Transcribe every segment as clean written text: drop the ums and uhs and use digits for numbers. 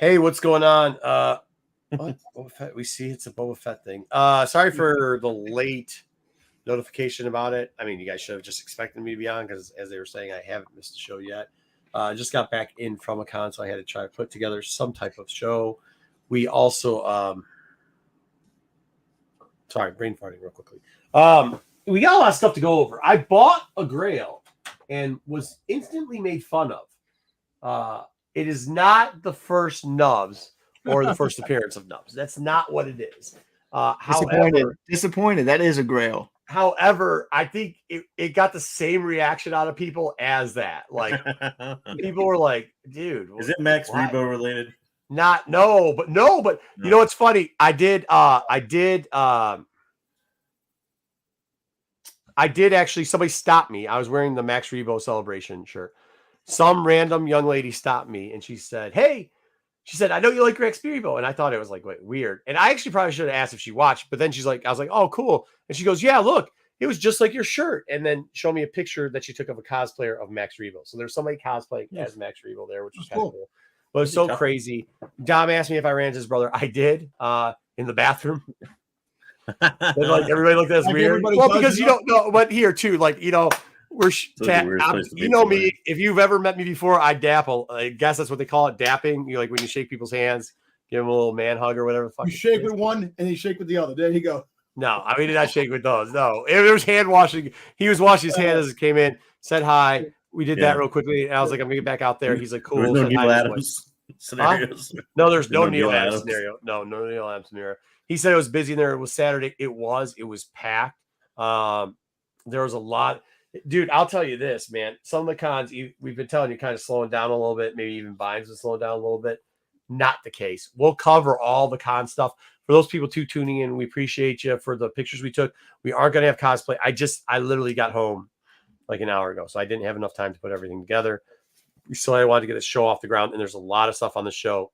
Hey, what's going on? What? Boba Fett? We see it's a Boba Fett thing. Sorry for the late notification about it. I mean, you guys should have just expected me to be on because, as they were saying, I haven't missed a show yet. I just got back in from a con, so I had to try to put together some type of show. We also, sorry, brain farting real quickly. We got a lot of stuff to go over. I bought a Grail and was instantly made fun of. It is not the first Nubs or the first appearance of Nubs. That's not what it is. Disappointed. That is a Grail. However, I think it got the same reaction out of people as that. Like people were like, "Dude, is it Max Rebo related?" No, but you know what's funny? I did actually. Somebody stopped me. I was wearing the Max Rebo celebration shirt. Some random young lady stopped me and she said, "Hey," she said, "I know you like Max Rebo." And I thought it was like, wait, weird. And I actually probably should have asked if she watched, but then she's like, I was like, "Oh, cool." And she goes, "Yeah, look, it was just like your shirt." And then showed me a picture that she took of a cosplayer of Max Rebo. So there's somebody cosplaying as Max Rebo there, which was kind of cool. But it was so crazy. Dom asked me if I ran into his brother. I did in the bathroom. Like everybody looked at us weird. Well, because you don't know, but here too, like, you know, you know me. If you've ever met me before, I dapple. I guess that's what they call it, dapping. You like when you shake people's hands, give them a little man hug or whatever the fuck. You shake with one and you shake with the other. There you go. No, I did not shake with those. No, it was hand washing. He was washing his hands as it came in. Said hi. We did that real quickly. And I was like, I'm gonna get back out there. He's like, cool. There's no Neil Adams scenarios. No, there's no Neil Adams scenario. No Neil Adams scenario. He said it was busy in there. It was Saturday. It was packed. There was a lot. Dude, I'll tell you this, man. Some of the cons we've been telling you kind of slowing down a little bit. Maybe even Vines was slowing down a little bit. Not the case. We'll cover all the con stuff. For those people tuning in, we appreciate you for the pictures we took. We aren't going to have cosplay. I literally got home like an hour ago, so I didn't have enough time to put everything together. So I wanted to get a show off the ground, and there's a lot of stuff on the show.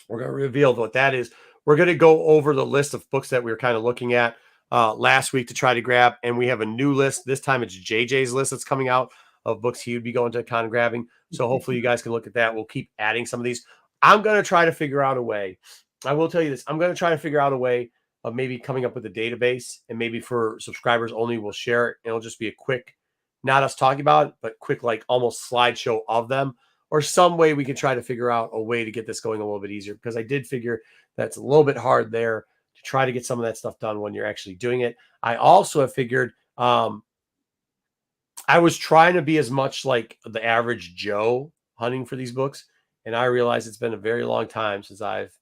We're going to reveal what that is. We're going to go over the list of books that we were kind of looking at last week to try to grab, and we have a new list. This time it's JJ's list that's coming out of books he would be going to kind of grabbing. So hopefully you guys can look at that. We'll keep adding some of these. I'm going to try to figure out a way. I will tell you this. I'm going to try to figure out a way of maybe coming up with a database, and maybe for subscribers only, we'll share it. And it'll just be a quick, not us talking about it, but quick, like almost slideshow of them, or some way we can try to figure out a way to get this going a little bit easier, because I did figure that's a little bit hard there to try to get some of that stuff done when you're actually doing it. I also have figured I was trying to be as much like the average Joe hunting for these books, and I realized it's been a very long time since I've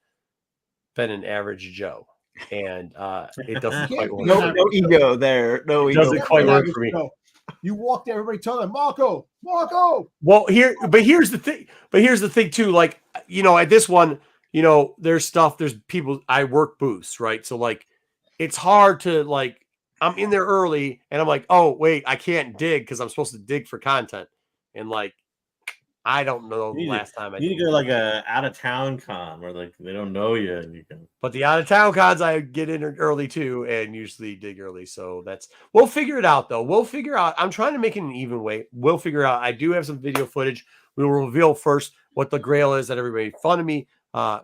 been an average Joe, and it doesn't quite work. No ego there. No ego. Doesn't quite work for me. You walked there, everybody telling Marco. Well, here's the thing too. Like, you know, at this one, you know, there's people, I work booths, right? So like, it's hard to like, I'm in there early and I'm like, oh wait, I can't dig because I'm supposed to dig for content. And like, I don't know the last time I need to go like a out of town con where like they don't know you and you can. But the out of town cons I get in early too, and usually dig early. So we'll figure it out though. We'll figure out. I'm trying to make it an even way. We'll figure out. I do have some video footage. We will reveal first what the Grail is that everybody made fun of me.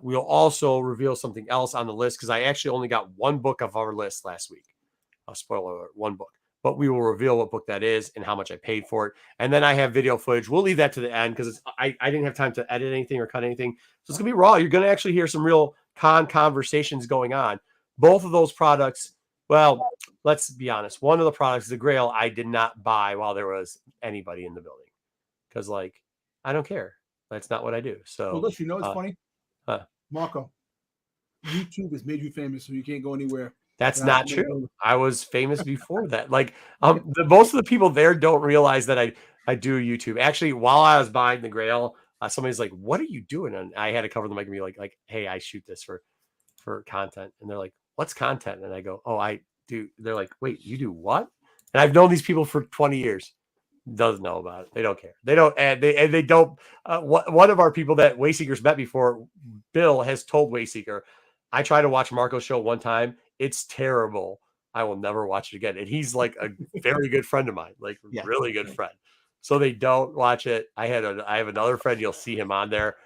We'll also reveal something else on the list because I actually only got one book of our list last week. Spoiler alert, one book. But we will reveal what book that is and how much I paid for it. And then I have video footage. We'll leave that to the end because I didn't have time to edit anything or cut anything. So it's going to be raw. You're going to actually hear some real conversations going on. Both of those products, well, let's be honest. One of the products, the Grail, I did not buy while there was anybody in the building because, like, I don't care. That's not what I do. So, well, look, you know it's funny? Marco, YouTube has made you famous, so you can't go anywhere. That's not true. I was famous before that. Like, most of the people there don't realize that I do YouTube. Actually, while I was buying the Grail, somebody's like, "What are you doing?" And I had to cover the mic and be like, "Hey, I shoot this for content." And they're like, "What's content?" And I go, "Oh, I do." They're like, "Wait, you do what?" And I've known these people for 20 years. Doesn't know about it. They don't care. They don't. And they don't. One of our people that Wayseeker's met before, Bill, has told Wayseeker, I tried to watch Marco's show one time. It's terrible. I will never watch it again. And he's like a very good friend of mine, like really good friend. So they don't watch it. I have another friend. You'll see him on there.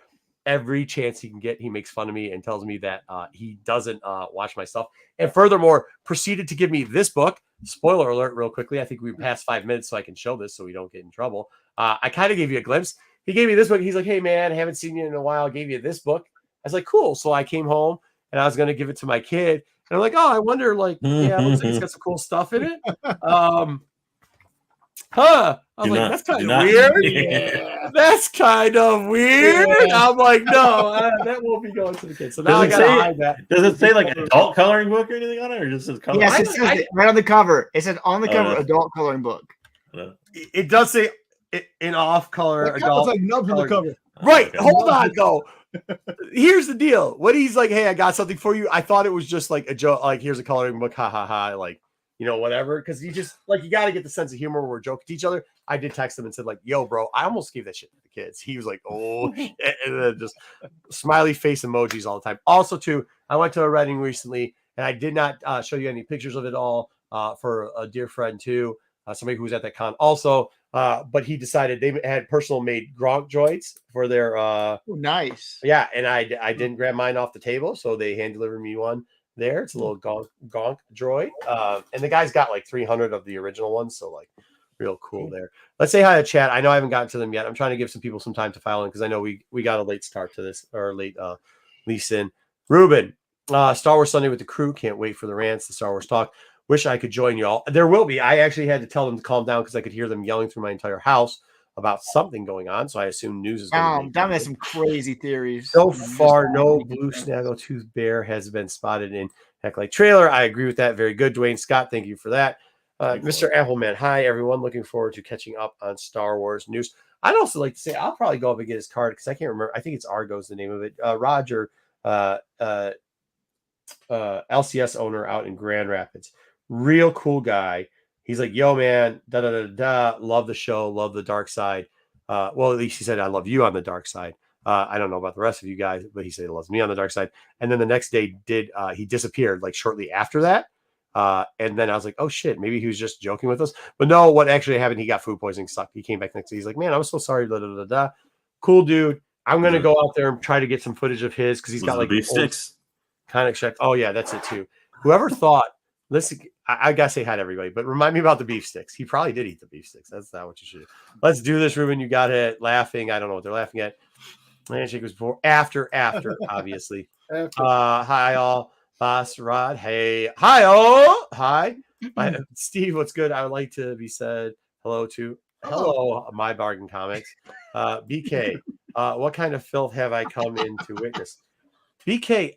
every chance he can get, he makes fun of me and tells me that he doesn't watch my stuff. And furthermore, proceeded to give me this book. Spoiler alert, real quickly. I think we passed 5 minutes, so I can show this so we don't get in trouble. I kind of gave you a glimpse. He gave me this book. He's like, hey, man, I haven't seen you in a while. I gave you this book. I was like, cool. So I came home and I was going to give it to my kid. And I'm like, oh, I wonder, like, yeah, it looks like it's got some cool stuff in it. I was like, that's kind of weird. Yeah. That's kind of weird. Yeah. I'm like, no, that won't be going to the kids. So now I gotta hide that. Does it say like adult coloring book or anything on it, or just says coloring? Yes, it says it right on the cover. It says on the cover, adult coloring book. It does say in off color That adult. was like Nubs on the cover. Right. Okay. Hold on, though. Here's the deal. When he's like, hey, I got something for you, I thought it was just like a joke, like, here's a coloring book, ha ha ha, like, you know, whatever. Because you just like, you got to get the sense of humor where we're joking to each other. I did text him and said, like, yo, bro, I almost gave that shit to the kids. He was like, oh, shit. And then just smiley face emojis all the time. Also, too, I went to a wedding recently and I did not show you any pictures of it all for a dear friend, too. Somebody who was at that con also. But he decided they had personal made Gronk droids for their Nice. yeah, and I didn't grab mine off the table, so they hand delivered me one there. It's a little Gonk droid. And the guy's got like 300 of the original ones, so like real cool there. Let's say hi to chat. I know I haven't gotten to them yet. I'm trying to give some people some time to file in because I know we got a late start to this, or late lease in. Ruben, Star Wars Sunday with the crew. Can't wait for the rants, the Star Wars talk. Wish I could join y'all. There will be. I actually had to tell them to calm down because I could hear them yelling through my entire house about something going on. So I assume news is going to be. Damn, has some crazy theories. So far, no blue snaggletooth bear has been spotted in Heck Like Trailer. I agree with that. Very good, Dwayne Scott. Thank you for that. Mr. Appleman, hi, everyone. Looking forward to catching up on Star Wars news. I'd also like to say I'll probably go up and get his card because I can't remember. I think it's Argo's the name of it. Roger, LCS owner out in Grand Rapids. Real cool guy. He's like, yo, man, da da da da. Love the show, love the dark side. Well, at least he said, I love you on the dark side. I don't know about the rest of you guys, but he said he loves me on the dark side. And then the next day he disappeared like shortly after that. And then I was like, oh shit, maybe he was just joking with us. But no, what actually happened, he got food poisoning, sucked. He came back next day. He's like, man, I'm so sorry. Da, da, da, da. Cool dude. I'm gonna go out there and try to get some footage of his because he's got like beef sticks. Kind of check. Oh yeah, that's it too. Whoever thought, listen, I gotta say hi to everybody, but remind me about the beef sticks. He probably did eat the beef sticks. That's not what you should do. Let's do this, Ruben. You got it. Laughing. I don't know what they're laughing at. Handshake was before, after, obviously. Hi all. Boss Rod. Hey. Hi all. Hi. Steve, what's good? I would like to be said hello to. Hello, my bargain comics. BK, what kind of filth have I come in to witness? BK,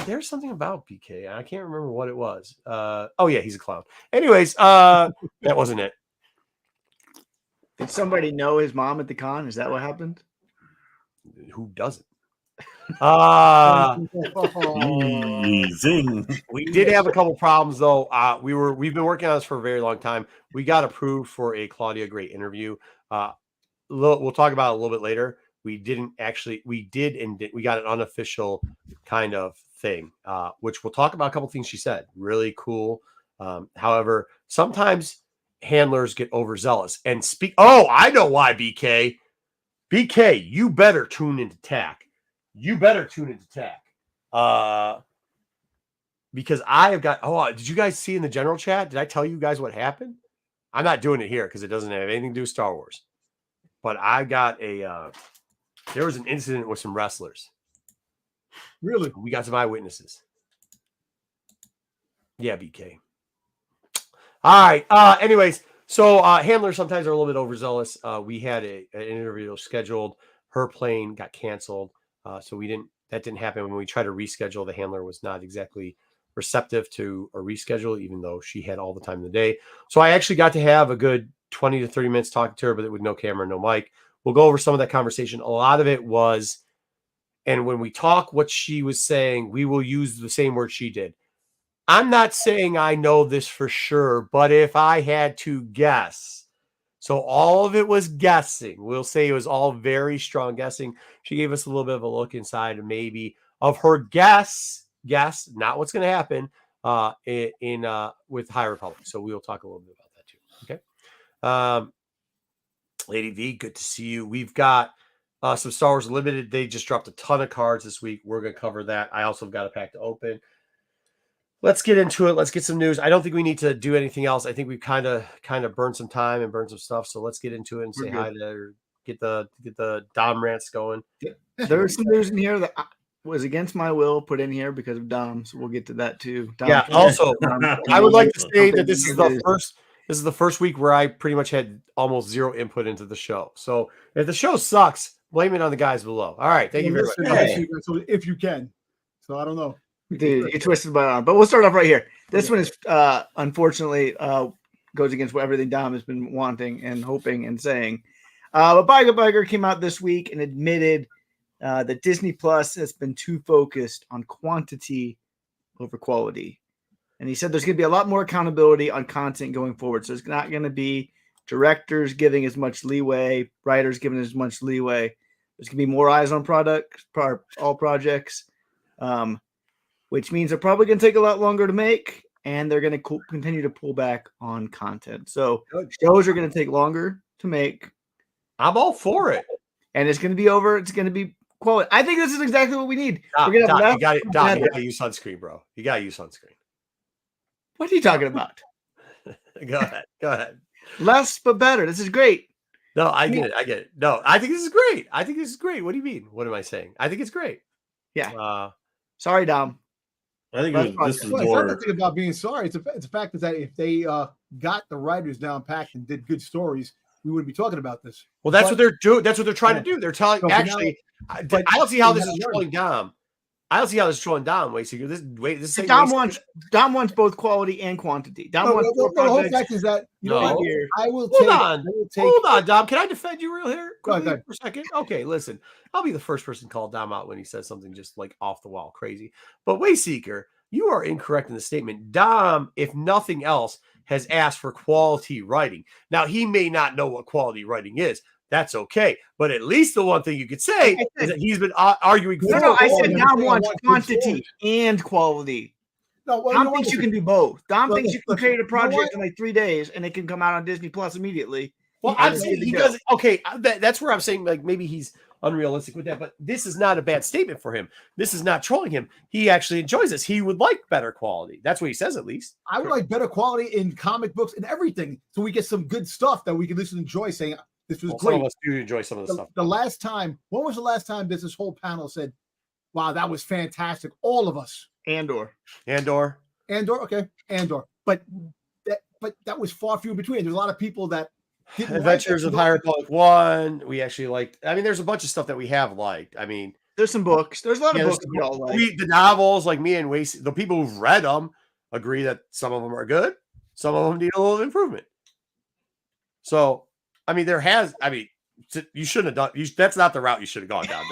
there's something about BK. I can't remember what it was. Oh yeah, he's a clown. Anyways, that wasn't it. Did somebody know his mom at the con? Is that what happened? Who doesn't? We did have a couple problems though. We've been working on this for a very long time. We got approved for a Claudia Gray interview. We'll talk about it a little bit later. We got an unofficial kind of thing, which we'll talk about a couple things she said. Really cool. However, sometimes handlers get overzealous and speak. Oh, I know why, BK. BK, you better tune into TAC. Because I have got. Oh, did you guys see in the general chat? Did I tell you guys what happened? I'm not doing it here because it doesn't have anything to do with Star Wars. But I got there was an incident with some wrestlers. Really? We got some eyewitnesses. Yeah, BK. All right. Anyways, so handlers sometimes are a little bit overzealous. We had an interview scheduled. Her plane got canceled. So that didn't happen. When we tried to reschedule, the handler was not exactly receptive to a reschedule, even though she had all the time in the day. So I actually got to have a good 20 to 30 minutes talking to her, but with no camera, no mic. We'll go over some of that conversation. A lot of it was, and when we talk what she was saying, we will use the same word she did. I'm not saying I know this for sure, but if I had to guess, so all of it was guessing. We'll say it was all very strong guessing. She gave us a little bit of a look inside maybe of her guess, not what's going to happen with High Republic. So we'll talk a little bit about that too. Okay. Lady V, good to see you. We've got some Star Wars Unlimited. They just dropped a ton of cards this week. We're going to cover that. I also have got a pack to open. Let's get into it. Let's get some news. I don't think we need to do anything else. I think we've kind of burned some time and burned some stuff. So let's get into it and say hi to or get the Dom rants going. There's some news in here that was against my will put in here because of Dom. So we'll get to that too. Dom, Yeah. Also, I would like to say that this is the first week where I pretty much had almost zero input into the show. So if the show sucks, blame it on the guys below. All right. Thank you very much. So if you can. So I don't know. Dude, you twisted my arm. But we'll start off right here. This one is unfortunately goes against what everything Dom has been wanting and hoping and saying. But Biker came out this week and admitted that Disney Plus has been too focused on quantity over quality. And he said there's going to be a lot more accountability on content going forward. So it's not going to be directors giving as much leeway, writers giving as much leeway. There's going to be more eyes on all projects, which means they're probably going to take a lot longer to make, and they're going to continue to pull back on content. So shows are going to take longer to make. I'm all for it. And it's going to be over. It's going to be quality. I think this is exactly what we need. Dom, you got to use sunscreen, bro. You got to use sunscreen. What are you talking about? Go ahead. Less but better. This is great. No, I get it. No, I think this is great. What do you mean? What am I saying? I think it's great. Yeah. Sorry, Dom. I think this is It's more. not the thing about being sorry. It's a fact that if they got the writers down packed and did good stories, we wouldn't be talking about this. Well, that's what they're doing. That's what they're trying to do. They're telling. Actually, I don't see how this is trolling Dom. I don't see how this is trolling Dom. Dom wants both quality and quantity. The whole fact is that I will take. Hold on, Dom. Can I defend you real here? Go ahead. For a second. Okay, listen. I'll be the first person to call Dom out when he says something just like off the wall crazy. But Wayseeker, you are incorrect in the statement. Dom, if nothing else, has asked for quality writing. Now, he may not know what quality writing is. That's okay. But at least the one thing you could say is that he's been arguing for. No, I said Dom wants quantity and quality. Dom thinks you can do both. Dom thinks you can create a project in like 3 days and it can come out on Disney Plus immediately. Well, I'm saying he does. Okay, that's where I'm saying like maybe he's unrealistic with that, but this is not a bad statement for him. This is not trolling him. He actually enjoys this. He would like better quality. That's what he says, at least. I would like better quality in comic books and everything, so we get some good stuff that we can listen and enjoy. Saying this was great. Some of us do enjoy some of the stuff. The last time, when was the last time this whole panel said, "Wow, that was fantastic"? All of us. Andor. Okay, Andor. But that was far few in between. There's a lot of people that. Adventures of High Republic 1. We actually liked. I mean, there's a bunch of stuff that we have liked. I mean, there's some books. There's a lot of books we all like. The novels, like me and Wace, the people who've read them agree that some of them are good. Some of them need a little improvement. So, I mean, you shouldn't have done. That's not the route you should have gone down.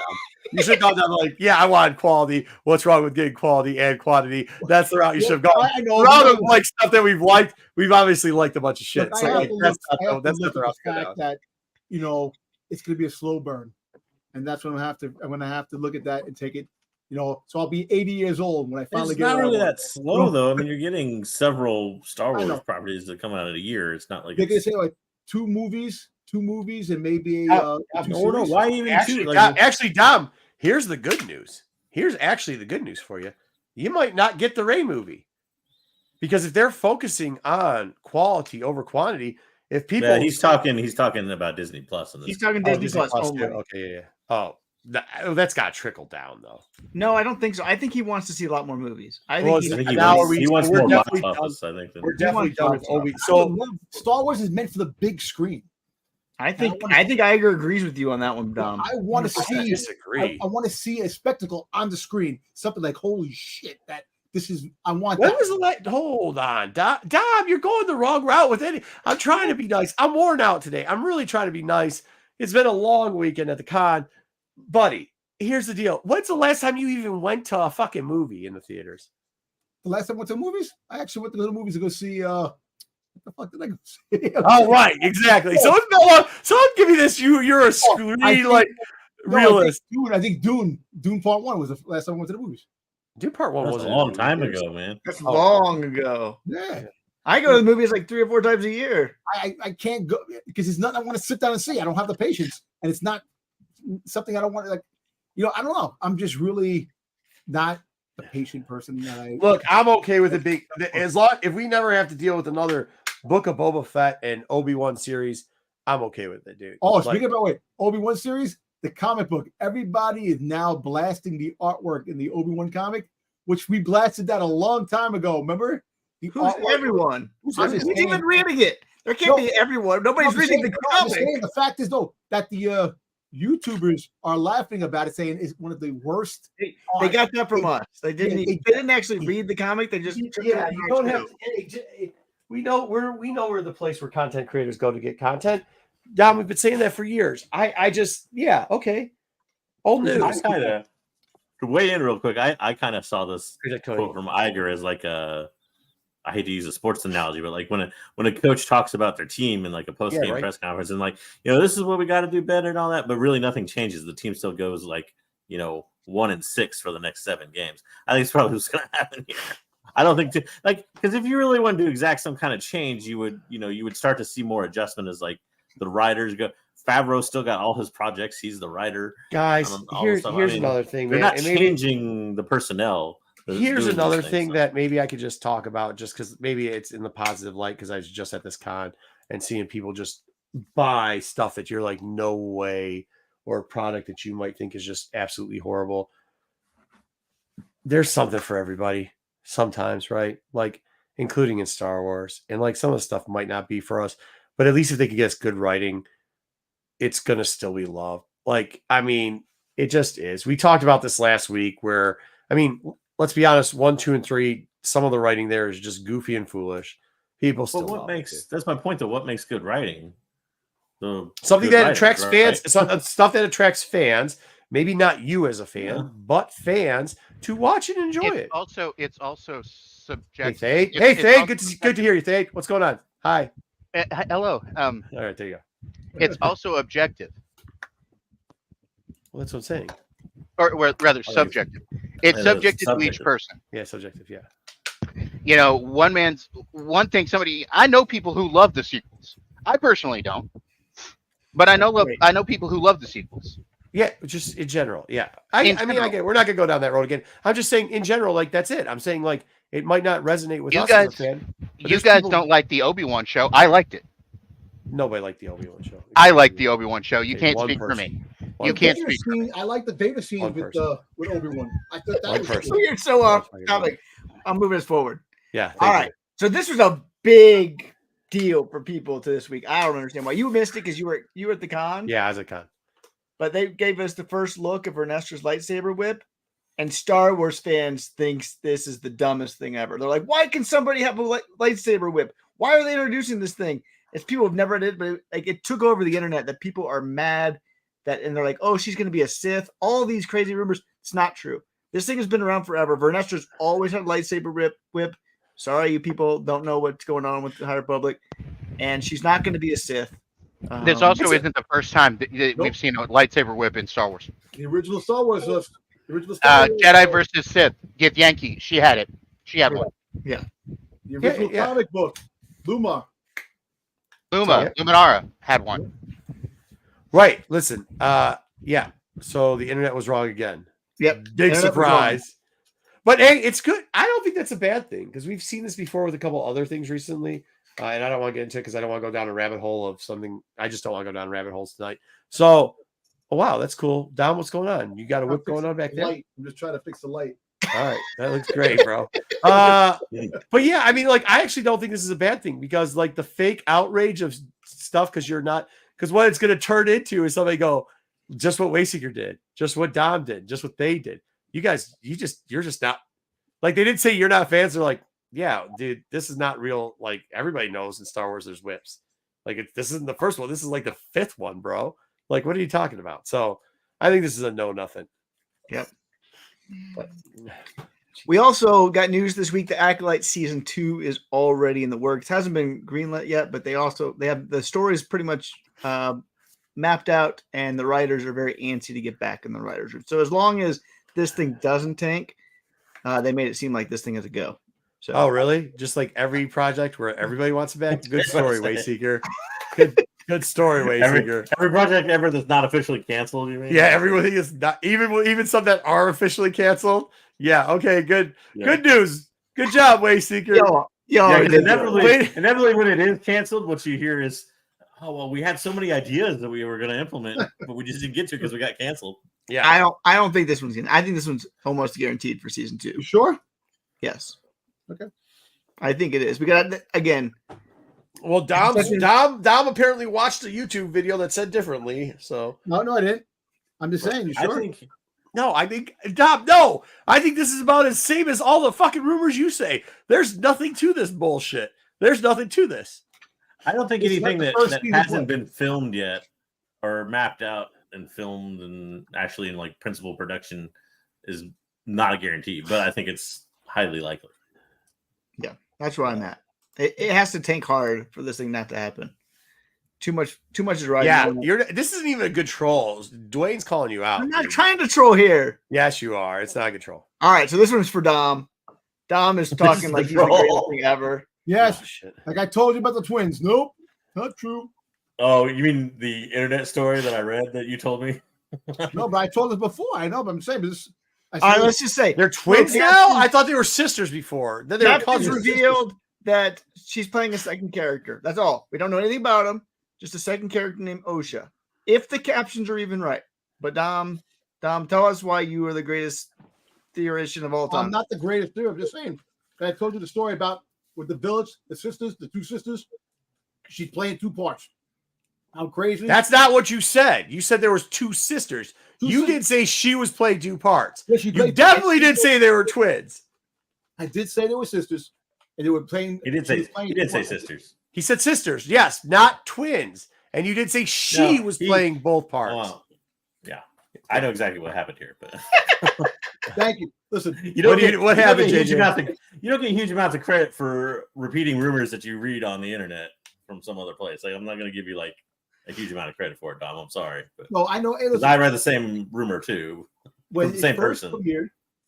You should have gone down like, yeah, I wanted quality. What's wrong with getting quality and quantity? That's the route you should have gone. I know. Rather than like stuff that we've liked, we've obviously liked a bunch of shit. So like, that's not the route. Fact that it's going to be a slow burn, and that's when I'm going to have to look at that and take it. So I'll be 80 years old when I finally get. It's not really that slow though. I mean, you're getting several Star Wars properties that come out in a year. It's not like they're going to say like two movies, and maybe why even two? Actually, Dom, here's the good news. Here's actually the good news for you. You might not get the Rey movie because if they're focusing on quality over quantity, if people he's talking about Disney Plus. He's talking Disney Plus only. Okay, yeah. Oh, that's got to trickle down though. No, I don't think so. I think he wants to see a lot more movies. He wants more box office. I think we're definitely done with Obi. So Star Wars is meant for the big screen. I think Iger agrees with you on that one, Dom. I want to see. I want to see a spectacle on the screen. Something like, holy shit! That this is. I want. When was the last? Hold on, Dom. You're going the wrong route with it. I'm trying to be nice. I'm worn out today. I'm really trying to be nice. It's been a long weekend at the con, buddy. Here's the deal. When's the last time you even went to a fucking movie in the theaters? The last time I went to movies, I actually went to the movies to go see. What the fuck did I go see? Oh, right, exactly. So it's been long. So I'll give you this. You're a screen realist. I think Dune Part 1 was the last time I went to the movies. Dune Part 1 was a long time ago, man. That's long ago. Yeah. I go to the movies like 3 or 4 times a year. I can't go because it's nothing I want to sit down and see. I don't have the patience, and it's not something I don't want to like. I don't know. I'm just really not the patient person that I look. I'm okay with as long if we never have to deal with another Book of Boba Fett and Obi-Wan series. I'm okay with it, dude. Oh, speaking about Obi-Wan series, the comic book. Everybody is now blasting the artwork in the Obi-Wan comic, which we blasted that a long time ago. Remember? Who's everyone? Who's even reading it? There can't be everyone. Nobody's reading the comic. The fact is, though, that the YouTubers are laughing about it, saying it's one of the worst. They got that from us. They didn't actually read the comic. They just you don't have. We know we're the place where content creators go to get content. Dom, we've been saying that for years. I just okay. Old news. To weigh in real quick, I kind of saw this quote from Iger as like I hate to use a sports analogy, but like when a coach talks about their team in like a post game press conference and like, this is what we got to do better and all that, but really nothing changes. The team still goes like, 1-6 for the next 7 games. I think it's probably what's going to happen here. I don't think because if you really want to exact some kind of change, you would start to see more adjustment as like the writers go. Favreau still got all his projects. He's the writer. Guys, here's another thing. They're not changing the personnel. Here's another thing that maybe I could just talk about just because maybe it's in the positive light because I was just at this con and seeing people just buy stuff that you're like, no way, or a product that you might think is just absolutely horrible. There's something for everybody sometimes, right? Like including in Star Wars. And like some of the stuff might not be for us, but at least if they could get us good writing, it's going to still be loved. Like, I mean, it just is. We talked about this last week where, let's be honest, 1, 2, and 3, some of the writing there is just goofy and foolish. People still that's my point though. What makes good writing? Something that attracts fans, stuff that attracts fans, maybe not you as a fan, but fans to watch and enjoy it. It's also subjective. Hey, Thade, good to hear you, Thade. What's going on? Hi. Hello. All right, there you go. It's also objective. Well, that's what I'm saying. Or rather, subjective. It's subjective to each person. Yeah, subjective, yeah. One thing I know people who love the sequels. I personally don't. But I know people who love the sequels. Yeah, just in general. Yeah. I get it. We're not gonna go down that road again. I'm just saying in general, like that's it. I'm saying like it might not resonate with us as a fan. You guys don't like the Obi-Wan show. I liked it. Nobody liked the Obi-Wan show. I like the Obi-Wan show. You can't speak for me. You can't speak for me. I like the Vader scene with Obi-Wan. I thought that was You're so off topic. I'm moving us forward. Yeah. All right. So this was a big deal for people to this week. I don't understand why you missed it because you were at the con. Yeah, I was at con. But they gave us the first look of Ernesto's lightsaber whip, and Star Wars fans thinks this is the dumbest thing ever. They're like, why can somebody have a lightsaber whip? Why are they introducing this thing? It's people have never did, but it took over the internet that people are mad and they're like, oh, she's going to be a Sith. All these crazy rumors. It's not true. This thing has been around forever. Vernestra's always had a lightsaber whip. Sorry, you people don't know what's going on with the High Republic. And she's not going to be a Sith. This also isn't the first time that we've seen a lightsaber whip in Star Wars. The original Star Wars Jedi versus Sith. Get Yankee. She had it. She had one. Yeah. The original comic book. Luminara had one. Right. Listen. Yeah. So the internet was wrong again. Yep. Big surprise. But hey, it's good. I don't think that's a bad thing because we've seen this before with a couple other things recently. And I don't want to get into it because I don't want to go down a rabbit hole of something. I just don't want to go down rabbit holes tonight. So, wow, that's cool. Dom, what's going on? You got a whip going on back there? I'm just trying to fix the light. All right. That looks great, bro. But yeah, I mean, like, I actually don't think this is a bad thing because, like, the fake outrage of stuff because what it's going to turn into is somebody go, just what Wayseeker did, just what Dom did, just what they did. You guys, you're just not, like, they didn't say you're not fans. They're like, yeah, dude, this is not real. Like, everybody knows in Star Wars there's whips. Like, this isn't the first one. This is like the 5th one, bro. Like, what are you talking about? So I think this is a no-nothing. Yep. But we also got news this week. The Acolyte season 2 is already in the works. It hasn't been greenlit yet, but they have the story is pretty much mapped out, and the writers are very antsy to get back in the writers' room. So as long as this thing doesn't tank, they made it seem like this thing has a go. So, oh, really? Just like every project where everybody wants it back? Good story, Wayseeker. Good Good story, Waysinger. Every project ever that's not officially canceled, you mean? Yeah, everything is not even some that are officially canceled. Yeah, okay, good. Yeah. Good news. Good job, Wayseeker. Inevitably when it is canceled, what you hear is, oh well, we had so many ideas that we were going to implement, but we just didn't get to because we got canceled. Yeah, I don't think this one's gonna. I think this one's almost guaranteed for season 2. You sure? Yes. Okay. I think it is because again. Well, Dom apparently watched a YouTube video that said differently. So no, I didn't. I'm just saying. You sure? I think Dom. No, I think this is about as same as all the fucking rumors you say. There's nothing to this bullshit. There's nothing to this. I don't think anything that hasn't been filmed yet or mapped out and filmed and actually in like principal production is not a guarantee, but I think it's highly likely. Yeah, that's where I'm at. It has to tank hard for this thing not to happen. Too much is right. Yeah, this isn't even a good troll. Dwayne's calling you out. I'm not trying to troll here. Yes, you are. It's not a good troll. All right, so this one's for Dom. Dom is talking like he's the greatest thing ever. Yes, like I told you about the twins. Nope, not true. Oh, you mean the internet story that I read that you told me? No, but I told this before. I know, but I'm saying this. All right, let's just say they're twins now. I thought they were sisters before. Then they were cousins. Revealed that she's playing a second character. That's all. We don't know anything about him. Just a second character named Osha. If the captions are even right. But Dom, tell us why you are the greatest theorician of all time. I'm not the greatest theorist. I'm just saying. I told you the story about with the village, the two sisters. She's playing 2 parts. How crazy. That's not what you said. You said there was 2 sisters. You didn't say she was playing 2 parts. Yes, you definitely did say they were twins. I did say they were sisters. And they were playing. He did say sisters. He said sisters, yes, not twins. And you did say she was playing both parts. Yeah, I know exactly what happened here, but thank you. Listen, what happened, JJ? You don't get huge amounts of credit for repeating rumors that you read on the internet from some other place. Like I'm not going to give you like a huge amount of credit for it, Dom. I'm sorry. But, no, I know. Because I read the same rumor too. When the same person.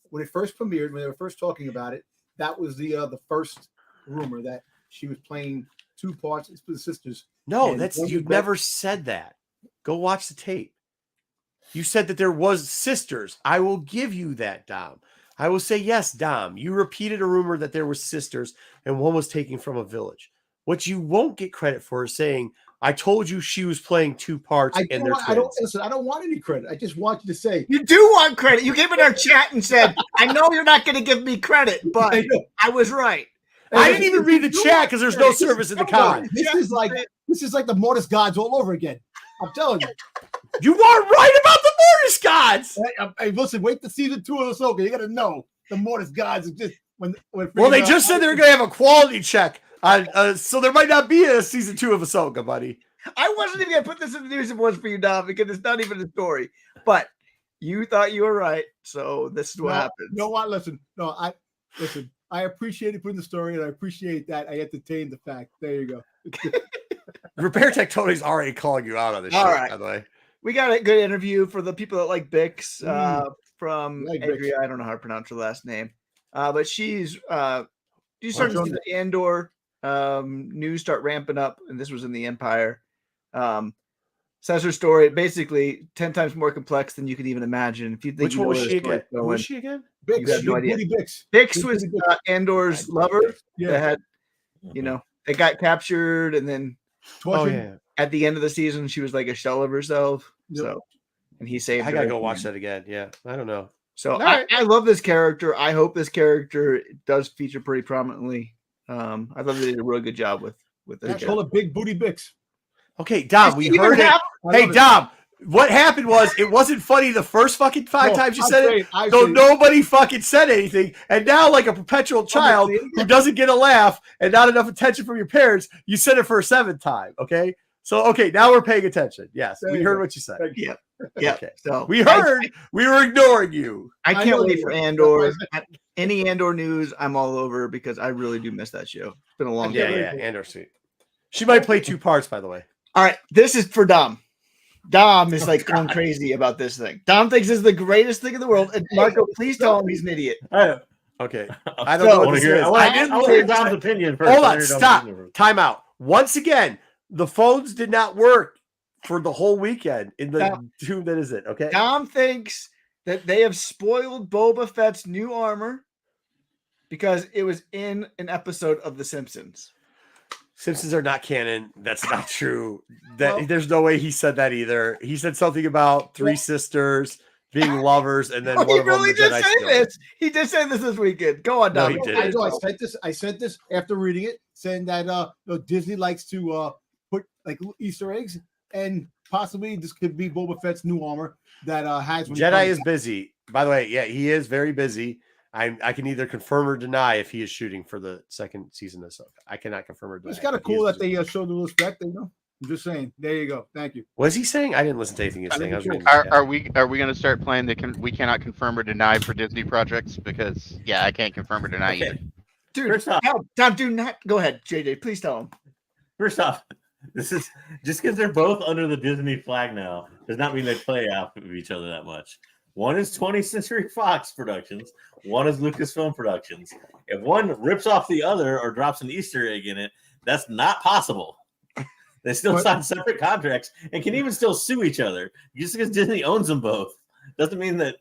When it first premiered, when they were first talking about it, that was the first rumor that she was playing 2 parts. It's for the sisters. No, you've never said that. Go watch the tape. You said that there was sisters. I will give you that, Dom. I will say yes, Dom. You repeated a rumor that there were sisters and one was taken from a village. What you won't get credit for is saying, I told you she was playing 2 parts and they're twins. I don't want any credit. I just want you to say. You do want credit. You came in our chat and said, I know you're not going to give me credit, but I was right. I didn't even read the chat because there's no service in the con. This is like the Mortis gods all over again. I'm telling you. You are right about the Mortis gods. Hey, listen, wait to season 2 of Ahsoka. You got to know the Mortis gods are just when they just said they're going to have a quality check. So there might not be a season 2 of Ahsoka, buddy. I wasn't even going to put this in the news reports for you, Dom, because it's not even a story. But you thought you were right, so this is what happened. You know what? Listen. I appreciate putting the story, and I appreciate that I entertained the fact. There you go. Repair Tech Tony's already calling you out on this show, right. by the way. We got a good interview for the people that like Bix from Adria. I don't know how to pronounce her last name. But she's starting to see the Andor news start ramping up, and this was in the Empire. Says her story basically 10 times more complex than you could even imagine. If you think Which one was she again? Who was she again? Bix. You have no idea. Bix. Bix was Andor's lover. Yeah. That had, they got captured, and then at the end of the season, she was like a shell of herself. Yep. So, and he saved. I gotta go watch that again. Yeah, I don't know. So I love this character. I hope this character does feature pretty prominently. I thought they did a really good job with this. That's called a big booty Bix. Okay, Dom, we heard it. Hey, Dom, what happened was it wasn't funny the first fucking 5 times you said it, so nobody fucking said anything. And now, like a perpetual child who doesn't get a laugh and not enough attention from your parents, you said it for a 7th time, okay? So, now we're paying attention. Yes, we heard what you said. Yeah. Okay. So we heard. We were ignoring you. I can't wait for Andor. Any Andor news, I'm all over because I really do miss that show. It's been a long time. Yeah, Andor sweet. She might play 2 parts, by the way. All right, this is for Dom. Dom is like going crazy about this thing. Dom thinks this is the greatest thing in the world. And Marco, please tell him he's an idiot. Okay. I don't know what this is. I want to hear Dom's opinion first. Hold on. Stop. Time out. Once again, The phones did not work for the whole weekend in the tomb that is it. Okay. Dom thinks that they have spoiled Boba Fett's new armor because it was in an episode of The Simpsons. Simpsons are not canon. That's not true. There's no way he said that either. He said something about three sisters being lovers, and then one of them really did say this. He did say this weekend. Go on, Dom. No, I sent this after reading it, saying that Disney likes to put like Easter eggs, and possibly this could be Boba Fett's new armor that has. Jedi is busy. By the way, yeah, he is very busy. I can either confirm or deny if he is shooting for the second season of Ahsoka. I cannot confirm or deny. It's kind of cool that they show the respect. I'm just saying. There you go. Thank you. Was he saying? I didn't listen to anything he was saying. Are we going to start playing we cannot confirm or deny for Disney projects? Because I can't confirm or deny either. Dude, Tom, do not go ahead, JJ. Please tell him. First off, this is just because they're both under the Disney flag now does not mean they play off of each other that much. One is 20th Century Fox Productions. One is Lucasfilm Productions. If one rips off the other or drops an Easter egg in it, that's not possible. They still sign separate contracts and can even still sue each other. Just because Disney owns them both doesn't mean that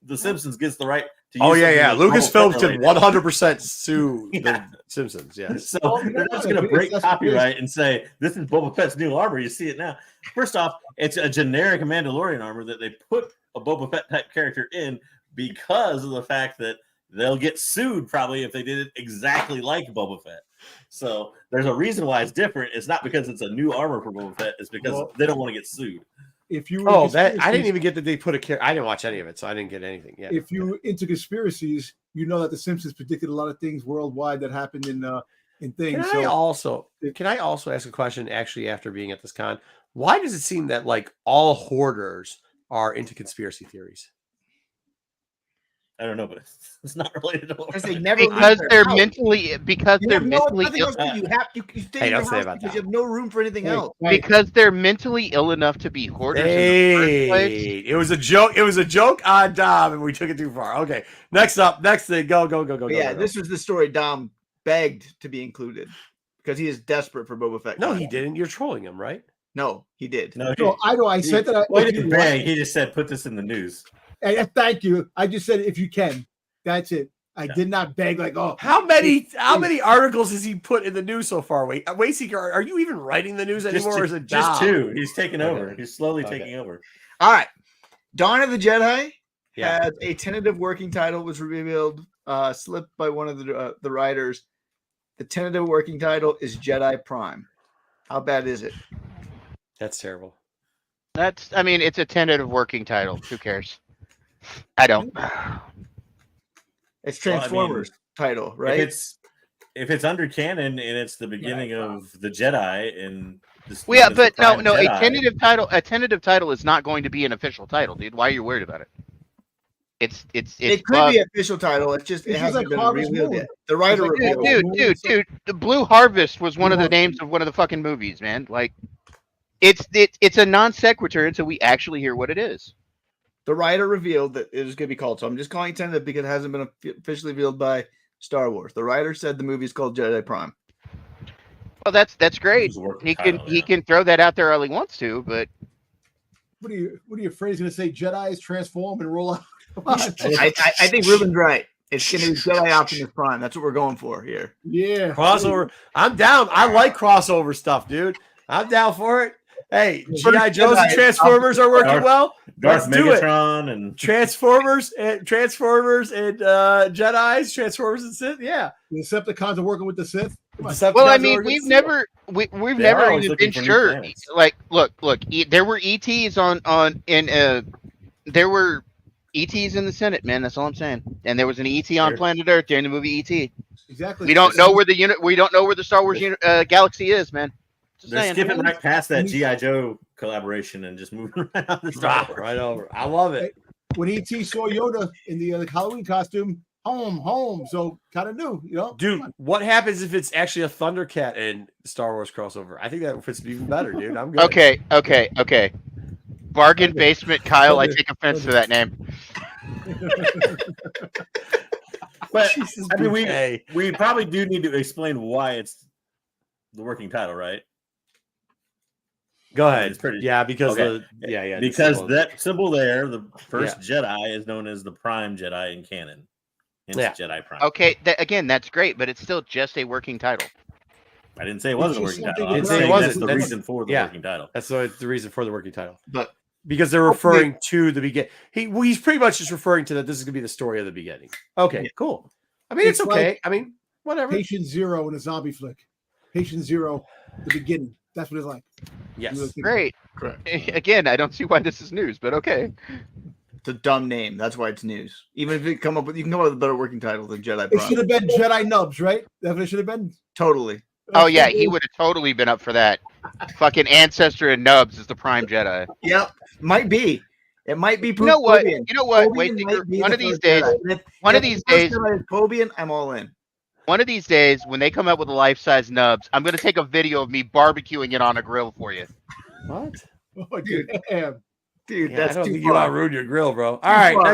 The Simpsons gets the right to use Lucasfilm can 100% sue The Simpsons. Yeah. So they're just going to break copyright and say, this is Boba Fett's new armor. You see it now. First off, it's a generic Mandalorian armor that they put a Boba Fett type character in because of the fact that they'll get sued probably if they did it exactly like Boba Fett. So there's a reason why it's different. It's not because it's a new armor for Boba Fett. It's because they don't want to get sued. If you I didn't even get that they put a character. I didn't watch any of it, so I didn't get anything. Yeah. If you're into conspiracies, you know that The Simpsons predicted a lot of things worldwide that happened in things. Can I also ask a question? Actually, after being at this con, why does it seem that like all hoarders are into conspiracy theories? I don't know, but it's not related to what they're mentally ill. You have to stay in your house because you have no room for anything else. Because they're mentally ill enough to be hoarders in the first place. It was a joke. It was a joke on Dom, and we took it too far. Okay, next thing. Go. This was the story. Dom begged to be included because he is desperate for Boba Fett. No, he didn't. You're trolling him, right? No, he did. No, I said that. Why did he beg? He just said, "Put this in the news." Thank you. I just said if you can. That's it. I did not beg like, oh. How many articles has he put in the news so far? Wayseeker, are you even writing the news anymore? Or is it just two? He's taking over. He's slowly taking over. All right. Dawn of the Jedi had a tentative working title was revealed, slipped by one of the writers. The tentative working title is Jedi Prime. How bad is it? That's terrible. It's a tentative working title. Who cares? I don't. It's Transformers title, right? If it's under canon and it's the beginning of the Jedi and but no, Jedi. A tentative title is not going to be an official title, dude. Why are you worried about it? It could be an official title. It hasn't been revealed yet. The writer revealed. Dude, the Blue Harvest was one of the names of one of the fucking movies, man. Like, it's a non sequitur until we actually hear what it is. The writer revealed that it was going to be called. So I'm just calling it tentative because it hasn't been officially revealed by Star Wars. The writer said the movie is called Jedi Prime. Well, that's great. He can throw that out there all he wants to, but what are you afraid he's going to say? Jedi's transform and roll out. I think Ruben's right. It's going to be Jedi Optimus Prime. That's what we're going for here. Yeah, crossover. I'm down. I like crossover stuff, dude. I'm down for it. Hey, G.I. Joes and Transformers are working well. Let's do Megatron and Transformers and Jedis, Transformers and Sith. Yeah, the Decepticons are working with the Sith. Well, we've never even been sure. Like, look. There were ETs there were ETs in the Senate, man. That's all I'm saying. And there was an ET on planet Earth during the movie ET. Exactly. We don't know where the Star Wars galaxy is, man. They're skipping right past that G.I. Joe collaboration and just moving right over. I love it. When E.T. saw Yoda in the Halloween costume, home. So kind of new, Dude, what happens if it's actually a Thundercat and Star Wars crossover? I think that fits even better, dude. I'm good. Okay. Bargain basement, Kyle. I take offense to that name. But we probably do need to explain why it's the working title, right? Go ahead. It's pretty. Yeah, because because that symbol there, the first Jedi, is known as the Prime Jedi in canon. Hence Jedi Prime. Okay, again, that's great, but it's still just a working title. I didn't say it wasn't a working title. I didn't say it wasn't. That's the reason for the working title. That's the reason for the working title. But because they're referring to the beginning. He's pretty much just referring to that this is going to be the story of the beginning. Okay, cool. I mean, it's okay. Like, I mean, whatever. Patient Zero in a zombie flick. Patient Zero, the beginning. That's what it's like. Yes. Great. Correct. Again, I don't see why this is news, but okay. It's a dumb name. That's why it's news. Even if you can come up with a better working title than Jedi It Prime. should have been Jedi Nubs, right? That's what it should have been. Totally. Oh yeah, he would have totally been up for that. Fucking Ancestor and Nubs is the Prime Jedi. Yep. Might be. It might be. You know what? Pobian. You know what? Pobian Wait, might be one the of these first days. Jedi. One of If these the first days. Jedi is Pobian, I'm all in. One of these days, when they come out with a life-size Nubs, I'm gonna take a video of me barbecuing it on a grill for you. What? Oh, dude. Damn. Dude, Yeah, that's I don't too think far. you want to ruin your grill, bro. All right, far.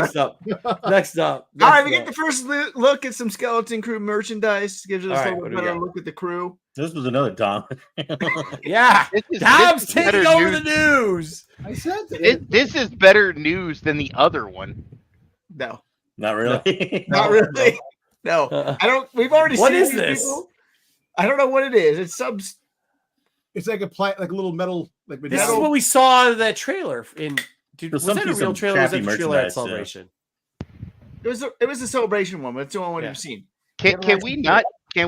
next up. All right, we get the first look at some Skeleton Crew merchandise. Gives us a little better look at the crew. This was another Dom. Yeah, Dom's taking over the news. I said that. This is better news than the other one. No, not really. Not really. No, I don't. We've already What seen is these this? people. I don't know what it is. It's some. It's like a plant, like a little metal, like This metal. is what we saw in that trailer. Dude, was some that a piece real of trailer? Or was that crappy a trailer at merchandise, Celebration? It was a celebration one, but it's the only one you've seen. Can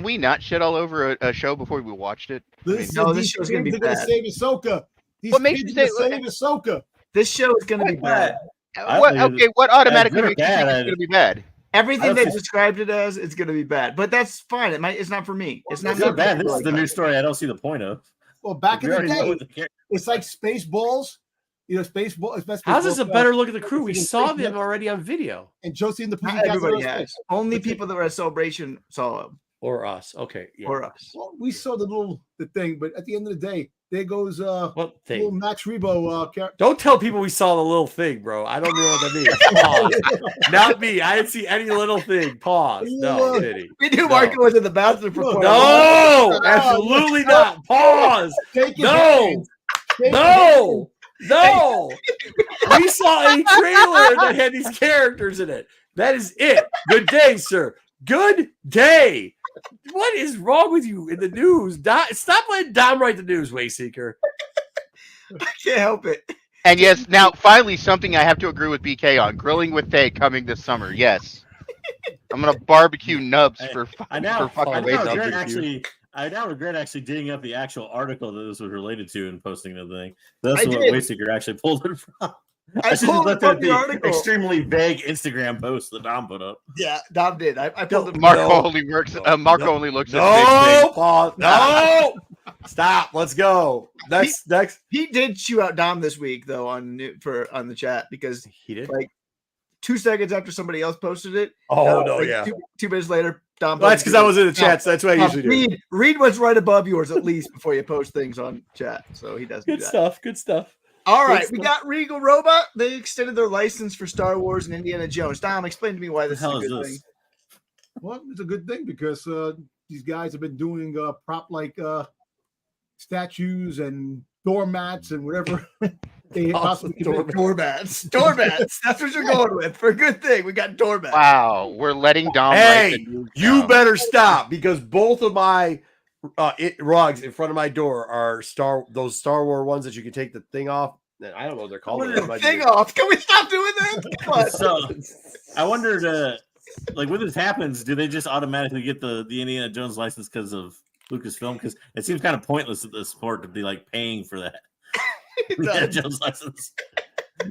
we not shit all over a show before we watched it? This show's gonna be They're gonna bad. save Ahsoka. These What makes you kids are say- gonna save Ahsoka? This show is going to be bad. What automatically good or makes you think bad, it's gonna be bad? Everything they described it as, it's going to be bad. But that's fine. It's not for me. It's not It's not bad. This is the new story. I don't see the point of. Well, back in We the already know day, what the character. it's like Spaceballs. You know, Spaceballs. How's this a better look at the crew? We saw them already on video. And Josie and the Not Pussycats. everybody has. Only people that were at Celebration saw them. Or us. Okay. Yeah. Or us. Well, we saw the thing, but at the end of the day, there goes What little thing? Max Rebo character. Don't tell people we saw the little thing, bro. I don't know what that means. Pause. Not me. I didn't see any little thing. Pause. No, Diddy. We knew Marco was in the bathroom for quite a No, while. absolutely not. Pause. Take your No. hands. Take your No. No. We saw a trailer that had these characters in it. That is it. Good day, sir. Good day. What is wrong with you in the news? Stop letting Dom write the news, Wayseeker. I can't help it. And yes, now finally something I have to agree with BK on: grilling with Thay coming this summer. Yes, I'm gonna barbecue nubs for I now Wayseeker. regret actually digging up the actual article that this was related to and posting the thing. That's I what did. Wayseeker actually pulled it from. I should pulled have it looked from at the the article. extremely vague Instagram post that Dom put up. Yeah, Dom did. I pulled it. Marco only works. Marco only looks at big No, things. pause. No. Stop. Let's go. Next. He did chew out Dom this week though on the chat because He did. like 2 seconds after somebody else posted it. Oh no, like, yeah. 2 minutes later, Dom. Well, that's because I was in the chat. So that's what I usually do. Read what's right above yours at least before you post things on chat. So he doesn't. Good do that. stuff. Good stuff. All right, Good we stuff. got Regal Robot. They extended their license for Star Wars and Indiana Jones. Dom, explain to me why this is a good thing. Well, it's a good thing because these guys have been doing prop like statues and doormats and whatever they possibly can. Doormats. Doormats. That's what you're going with. For a good thing, we got doormats. Wow, we're letting Dom. write Hey, the news you down. better stop because both of my rugs in front of my door are those Star Wars ones that you can take the thing off. I don't know what they're called. What is the thing off? Can we stop doing that? Come on. So I wondered, like when this happens, do they just automatically get the Indiana Jones license because of Lucasfilm? Because it seems kind of pointless at this point to be like paying for that Indiana Jones license.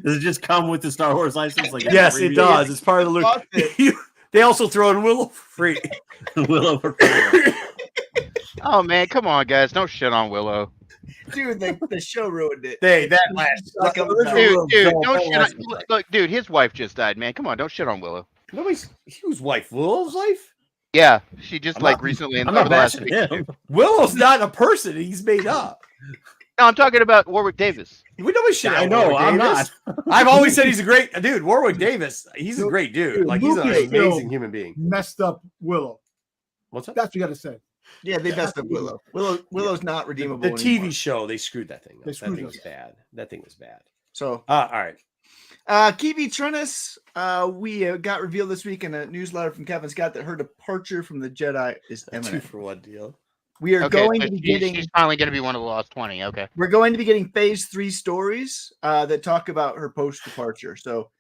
Does it just come with the Star Wars license? Like Yes, it does. It's part of the look. They also throw in Willow for free. Willow for free. Oh man, come on, guys! Don't shit on Willow. Dude, the show ruined it. Hey, that last. Dude, don't shit on. Look, dude, his wife just died, man. Come on, don't shit on Willow. Nobody's whose wife? Willow's wife? Yeah, she just recently in I'm the not last bashing week. him. Willow's not a person. He's made up. No, I'm talking about Warwick Davis. We know his shit. I on know. Warwick I'm Davis. not. I've always said he's a great dude. Warwick Davis. He's a great dude. Like he's an Lucasfilm amazing human being. Messed up Willow. What's up? That's what you got to say. Yeah, they messed up Willow. Willow's not redeemable. The TV anymore. show, they screwed that thing up. They That screwed thing it was up. bad. That thing was bad. So, all right. Kiwi Trennis, we got revealed this week in a newsletter from Kevin Scott that her departure from the Jedi is A imminent. 2-for-1 deal. We are going to be getting. She's finally going to be one of the Lost 20. Okay. We're going to be getting phase 3 stories that talk about her post departure. So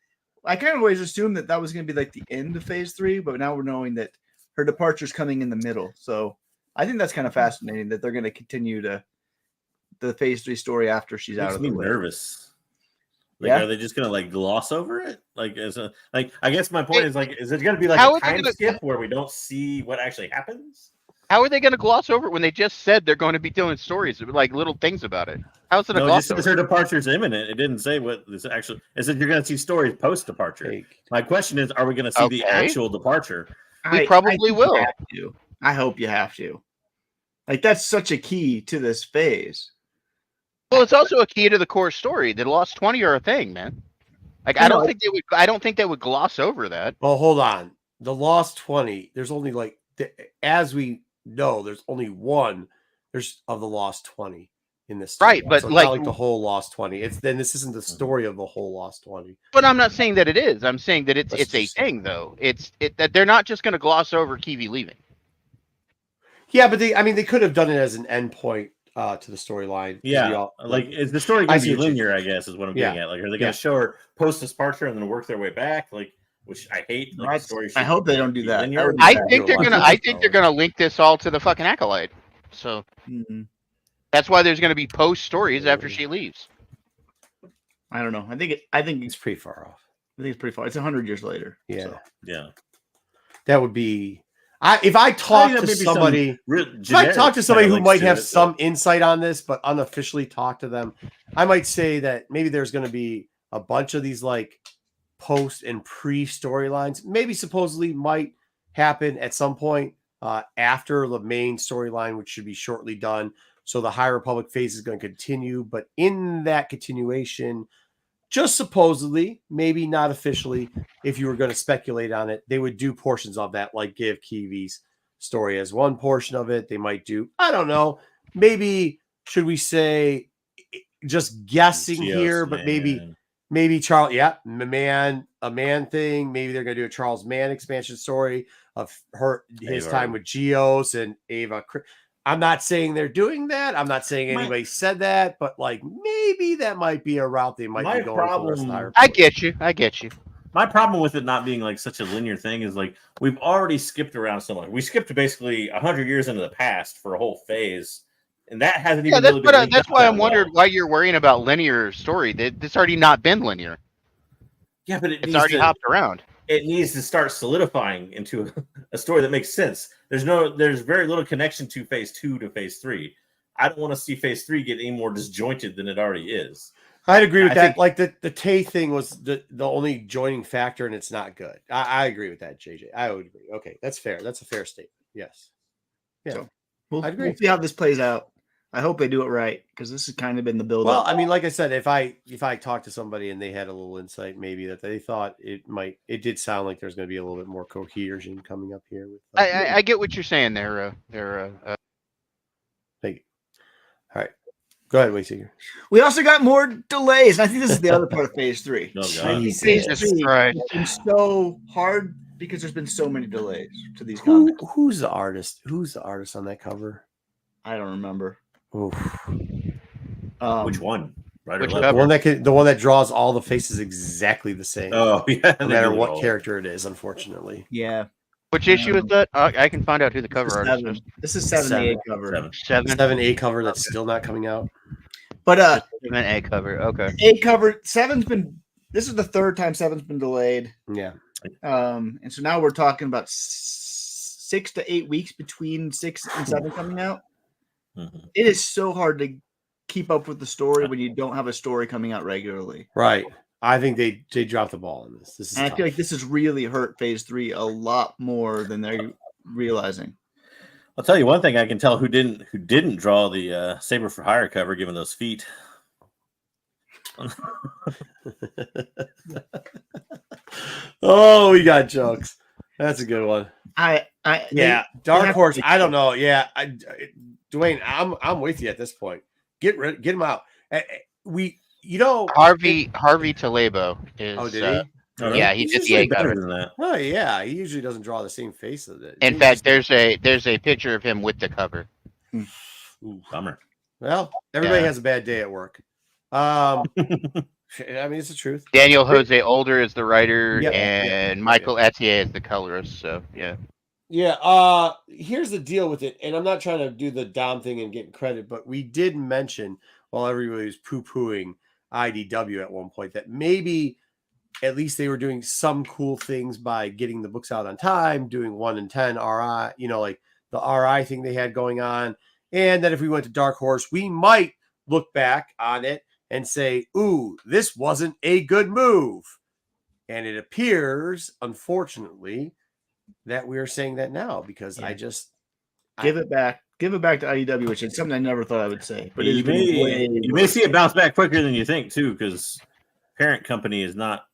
I kind of always assumed that was going to be like the end of phase 3, but now we're knowing that her departure is coming in the middle. So I think that's kind of fascinating that they're going to continue the phase 3 story after she's out of the way. Nervous. Are they just gonna gloss over it? I guess my point is is it gonna be a time skip where we don't see what actually happens? How are they going to gloss over it when they just said they're going to be doing stories, little things about it? How's it a gloss over? Just her departure is imminent. It didn't say what this actually. It said you're going to see stories post departure. My question is, are we going to see the actual departure? We probably will. I hope you have to. That's such a key to this phase. Well, it's also a key to the core story. The Lost 20 are a thing, man. I don't think they would gloss over that. Well, hold on. The Lost 20. There's only as we know, there's only one. There's of the Lost 20 in this story. Right, but so it's not the whole Lost 20. This isn't the story of the whole Lost 20. But I'm not saying that it is. I'm saying that it's a thing, though. That they're not just going to gloss over Kiwi leaving. Yeah, but they could have done it as an endpoint to the storyline. Yeah, is the story going to be linear? I guess is what I'm getting at. Are they going to show her post departure and then work their way back? Which I hate. I hope they don't do that. I think they're gonna link this all to the fucking acolyte. So that's why there's gonna be post stories after she leaves. I don't know. I think it's pretty far off. I think it's pretty far. It's 100 years later. Yeah, so. Yeah. That would be. If I talk to somebody, who might have some insight on this, but unofficially talk to them, I might say that maybe there's going to be a bunch of these post and pre storylines. Maybe supposedly might happen at some point after the main storyline, which should be shortly done. So the High Republic phase is going to continue, but in that continuation, just supposedly, maybe not officially, if you were going to speculate on it, they would do portions of that, give Kiwi's story as one portion of it. They might do, I don't know, maybe, should we say, just guessing here, but maybe Charles, a man thing. Maybe they're going to do a Charles Mann expansion story of his time with Geos and Ava. I'm not saying they're doing that. I'm not saying anybody said that, but maybe that might be a route they might be going for. I get you. My problem with it not being such a linear thing is we've already skipped around so much. We skipped basically 100 years into the past for a whole phase. And that hasn't even really been that's why I'm wondering why you're worrying about linear story. This already not been linear. Yeah, but it's already hopped around. It needs to start solidifying into a story that makes sense. There's very little connection to phase 2 to phase 3. I don't want to see phase 3 get any more disjointed than it already is. I'd agree with that. The Tay thing was the only joining factor, and it's not good. I agree with that, JJ. I would agree. Okay, that's fair. That's a fair statement. Yes. Yeah. So we'll see how this plays out. I hope they do it right because this has kind of been the build. Well, like I said, if I talked to somebody and they had a little insight, maybe that they thought it did sound like there's going to be a little bit more cohesion coming up here. I get what you're saying there. Thank you. All right, go ahead, Wayseeker. We also got more delays. And I think this is the other part of phase 3. Oh, God. Phase 3 has been so hard because there's been so many delays to these comics. Who's the artist? Who's the artist on that cover? I don't remember. Which one? Right or left? The one that draws all the faces exactly the same. Oh, yeah. No matter what character it is, unfortunately. Yeah. Which issue is that? I can find out who the cover artist is. This is 7A cover. 7A cover that's still not coming out. But 7A cover. Okay. A cover 7's been. This is the third time 7's been delayed. Yeah. And so now we're talking about 6 to 8 weeks between 6 and 7 coming out. Mm-hmm. It is so hard to keep up with the story when you don't have a story coming out regularly. Right. I think they dropped the ball on this. I feel like this has really hurt phase 3 a lot more than they're realizing. I'll tell you one thing I can tell who didn't draw the Saber for Hire cover given those feet. Oh, we got jokes. That's a good one. Dark Horse. I don't know. Yeah, Dwayne, I'm with you at this point. Get him out. Harvey Talebo is. Oh, did he? Yeah, he did the egg better cover. than that. Oh yeah, he usually doesn't draw the same face as it. In fact, there's a picture of him with the cover. Ooh, bummer. Well, everybody has a bad day at work. I mean, it's the truth. Daniel Jose Older is the writer, and Michael Etier is the colorist. So yeah. Yeah. Here's the deal with it, and I'm not trying to do the Dom thing and get credit, but we did mention while everybody was poo-pooing IDW at one point that maybe at least they were doing some cool things by getting the books out on time, doing 1 in 10 RI, like the RI thing they had going on. And that if we went to Dark Horse, we might look back on it and say, ooh, this wasn't a good move. And it appears, unfortunately, that we are saying that now because I just give it back to IDW, which is something I never thought I would say. But you may see it bounce back quicker than you think too, because parent company is not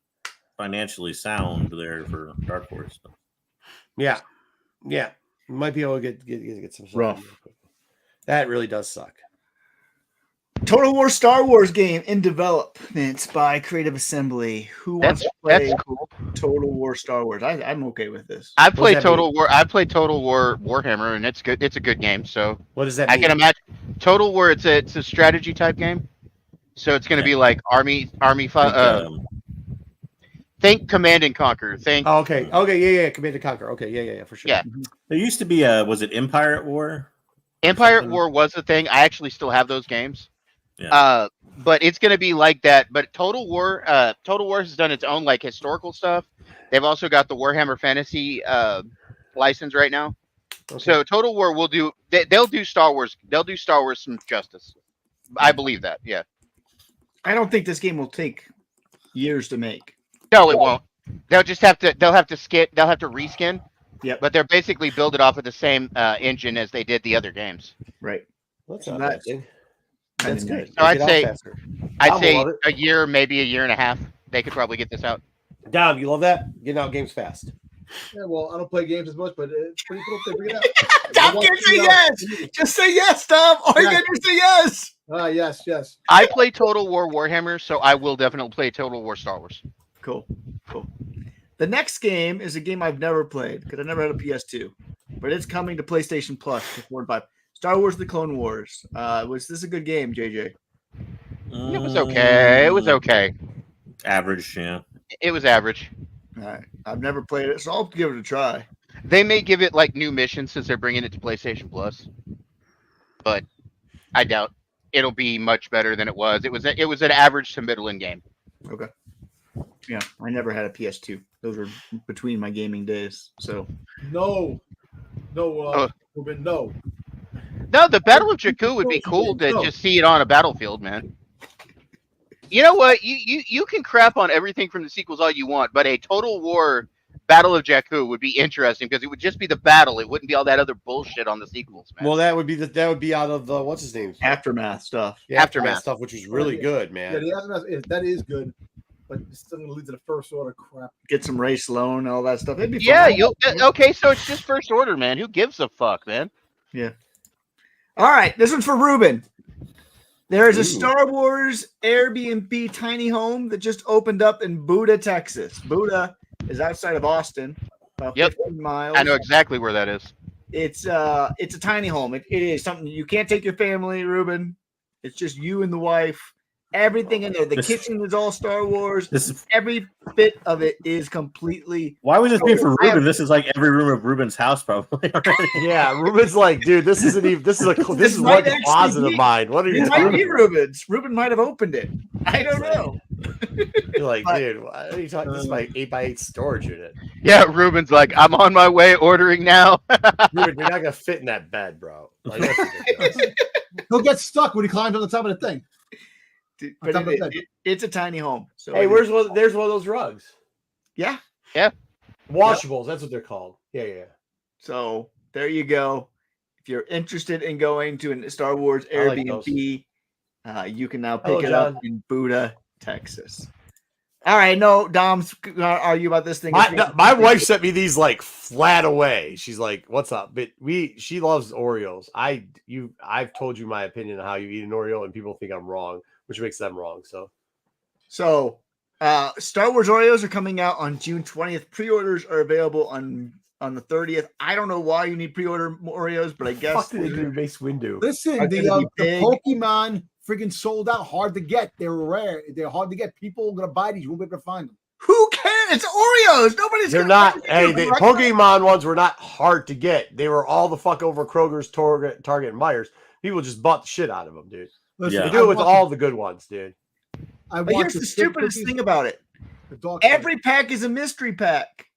financially sound there for Dark Horse. Yeah, you might be able to get some rough. That really does suck. Total War Star Wars game in development by Creative Assembly. Who wants to play Total War Star Wars? I'm okay with this. I played Total War Warhammer, and it's good. It's a good game. So what does that mean? I can imagine Total War. It's a strategy type game. So it's going to be like army. Think Command and Conquer. Think. Oh, okay. Yeah. Command and Conquer. Okay. Yeah, for sure. Yeah. There used to be was it Empire at War? Empire at War was the thing. I actually still have those games. Yeah. But it's going to be like that. But Total War has done its own like historical stuff. They've also got the Warhammer Fantasy license right now. Okay. So Total War will do. They'll do Star Wars. They'll do Star Wars some justice. I believe that. Yeah. I don't think this game will take years to make. No, it won't. They'll just have to. They'll have to reskin. Yeah. But they're basically build it off of the same engine as they did the other games. Right. That's not bad. That's good. So I'd say a year, maybe a year and a half. They could probably get this out. Dom, you love that? Getting out games fast. Yeah, well, I don't play games as much, but it's pretty cool if they bring it out. Dom can't say yes. Just say yes, Dom. All you gotta do is say yes. Yes. I play Total War Warhammer, so I will definitely play Total War Star Wars. Cool. The next game is a game I've never played because I never had a PS2, but it's coming to PlayStation Plus for 4 and 5. Star Wars: The Clone Wars. Was this a good game, JJ? It was okay. It was okay. Average, yeah. It was average. All right. I've never played it, so I'll give it a try. They may give it like new missions since they're bringing it to PlayStation Plus, but I doubt it'll be much better than it was. It was an average to middle end game. Okay. Yeah, I never had a PS2. Those were between my gaming days. So no. No, the Battle of Jakku would be cool to just see it on a battlefield, man. You know what? You can crap on everything from the sequels all you want, but a Total War Battle of Jakku would be interesting because it would just be the battle. It wouldn't be all that other bullshit on the sequels, man. Well, that would be out of the what's his name? Aftermath stuff. Yeah, Aftermath stuff, which was really good, man. Yeah, the Aftermath that is good, but it's still going to lead to the First Order crap. Get some race loan, all that stuff. It'd be fun. Yeah, okay, so it's just First Order, man. Who gives a fuck, man? Yeah. All right, this one's for Ruben. There is a Star Wars Airbnb tiny home that just opened up in Buda, Texas. Buda is outside of Austin, about 15 miles. I know exactly where that is. It's a tiny home. It is something you can't take your family, Ruben. It's just you and the wife. Everything in there. The kitchen is all Star Wars. Every bit of it is completely. Why would this be for Ruben? This is like every room of Ruben's house, probably. Yeah, Ruben's like, dude, this isn't even. This is like a closet of mine. What are you talking about? Ruben's. Ruben might have opened it. I don't know. You're like, dude, why are you talking? This is my 8x8 storage unit. Yeah, Ruben's like, I'm on my way ordering now. Ruben, you're not gonna fit in that bed, bro. Like, he'll get stuck when he climbs on the top of the thing. But it's a tiny home. So hey, there's one of those rugs. Yeah. Washables, that's what they're called. Yeah. So there you go. If you're interested in going to a Star Wars Airbnb, you can now pick it up in Buda, Texas. All right, no, Dom's argue about this thing. My wife sent me these like flat away. She's like, "What's up?" But she loves Oreos. I've told you my opinion on how you eat an Oreo, and people think I'm wrong, which makes them wrong. So, Star Wars Oreos are coming out on June 20th. Pre-orders are available on the 30th. I don't know why you need pre-order Oreos, but I guess fuck did they do Mace Windu? Listen, the Pokemon friggin' sold out, hard to get. They're rare. They're hard to get. People are gonna buy these. You won't be able to find them. Who cares? It's Oreos. Nobody's. They're not. Hey, the Pokemon ones were not hard to get. They were all the fuck over Kroger's, Target, and Myers. People just bought the shit out of them, dude. Listen, they do it with all the good ones, dude. But here's the stupidest thing about it. Every pack is a mystery pack.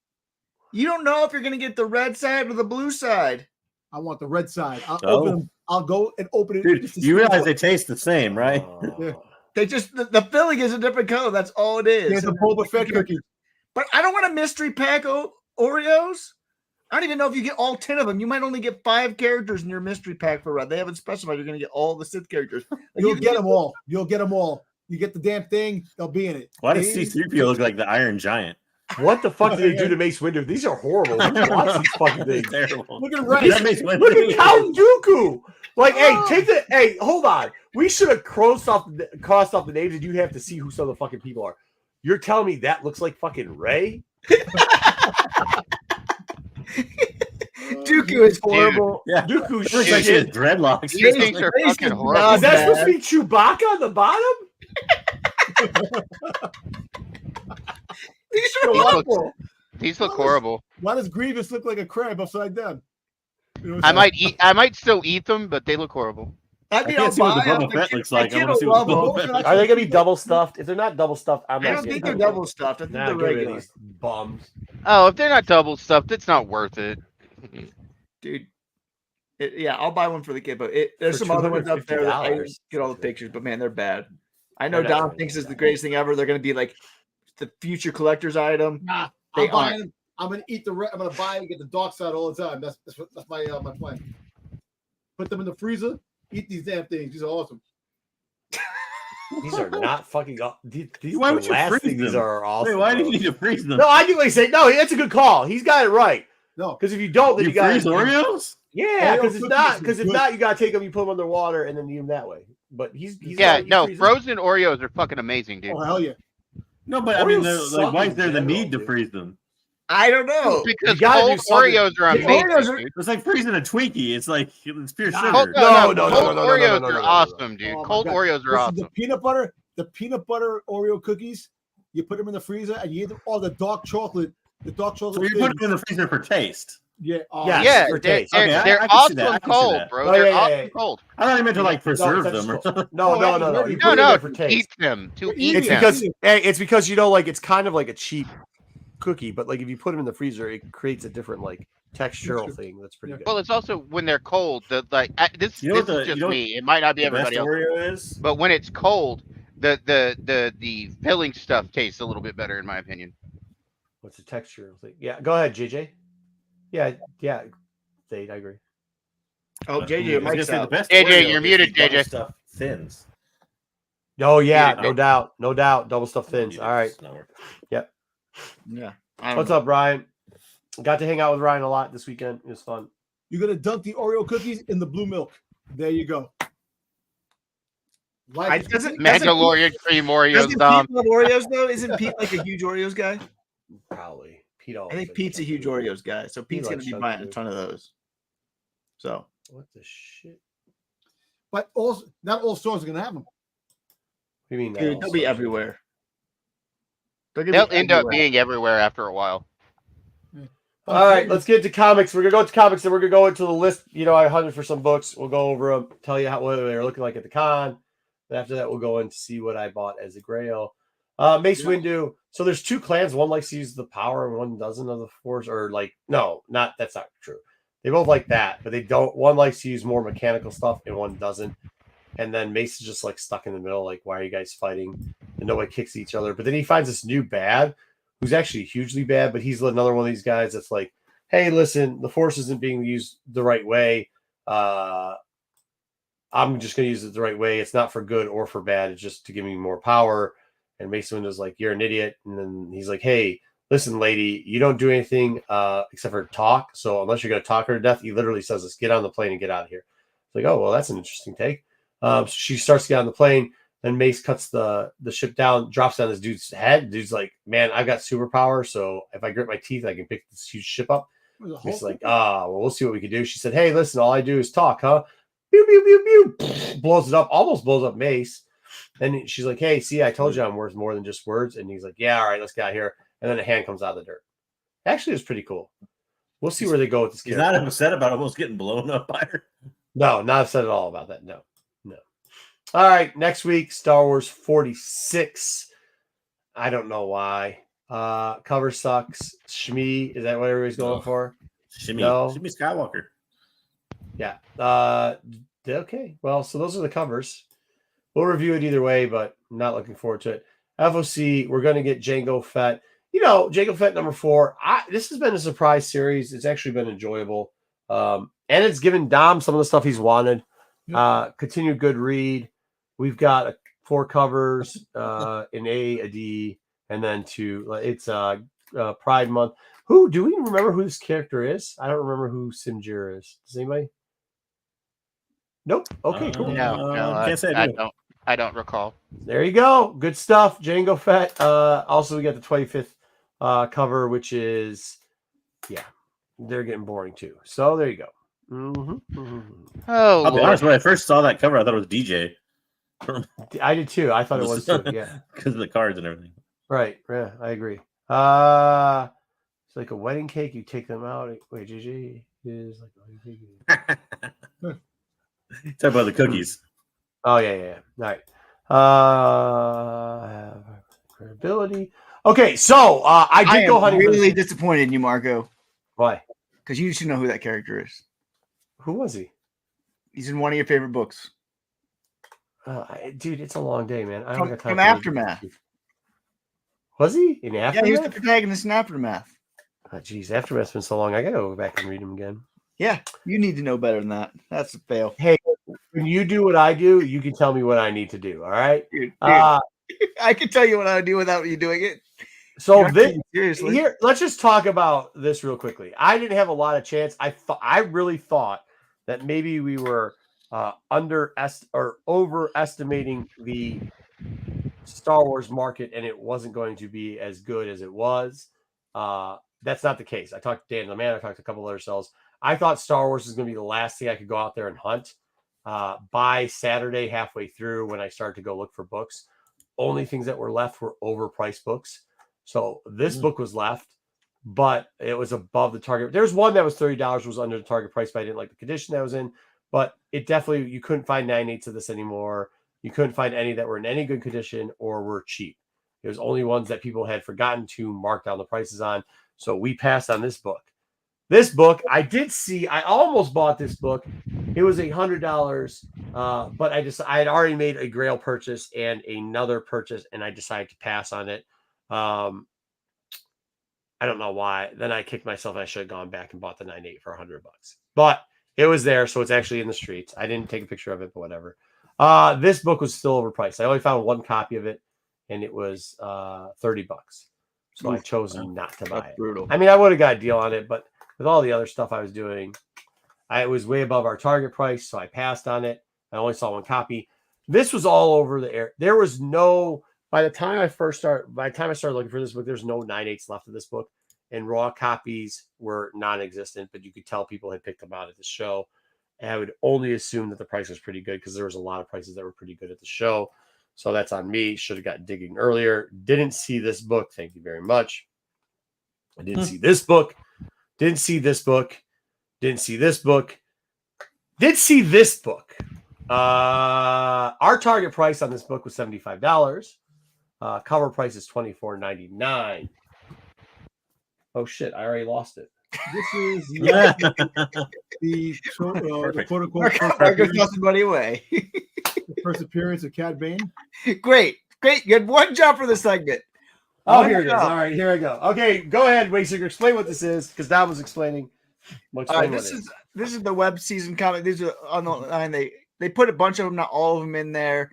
You don't know if you're going to get the red side or the blue side. I want the red side. I'll go and open it. Dude, you realize they taste the same, right? Yeah. They just the filling is a different color. That's all it is. There's a Boba Fett cookie. But I don't want a mystery pack Oreos. I don't even know if you get all 10 of them. You might only get 5 characters in your mystery pack for Red. They haven't specified you're going to get all the Sith characters. You'll get them all. You'll get them all. You get the damn thing, they'll be in it. Why does C-3PO look like the Iron Giant? What the fuck did they do to Mace Windu? These are horrible. Watch these fucking things. Terrible. Look at Ray. Look at Count Dooku. Like, hey, hold on. We should have crossed off the names, and you have to see who some of the fucking people are. You're telling me that looks like fucking Ray? Dooku is horrible. Yeah. Dooku looks like his dreadlocks. These things are fucking horrible. Is that supposed to be Chewbacca on the bottom? These are horrible. These look horrible. Why does Grievous look like a crab upside down? You know I might still eat them, but they look horrible. I can't see what the Boba Fett looks like. I want to see what the Boba Fett looks like. Are they gonna be double stuffed? If they're not double stuffed, I don't think they're double stuffed. I think they're regular. These bums. Oh, if they're not double stuffed, it's not worth it. Dude. Yeah, I'll buy one for the kid, but there's some other ones up there that I get all the pictures, but man, they're bad. I know Dom thinks it's the greatest thing ever. They're going to be like the future collector's item. Nah, I'm going to eat I'm going to buy and get the dark side all the time. That's my plan. Put them in the freezer. Eat these damn things. These are awesome. These are not fucking. These why would you freeze them? These are awesome. Wait, why do you need to freeze them? No, I can say no. That's a good call. He's got it right. No, because if you don't, then you got freeze Oreos. Yeah, because if not, you gotta take them. You put them underwater and then eat them that way. But he's frozen Oreos are fucking amazing, dude. Oh hell yeah! No, but I mean, like, why is there the need to freeze them? I don't know. Because cold Oreos are amazing. It's like freezing a Twinkie. It's like it's pure sugar. Cold Oreos are awesome, dude. Cold Oreos are awesome. The peanut butter Oreo cookies. You put them in the freezer and you eat them. Oh, the dark chocolate. The dark chocolate. So you put them in the freezer for taste. Yeah. They're awesome cold, bro. They're awesome cold. I thought you meant to like preserve them or something. No. To eat them. It's because like it's kind of like a cheap cookie, but like if you put them in the freezer, it creates a different like textural thing. That's pretty good. Well, it's also when they're cold. This is just me. It might not be everybody else. Oreo is? But when it's cold, the filling stuff tastes a little bit better, in my opinion. What's the texture thing? Yeah, go ahead, JJ. Yeah, Dave, I agree. Oh, JJ, Mike's out. JJ, you're muted, JJ. Stuff thins. Oh yeah, no doubt, double stuff thins. All right. Yep. Yeah. What's up, Ryan? Got to hang out with Ryan a lot this weekend. It was fun. You're gonna dunk the Oreo cookies in the blue milk. There you go. Mandalorian cream Oreos. Doesn't Pete love Oreos though? Isn't Pete like a huge Oreos guy? Probably. I think Pete's a huge Oreos guy, so Pete's gonna be buying a ton of those. So what the shit? But not all stores are gonna have them. What do you mean? Dude, they'll be everywhere. They'll end up being everywhere after a while. All right, let's get into comics. We're gonna go to comics, and we're gonna go into the list. I hunted for some books. We'll go over them, tell you what they're looking like at the con. And after that, we'll go in to see what I bought as a Grail. Mace Windu. So there's 2 clans. One likes to use the power, and one doesn't of the Force. Or that's not true. They both like that, but they don't. One likes to use more mechanical stuff, and one doesn't. And then Mace is just like stuck in the middle. Like, why are you guys fighting? And nobody kicks each other. But then he finds this new bad, who's actually hugely bad. But he's another one of these guys that's like, hey, listen, the Force isn't being used the right way. I'm just going to use it the right way. It's not for good or for bad. It's just to give me more power. And Mace Windu's like, "You're an idiot." And then he's like, "Hey, listen, lady, you don't do anything except for talk. So unless you're going to talk her to death," he literally says, "Let's get on the plane and get out of here." It's like, oh, well, that's an interesting take. So she starts to get on the plane. Then Mace cuts the ship down, drops down this dude's head. Dude's like, "Man, I've got superpower. So if I grit my teeth, I can pick this huge ship up." He's like, well, we'll see what we can do. She said, "Hey, listen, all I do is talk, huh?" Pew, pew, pew, pew. Blows it up, almost blows up Mace. Then she's like, "Hey, see, I told you I'm worth more than just words." And he's like, "Yeah, all right, let's get out of here." And then a hand comes out of the dirt. Actually, it's pretty cool. We'll see where they go with this. He's not upset about almost getting blown up by her. No, not upset at all about that. No. All right, next week, Star Wars 46. I don't know why. Cover sucks. Shmi, is that what everybody's going for? Shmi Skywalker. Yeah. Okay. Well, so those are the covers. We'll review it either way, but I'm not looking forward to it. FOC, we're going to get Jango Fett. Jango Fett number 4. This has been a surprise series. It's actually been enjoyable. And it's given Dom some of the stuff he's wanted. Continued good read. We've got 4 covers, an A, a D, and then 2. It's Pride Month. Do we remember who this character is? I don't remember who Sinjir is. Does anybody? Nope. Okay, cool. No, I don't recall. There you go. Good stuff. Jango Fett. Also, we got the 25th cover, which is, they're getting boring too. So there you go. Oh, I'll be honest. When I first saw that cover, I thought it was DJ. I did too. I thought it was too. Yeah, because of the cards and everything. Right. Yeah, I agree. It's like a wedding cake. You take them out. Wait, GG is like a wedding cake. Talk about the cookies. Oh yeah. All right. Credibility. Okay, so I did go hunting. I'm really disappointed in you, Marco. Why? Because you should know who that character is. Who was he? He's in one of your favorite books. Dude, it's a long day, man. I don't got time from Aftermath. Was he in Aftermath? Yeah, he was the protagonist in Aftermath. Geez, Aftermath's been so long. I gotta go back and read him again. Yeah, you need to know better than that. That's a fail. Hey, when you do what I do, you can tell me what I need to do. All right, dude, I can tell you what I would do without you doing it. So here, let's just talk about this real quickly. I didn't have a lot of chance. I really thought that maybe we were overestimating the Star Wars market, and it wasn't going to be as good as it was. That's not the case. I talked to Dan LeMan. I talked to a couple other cells. I thought Star Wars was going to be the last thing I could go out there and hunt. By Saturday, halfway through, when I started to go look for books, only things that were left were overpriced books. So this book was left, but it was above the target. There's one that was $30, was under the target price, but I didn't like the condition that was in. But it definitely, you couldn't find 9/8 of this anymore. You couldn't find any that were in any good condition or were cheap. It was only ones that people had forgotten to mark down the prices on. So we passed on this book. This book, I almost bought this book. It was $100, but I had already made a Grail purchase and another purchase, and I decided to pass on it. I don't know why. Then I kicked myself. I should have gone back and bought the 9/8 for $100, but it was there, so it's actually in the streets. I didn't take a picture of it, but whatever. This book was still overpriced. I only found one copy of it, and it was $30. So I chose not to buy it. Brutal. I mean, I would have got a deal on it, but with all the other stuff I was doing, it was way above our target price, so I passed on it. I only saw one copy. This was all over the air. There was no. By the time I started looking for this book, there's no 9/8 left of this book, and raw copies were non-existent. But you could tell people had picked them out at the show. And I would only assume that the price was pretty good because there was a lot of prices that were pretty good at the show. So that's on me. Should have got digging earlier. Didn't see this book. Thank you very much. I didn't see this book. Didn't see this book. Didn't see this book. Did see this book. Our target price on this book was $75. Cover price is $24.99. Oh shit! I already lost it. This is the Marco's lost his money away. The first appearance of Cad Bane. Great. You had one job for the segment. Oh, here it is. All right, here I go. Okay, go ahead, Wayseeker. Explain what this is, because Dom was explaining. This is the web season comic. These are on the line. They put a bunch of them, not all of them, in there.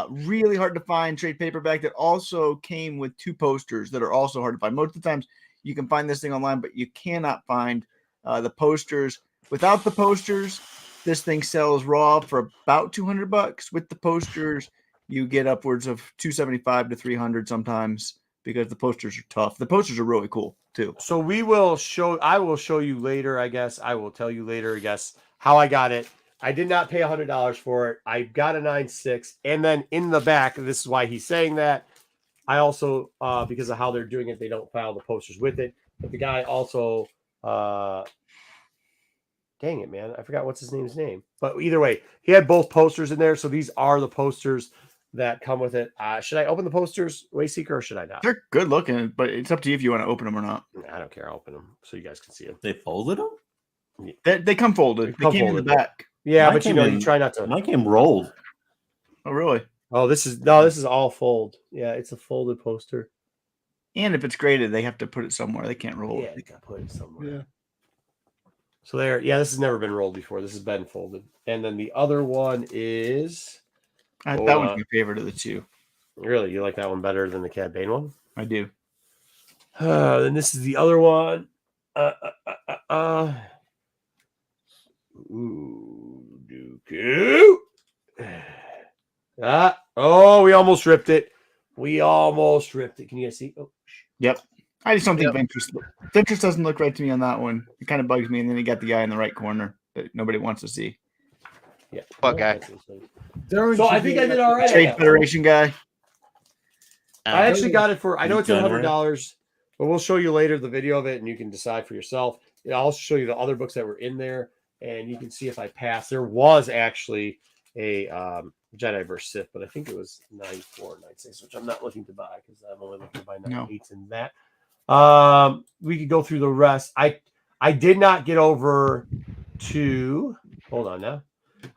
Really hard to find trade paperback that also came with 2 posters that are also hard to find. Most of the times you can find this thing online, but you cannot find the posters. Without the posters, this thing sells raw for about $200. With the posters, you get upwards of $275 to $300 sometimes because the posters are tough. The posters are really cool too. So I will show you later, I guess. I will tell you later, I guess, how I got it. I did not pay $100 for it. I got a 9.6. And then in the back, this is why he's saying that. I also, because of how they're doing it, they don't file the posters with it. But the guy also, dang it, man. I forgot what's his name. But either way, he had both posters in there. So these are the posters that come with it. Should I open the posters, Wayseeker, or should I not? They're good looking, but it's up to you if you want to open them or not. I don't care. I'll open them so you guys can see them. They folded them? They come folded. They came in the back. Yeah, but you try not to. Mine came rolled. Oh, really? Oh, this is all fold. Yeah, it's a folded poster. And if it's graded, they have to put it somewhere. They can't roll Yeah, it. they got to put it somewhere. Yeah. So there, this has never been rolled before. This has been folded. And then the other one is That one's my favorite of the 2. Really, you like that one better than the Cad Bane one? I do. Then this is the other one. Ooh, Dooku. We almost ripped it. Can you guys see? Oh, yep. I just don't think Ventress doesn't look right to me on that one. It kind of bugs me. And then you got the guy in the right corner that nobody wants to see. Yeah. What guy? So I think I did all right. Trade Federation guy. I actually got it for, I know it's $100, but we'll show you later the video of it and you can decide for yourself. I'll show you the other books that were in there and you can see if I pass. There was actually a Jedi vs. Sith, but I think it was 9.4, 9.6, which I'm not looking to buy because I'm only looking to buy 9.8s in that. We could go through the rest. I did not get over to, hold on now.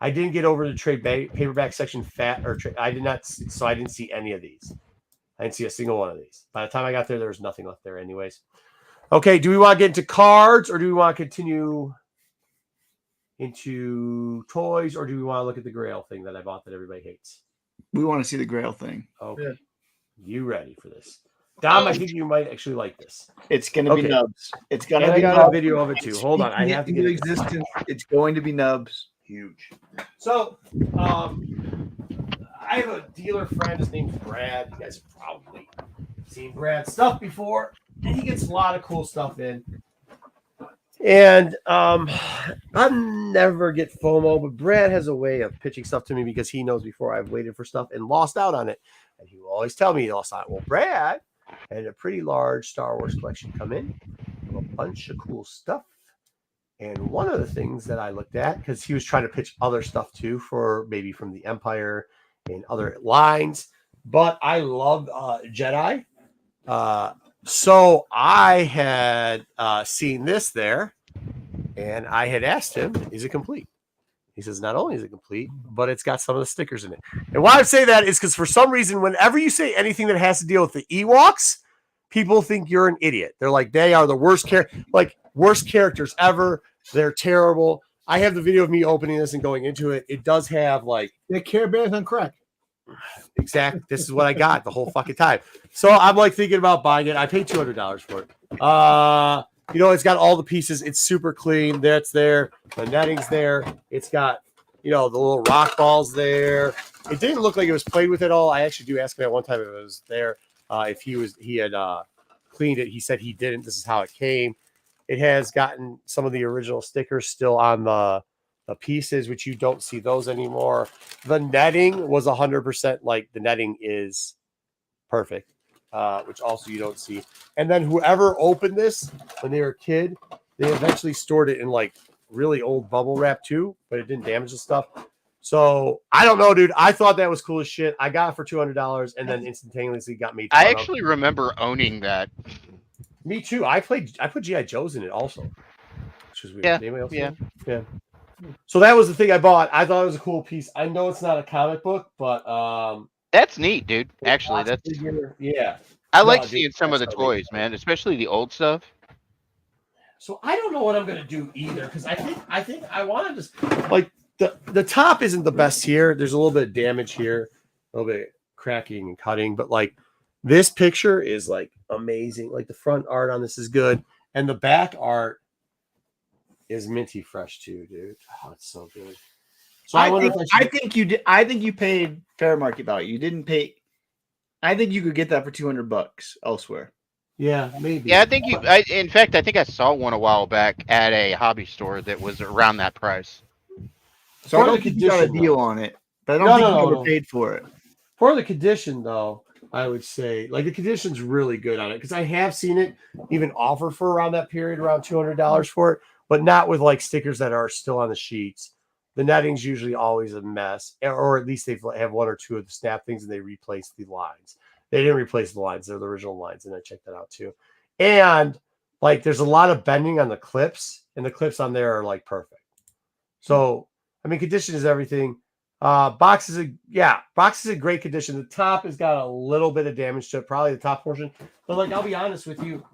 I didn't get over to trade paperback section I didn't see any of these. I didn't see a single one of these. By the time I got there was nothing left there anyways. Okay, do we want to get into cards or do we want to continue into toys or do we want to look at the Grail thing that I bought that everybody hates? We want to see the Grail thing. Okay. Yeah. You ready for this? Dom, I think you might actually like this. It's going to be nubs. It's going to be. I got a video of it too. Hold on. I have to get existence. It's going to be nubs. Huge. So, I have a dealer friend. His name's Brad. You guys have probably seen Brad's stuff before. And he gets a lot of cool stuff in. And I never get FOMO, but Brad has a way of pitching stuff to me because he knows before I've waited for stuff and lost out on it. And he will always tell me he lost out. Well, Brad had a pretty large Star Wars collection come in. A bunch of cool stuff. And one of the things that I looked at, because he was trying to pitch other stuff too for maybe from the Empire and other lines, but I love Jedi. So I had seen this there, and I had asked him, is it complete? He says, not only is it complete, but it's got some of the stickers in it. And why I say that is because for some reason, whenever you say anything that has to deal with the Ewoks, people think you're an idiot. They're like, they are the worst characters ever. They're terrible. I have the video of me opening this and going into it. It does have like... They're Care Bears on crack. Exactly. This is what I got the whole fucking time. So I'm like thinking about buying it. I paid $200 for it. It's got all the pieces. It's super clean. That's there. The netting's there. It's got, the little rock balls there. It didn't look like it was played with at all. I actually do ask him at one time if it was there. If he had cleaned it. He said he didn't. This is how it came. It has gotten some of the original stickers still on the pieces, which you don't see those anymore. The netting was 100% like the netting is perfect, which also you don't see. And then whoever opened this when they were a kid, they eventually stored it in like really old bubble wrap too, but it didn't damage the stuff. So I don't know, dude. I thought that was cool as shit. I got it for $200 and then instantaneously got made. I actually remember owning that. Me too. I put G.I. Joes in it also, which was weird. Yeah, Anybody else? yeah. So that was the thing I bought. I thought it was a cool piece. I know it's not a comic book, but that's neat, dude. Actually, that's yeah. I like seeing some of the toys, man, especially the old stuff. So I don't know what I'm gonna do either because I think I want to just like the top isn't the best here. There's a little bit of damage here. a little bit cracking and cutting, but like this picture is like amazing. Like the front art on this is good, and the back art is minty fresh too, dude. Oh, it's so good. So I think you did. I think you paid fair market value. You didn't pay. I think you could get that for $200 elsewhere. Yeah, maybe. Yeah, I think you. In fact, I think I saw one a while back at a hobby store that was around that price. So I don't think you got a deal on it, but I don't think you ever paid for it. For the condition, though, I would say like the condition's really good on it because I have seen it even offer for around that period, around $200 for it, but not with like stickers that are still on the sheets. The netting's usually always a mess, or at least they have one or two of the snap things and they replace the lines. They didn't replace the lines; they're the original lines, and I checked that out too. And like, there's a lot of bending on the clips, and the clips on there are like perfect. So, I mean, condition is everything. Box is a great condition. The top has got a little bit of damage to it, probably the top portion. But like, I'll be honest with you.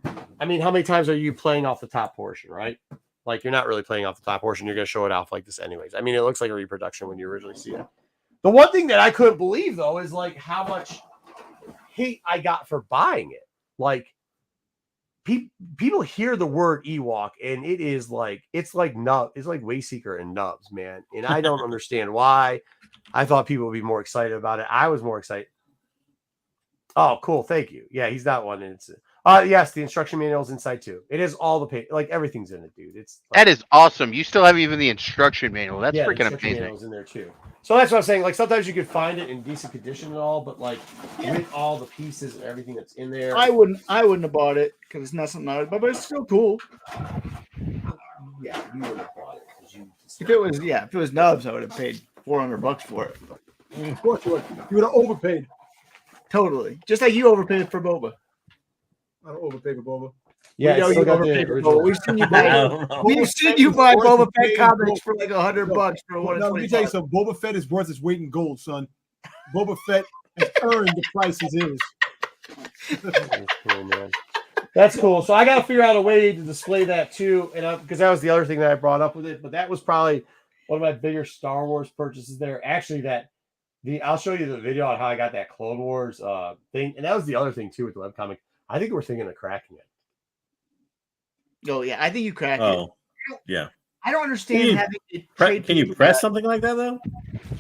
I mean, how many times are you playing off the top portion, right? Like, you're not really playing off the top portion. You're going to show it off like this anyways. I mean, it looks like a reproduction when you originally see it. The one thing that I couldn't believe, though, is like how much hate I got for buying it. Like, people hear the word Ewok, and it's like Wayseeker and Nubs, man. And I don't understand why. I thought people would be more excited about it. I was more excited. Oh, cool. Thank you. Yeah, he's not one. And it's yes, the instruction manual is inside too. It is all the page, like everything's in it, dude. It's like, that is awesome. You still have even the instruction manual. That's freaking amazing. Manual's in there too. So that's what I'm saying. Like sometimes you could find it in decent condition and all, but like with all the pieces and everything that's in there, I wouldn't have bought it because it's not something I would buy, but it's still cool. Yeah, you would have bought it. If it was Nubs, I would have paid $400 for it. Of course you would. You would have overpaid. Totally, just like you overpaid for Boba. I don't overpay for Boba. Yeah, you overpaid for Boba. We've seen you buy Boba Fett comics for like $100 for one. Let me tell you something. Boba Fett is worth its weight in gold, son. Boba Fett has earned the price it is. That's cool, man. That's cool. So I got to figure out a way to display that too, and because that was the other thing that I brought up with it. But that was probably one of my bigger Star Wars purchases there. Actually, I'll show you the video on how I got that Clone Wars thing, and that was the other thing too with the webcomic. I think we're thinking of cracking it. Oh yeah, I think you crack it. Oh yeah. I don't understand having it. Can you press something like that though?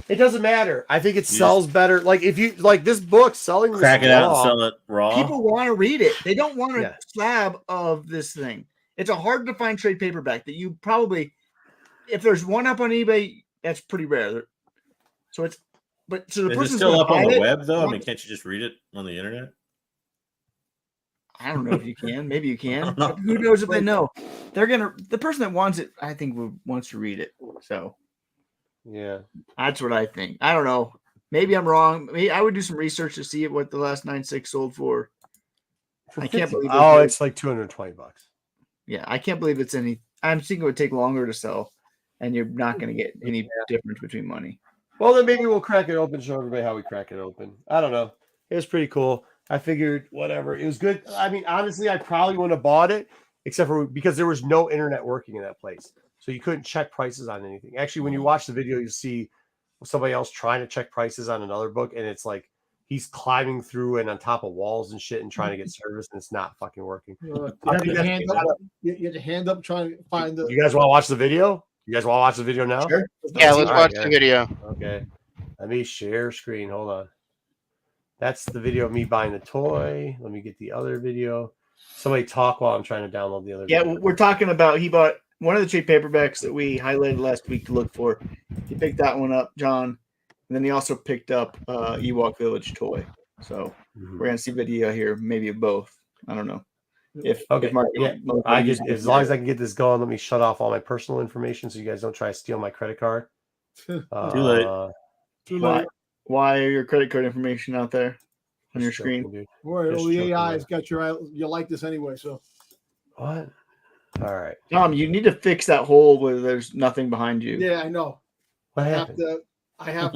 It doesn't matter. I think it sells better. Like if you like this book selling, crack it out and sell it raw. People want to read it. They don't want a slab of this thing. It's a hard to find trade paperback that you probably, if there's one up on eBay, that's pretty rare. So it's, but so the person's still up on the web though. I mean, can't you just read it on the internet? I don't know if you can. Maybe you can. Who knows if they know? The person that wants it, I think, wants to read it. So, yeah, that's what I think. I don't know. Maybe I'm wrong. Maybe I would do some research to see what the last 9.6 sold for. I can't believe. It's like $220. Yeah, I can't believe it's any. I'm thinking it would take longer to sell, and you're not going to get any difference between money. Well, then maybe we'll crack it open. Show everybody how we crack it open. I don't know. It was pretty cool. I figured whatever. It was good. I mean, honestly, I probably wouldn't have bought it except for because there was no internet working in that place. So you couldn't check prices on anything. Actually, when you watch the video, you see somebody else trying to check prices on another book. And it's like he's climbing through and on top of walls and shit and trying to get service. And it's not fucking working. You have your hand up trying to find the. You guys want to watch the video? You guys want to watch the video now? Sure. Yeah, let's watch the video. Okay. Let me share screen. Hold on. That's the video of me buying the toy. Let me get the other video. Somebody talk while I'm trying to download the other video. Yeah, we're talking about he bought one of the trade paperbacks that we highlighted last week to look for. He picked that one up, John. And then he also picked up Ewok Village toy. So we're going to see video here, maybe of both. I don't know. If Mark, as long as I can get this going, let me shut off all my personal information so you guys don't try to steal my credit card. Too late. Too late. Why are your credit card information out there on your screen? Boy, the AI has got your likeness anyway. So what? All right, Tom, you need to fix that hole where there's nothing behind you. Yeah, I know. What happened? I have.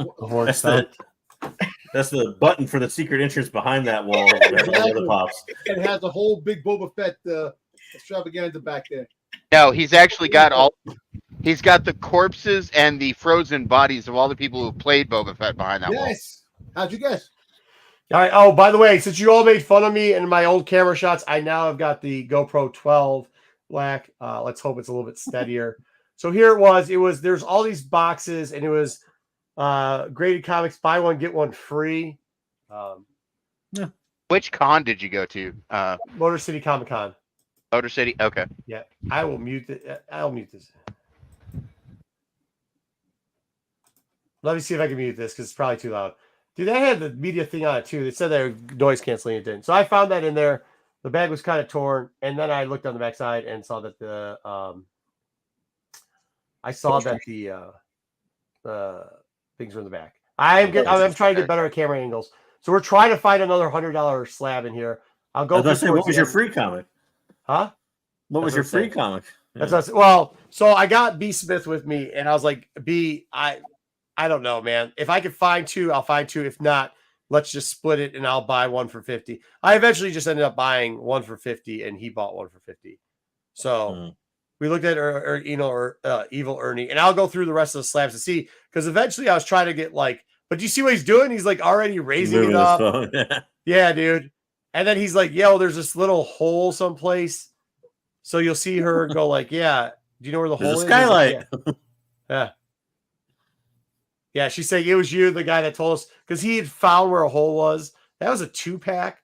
That's the button for the secret entrance behind that wall. Exactly. Pops. It has a whole big Boba Fett extravaganza back there. No, he's actually got all. He's got the corpses and the frozen bodies of all the people who played Boba Fett behind that wall. Yes, How'd you guess? All right. Oh, by the way, since you all made fun of me and my old camera shots, I now have got the GoPro 12 black. Let's hope it's a little bit steadier. So here it was. There's all these boxes, and it was graded comics, buy one, get one free. Yeah. Which con did you go to? Motor City Comic Con. Motor City? Okay. Yeah. I will mute it. I'll mute this. Let me see if I can mute this because it's probably too loud. Dude, they had the media thing on it too. They said they were noise canceling. It didn't. So I found that in there. The bag was kind of torn, and then I looked on the backside and saw that the things were in the back. I'm trying to get better at camera angles. So we're trying to find another $100 slab in here. I'll go. What was your free comic? Huh? What was your free comic? That's us. Well, so I got B Smith with me, and I was like, B, I don't know, man. If I could find two, I'll find two. If not, let's just split it, and I'll buy one for 50. I eventually just ended up buying one for 50, and he bought one for 50. So we looked at Evil Ernie, and I'll go through the rest of the slabs to see, because eventually I was trying to get like, but do you see what he's doing? He's like already raising it up. Yeah, dude. And then he's like, yo, there's this little hole someplace. So you'll see her go like, yeah. Do you know where the hole is? A skylight. Like, yeah. Yeah, she's saying it was you, the guy that told us, because he had found where a hole was. That was a 2-pack.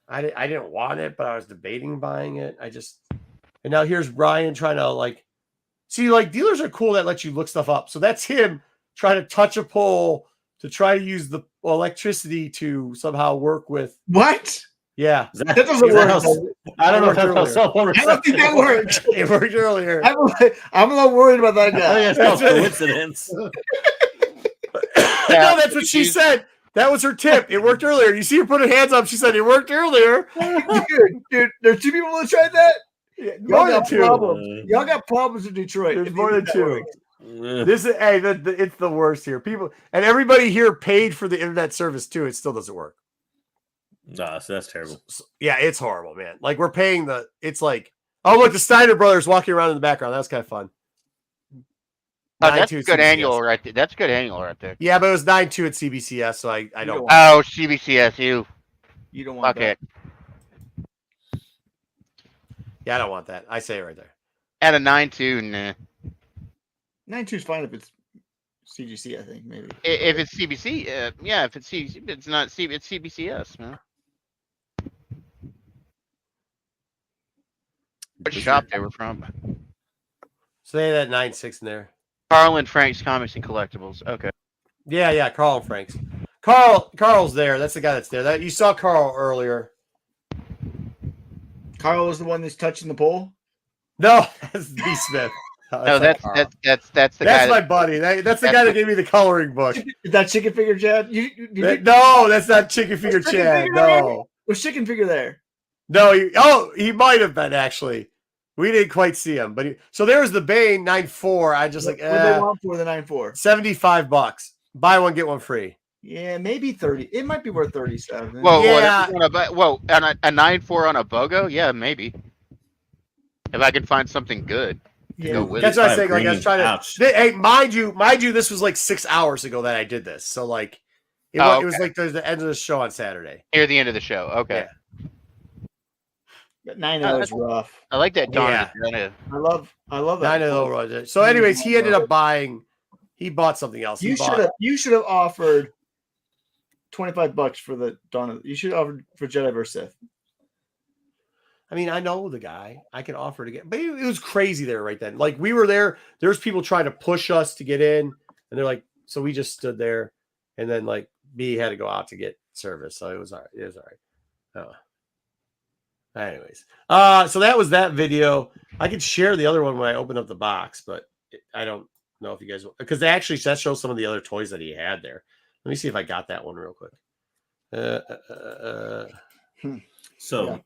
I didn't want it, but I was debating buying it. And now here's Ryan trying to like, see, like dealers are cool that let you look stuff up. So that's him trying to touch a pole to try to use the electricity to somehow work with. What? Yeah. That doesn't work. I don't know if that's how cell phone I don't think that worked. It worked earlier. I'm a little worried about that guy. I think that's coincidence. No, that's what she said. That was her tip. It worked earlier. You see her put her hands up. She said it worked earlier. Dude, there's 2 people that tried that. Yeah, Y'all got problems. Y'all got problems in Detroit. There's more than 2. This is it's the worst here. People and everybody here paid for the internet service too. It still doesn't work. No, so that's terrible. Yeah, it's horrible, man. Like we're paying it's like, oh look, the Steiner brothers walking around in the background. That's kind of fun. That's good CBCS. Annual right there. That's good annual right there. Yeah, but it was 9.2 at CBCS, so I don't. Oh, CBCS, you don't want that. Yeah, I don't want that. I say it right there. At a 9.2, nah. 9.2 is fine if it's CGC, I think, maybe. If it's CBC, yeah, if it's CBC, it's not CB, it's CBCS, man. What shop they were from? So they had that 9.6 in there. Carl and Frank's Comics and Collectibles. Okay. Yeah, Carl and Frank's. Carl's there. That's the guy that's there. You saw Carl earlier. Carl was the one that's touching the pole? No, that's B Smith. No, that's the guy. That's my buddy. That's the guy that gave me the coloring book. Is that Chicken Figure Chad? No, that's not Chicken Figure Chad. No. Was Chicken Figure there? No, he might have been actually. We didn't quite see him, but so there was the Bane 9.4. I just like what do they want for the 9.4? $75. Buy one, get one free. Yeah, maybe 30. It might be worth 37. Whoa, yeah. Whoa, and a 9.4 on a BOGO? Yeah, maybe. If I can find something good. Yeah. Go with That's it. what I was saying. Like I was trying to. Hey, mind you, this was like 6 hours ago that I did this. So like, it was like the end of the show on Saturday. Near the end of the show. Okay. Yeah. But 9.0 is rough. I like that Dawn. Yeah. I love that. 9.0. So, anyways, he ended up buying. He bought something else. You should have offered $25 for the Dawn. You should have offered for Jedi vs. Sith. I mean, I know the guy. I can offer to get, but it was crazy there right then. Like we were there. There's people trying to push us to get in, and they're like, so we just stood there, and then like B had to go out to get service. So it was all right. It was all right. Anyways, so that was that video. I could share the other one when I open up the box, but I don't know if you guys, because that shows some of the other toys that he had there. Let me see if I got that one real quick. So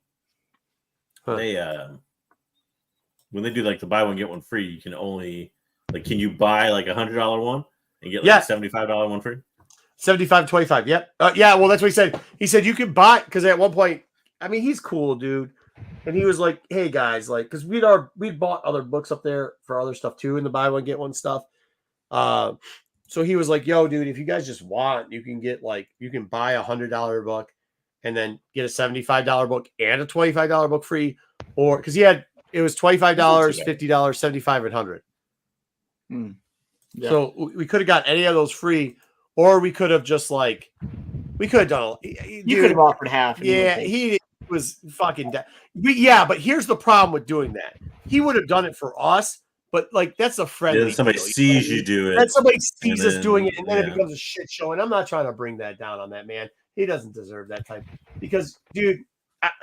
they when they do like the buy one get one free, you can only like, can you buy like $100 one and get like a $75 one free? 75, 25. Yep. Yeah. Well, that's what he said. He said you could buy, because at one point, I mean, he's cool, dude. And he was like, hey guys, like, because we'd bought other books up there for other stuff too in the buy one get one stuff. So he was like, "Yo, dude, if you guys just want, you can buy $100 book, and then get a $75 book and a $25 book free, or because it was $25, $50, $75, and $100. Yeah. So we could have got any of those free, or we could have just we could have done. You could have offered half. Yeah, he was fucking. But here's the problem with doing that. He would have done it for us, but that's a friendly. Somebody deal, sees you do it. And somebody sees us doing it, and then it becomes a shit show. And I'm not trying to bring that down on that man. He doesn't deserve that type. Because, dude,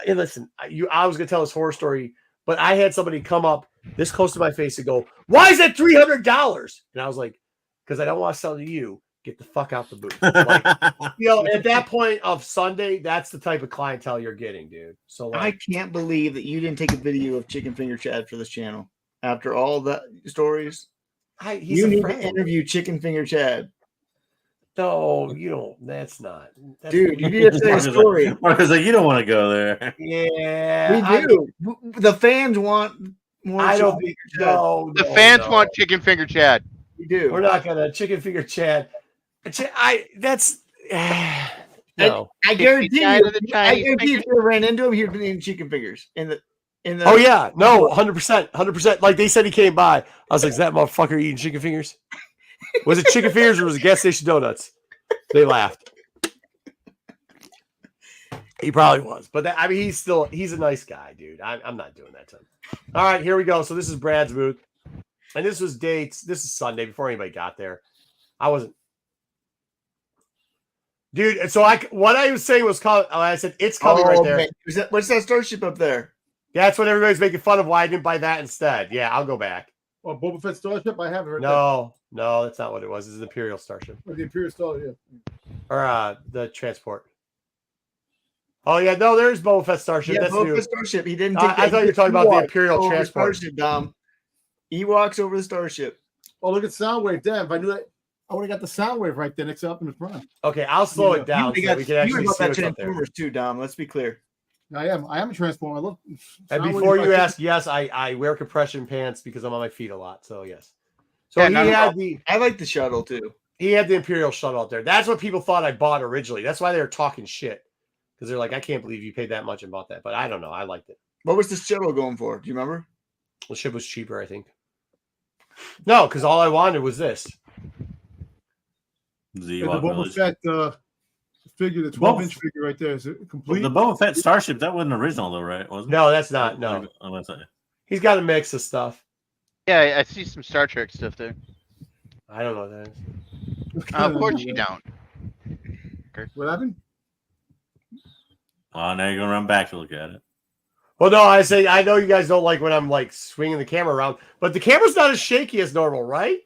listen, I was gonna tell this horror story, but I had somebody come up this close to my face and go, "Why is it $300?" And I was like, "Because I don't want to sell to you. Get the fuck out the booth." At that point of Sunday, that's the type of clientele you're getting, dude. So I can't believe that you didn't take a video of Chicken Finger Chad for this channel after all the stories. You need to interview Chicken Finger Chad. No, you don't. That's not. Dude, you need to say a story. Marcus like, you don't want to go there. Yeah, we do. The fans want more. I don't think so. The fans want Chicken Finger Chad. We do. We're not gonna Chicken Finger Chad. No. I guarantee you. If you ran into him, he'd been eating chicken fingers in the. Oh yeah, no, 100%. Like they said, he came by. I was like, "Is that motherfucker eating chicken fingers? Was it chicken fingers or was it gas station donuts?" They laughed. He probably was, but he's a nice guy, dude. I'm not doing that to him. All right, here we go. So this is Brad's booth, and this was dates. This is Sunday before anybody got there. I wasn't. Dude, and so what I was saying was coming. I said it's coming right there. Man. What's that starship up there? That's what everybody's making fun of. Why I didn't buy that instead. Yeah, I'll go back. Oh, Boba Fett starship. I have it right No, that's not what it was. It's an Imperial starship. there. The Imperial starship. Or the transport. Oh yeah, no, there's Boba Fett starship. Yeah, that's Boba new. Fett starship. He didn't. I thought you were talking about the Imperial transport. Starship, Dom. Ewoks over the starship. Oh, look at Soundwave. Damn, if I knew that, I would have got the Soundwave right there next to Optimus Prime. Okay, I'll slow it down so we can actually see what's up there. Transformers too, Dom. Let's be clear. I am a Transformer. I love. And before you ask, yes, I wear compression pants because I'm on my feet a lot. So yes. So I like the shuttle too. He had the Imperial shuttle out there. That's what people thought I bought originally. That's why they were talking shit. Because they're like, I can't believe you paid that much and bought that. But I don't know. I liked it. What was the shuttle going for? Do you remember? The ship was cheaper, I think. No, because all I wanted was this. The Boba Fett figure, the 12-inch figure right there. Is it complete? The Boba Fett starship, that wasn't original though, right? Wasn't no, that's not. No. He's got a mix of stuff. Yeah, I see some Star Trek stuff there. I don't know what that is. Of course you don't. What happened? Oh, now you're going to run back to look at it. Well, no, I know you guys don't like when I'm like swinging the camera around, but the camera's not as shaky as normal, right?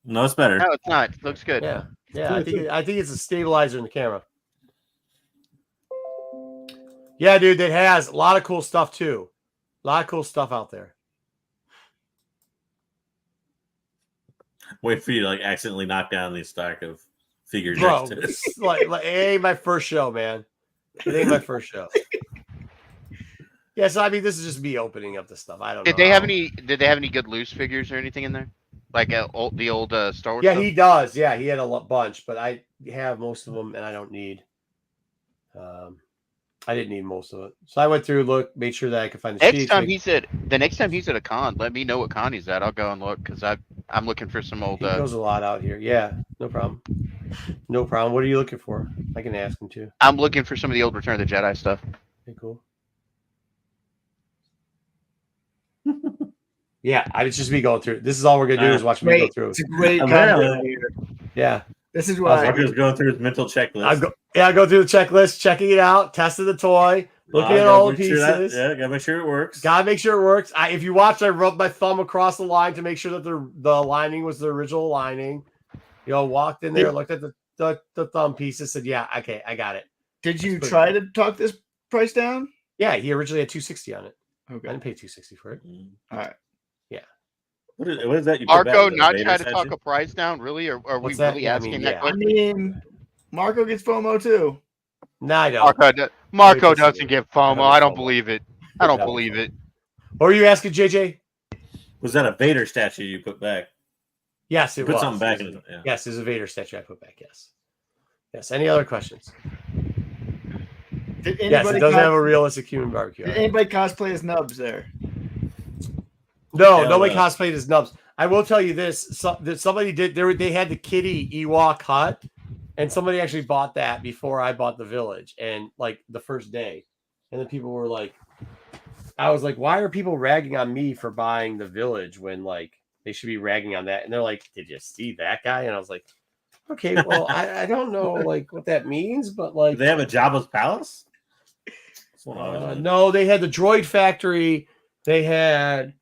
No, it's better. No, it's not. It looks good. Yeah. I think it's a stabilizer in the camera. Yeah, dude, it has a lot of cool stuff too. A lot of cool stuff out there. Wait for you to like accidentally knock down the stack of figures. Bro, it's like it ain't my first show, man. It ain't my first show. Yeah, so I mean, this is just me opening up the stuff. I don't know. Did they have any good loose figures or anything in there? Like the old Star Wars? Yeah, stuff? he does. Yeah, he had a bunch, but I have most of them, and I don't need. I didn't need most of it, so I went through, made sure that I could find the next time he's at a con, let me know what con he's at. I'll go and look because I'm looking for some old. He goes a lot out here. Yeah, no problem. No problem. What are you looking for? I can ask him too. I'm looking for some of the old Return of the Jedi stuff. Okay, cool. Yeah, it's just me going through. This is all we're gonna do is watch me go through. It's a great content here. Yeah, this is why Marcus going through his mental checklist. I go through the checklist, checking it out, testing the toy, looking at all the pieces. Gotta make sure it works. Gotta make sure it works. If you watch, I rubbed my thumb across the line to make sure that the lining was the original lining. Walked in there, looked at the thumb pieces, said, "Yeah, okay, I got it." Did you try to talk this price down? Yeah, he originally had $260 on it. Okay, I didn't pay $260 for it. All right. Yeah. What is that? Marco not trying to talk a price down, really? Or are we really asking that? I mean, Marco gets FOMO too. No, I don't. Marco doesn't get FOMO. I don't believe it. I don't believe it. What were you asking, JJ? Was that a Vader statue you put back? Yes, it put was. something back in it. Yeah. Yes, there's a Vader statue I put back. Yes. Yes. Any other questions? Yes, it does have a realistic human barbecue. Did anybody cosplay as Nubs there? No, nobody cosplayed as Nubs. I will tell you this: that somebody did. They had the kitty Ewok hut, and somebody actually bought that before I bought the village, and like the first day, and then people were like, I was like, why are people ragging on me for buying the village when like they should be ragging on that? And they're like, did you see that guy? And I was like, okay, well, I don't know like what that means, but like, do they have a Jabba's palace? No, they had the droid factory. They had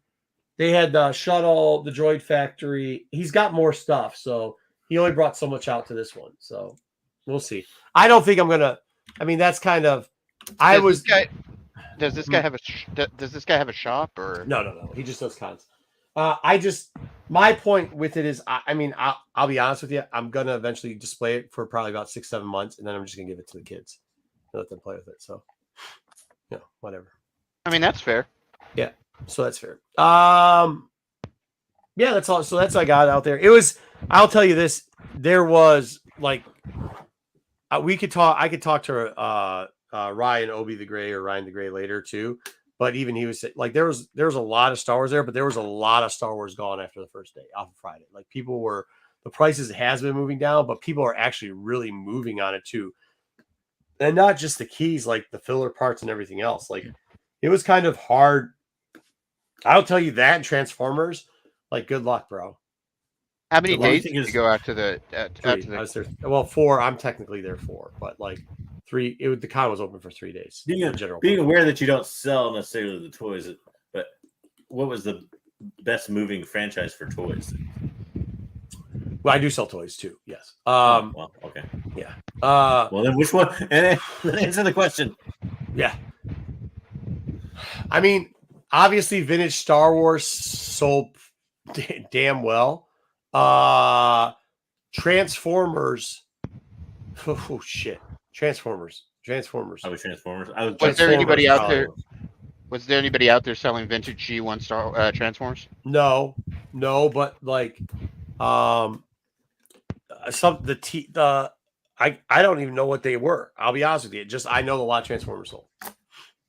the shuttle, the droid factory. He's got more stuff, so he only brought so much out to this one. So we'll see. I don't think I'm gonna. I mean, that's kind of. Does this guy have a shop or no? He just does cons. My point with it is, I mean, I'll be honest with you. I'm gonna eventually display it for probably about 6-7 months, and then I'm just gonna give it to the kids and let them play with it. So, whatever. I mean, that's fair. Yeah, so that's fair. Yeah, that's all. So that's what I got out there. It was. I'll tell you this. There was like, I could talk to Ryan Obi the Gray or Ryan the Gray later too. But even he was like, there was a lot of Star Wars there, but there was a lot of Star Wars gone after the first day off of Friday. Like the prices has been moving down, but people are actually really moving on it too. And not just the keys, like the filler parts and everything else. Like it was kind of hard. I'll tell you that in Transformers, like good luck, bro. How many days did you go after the? I was there, well, 4. I'm technically there 4, but like 3. The con was open for 3 days. Being aware that you don't sell necessarily the toys, but what was the best moving franchise for toys? Well, I do sell toys too. Yes. Well, okay. Yeah. Well, then which one? And then answer the question. Yeah. I mean, obviously, vintage Star Wars sold damn well. Transformers. Oh shit! Transformers. Was there anybody out there? Was there anybody out there selling vintage G1 Star Transformers? No, but like, I don't even know what they were. I'll be honest with you. Just I know a lot of Transformers sold.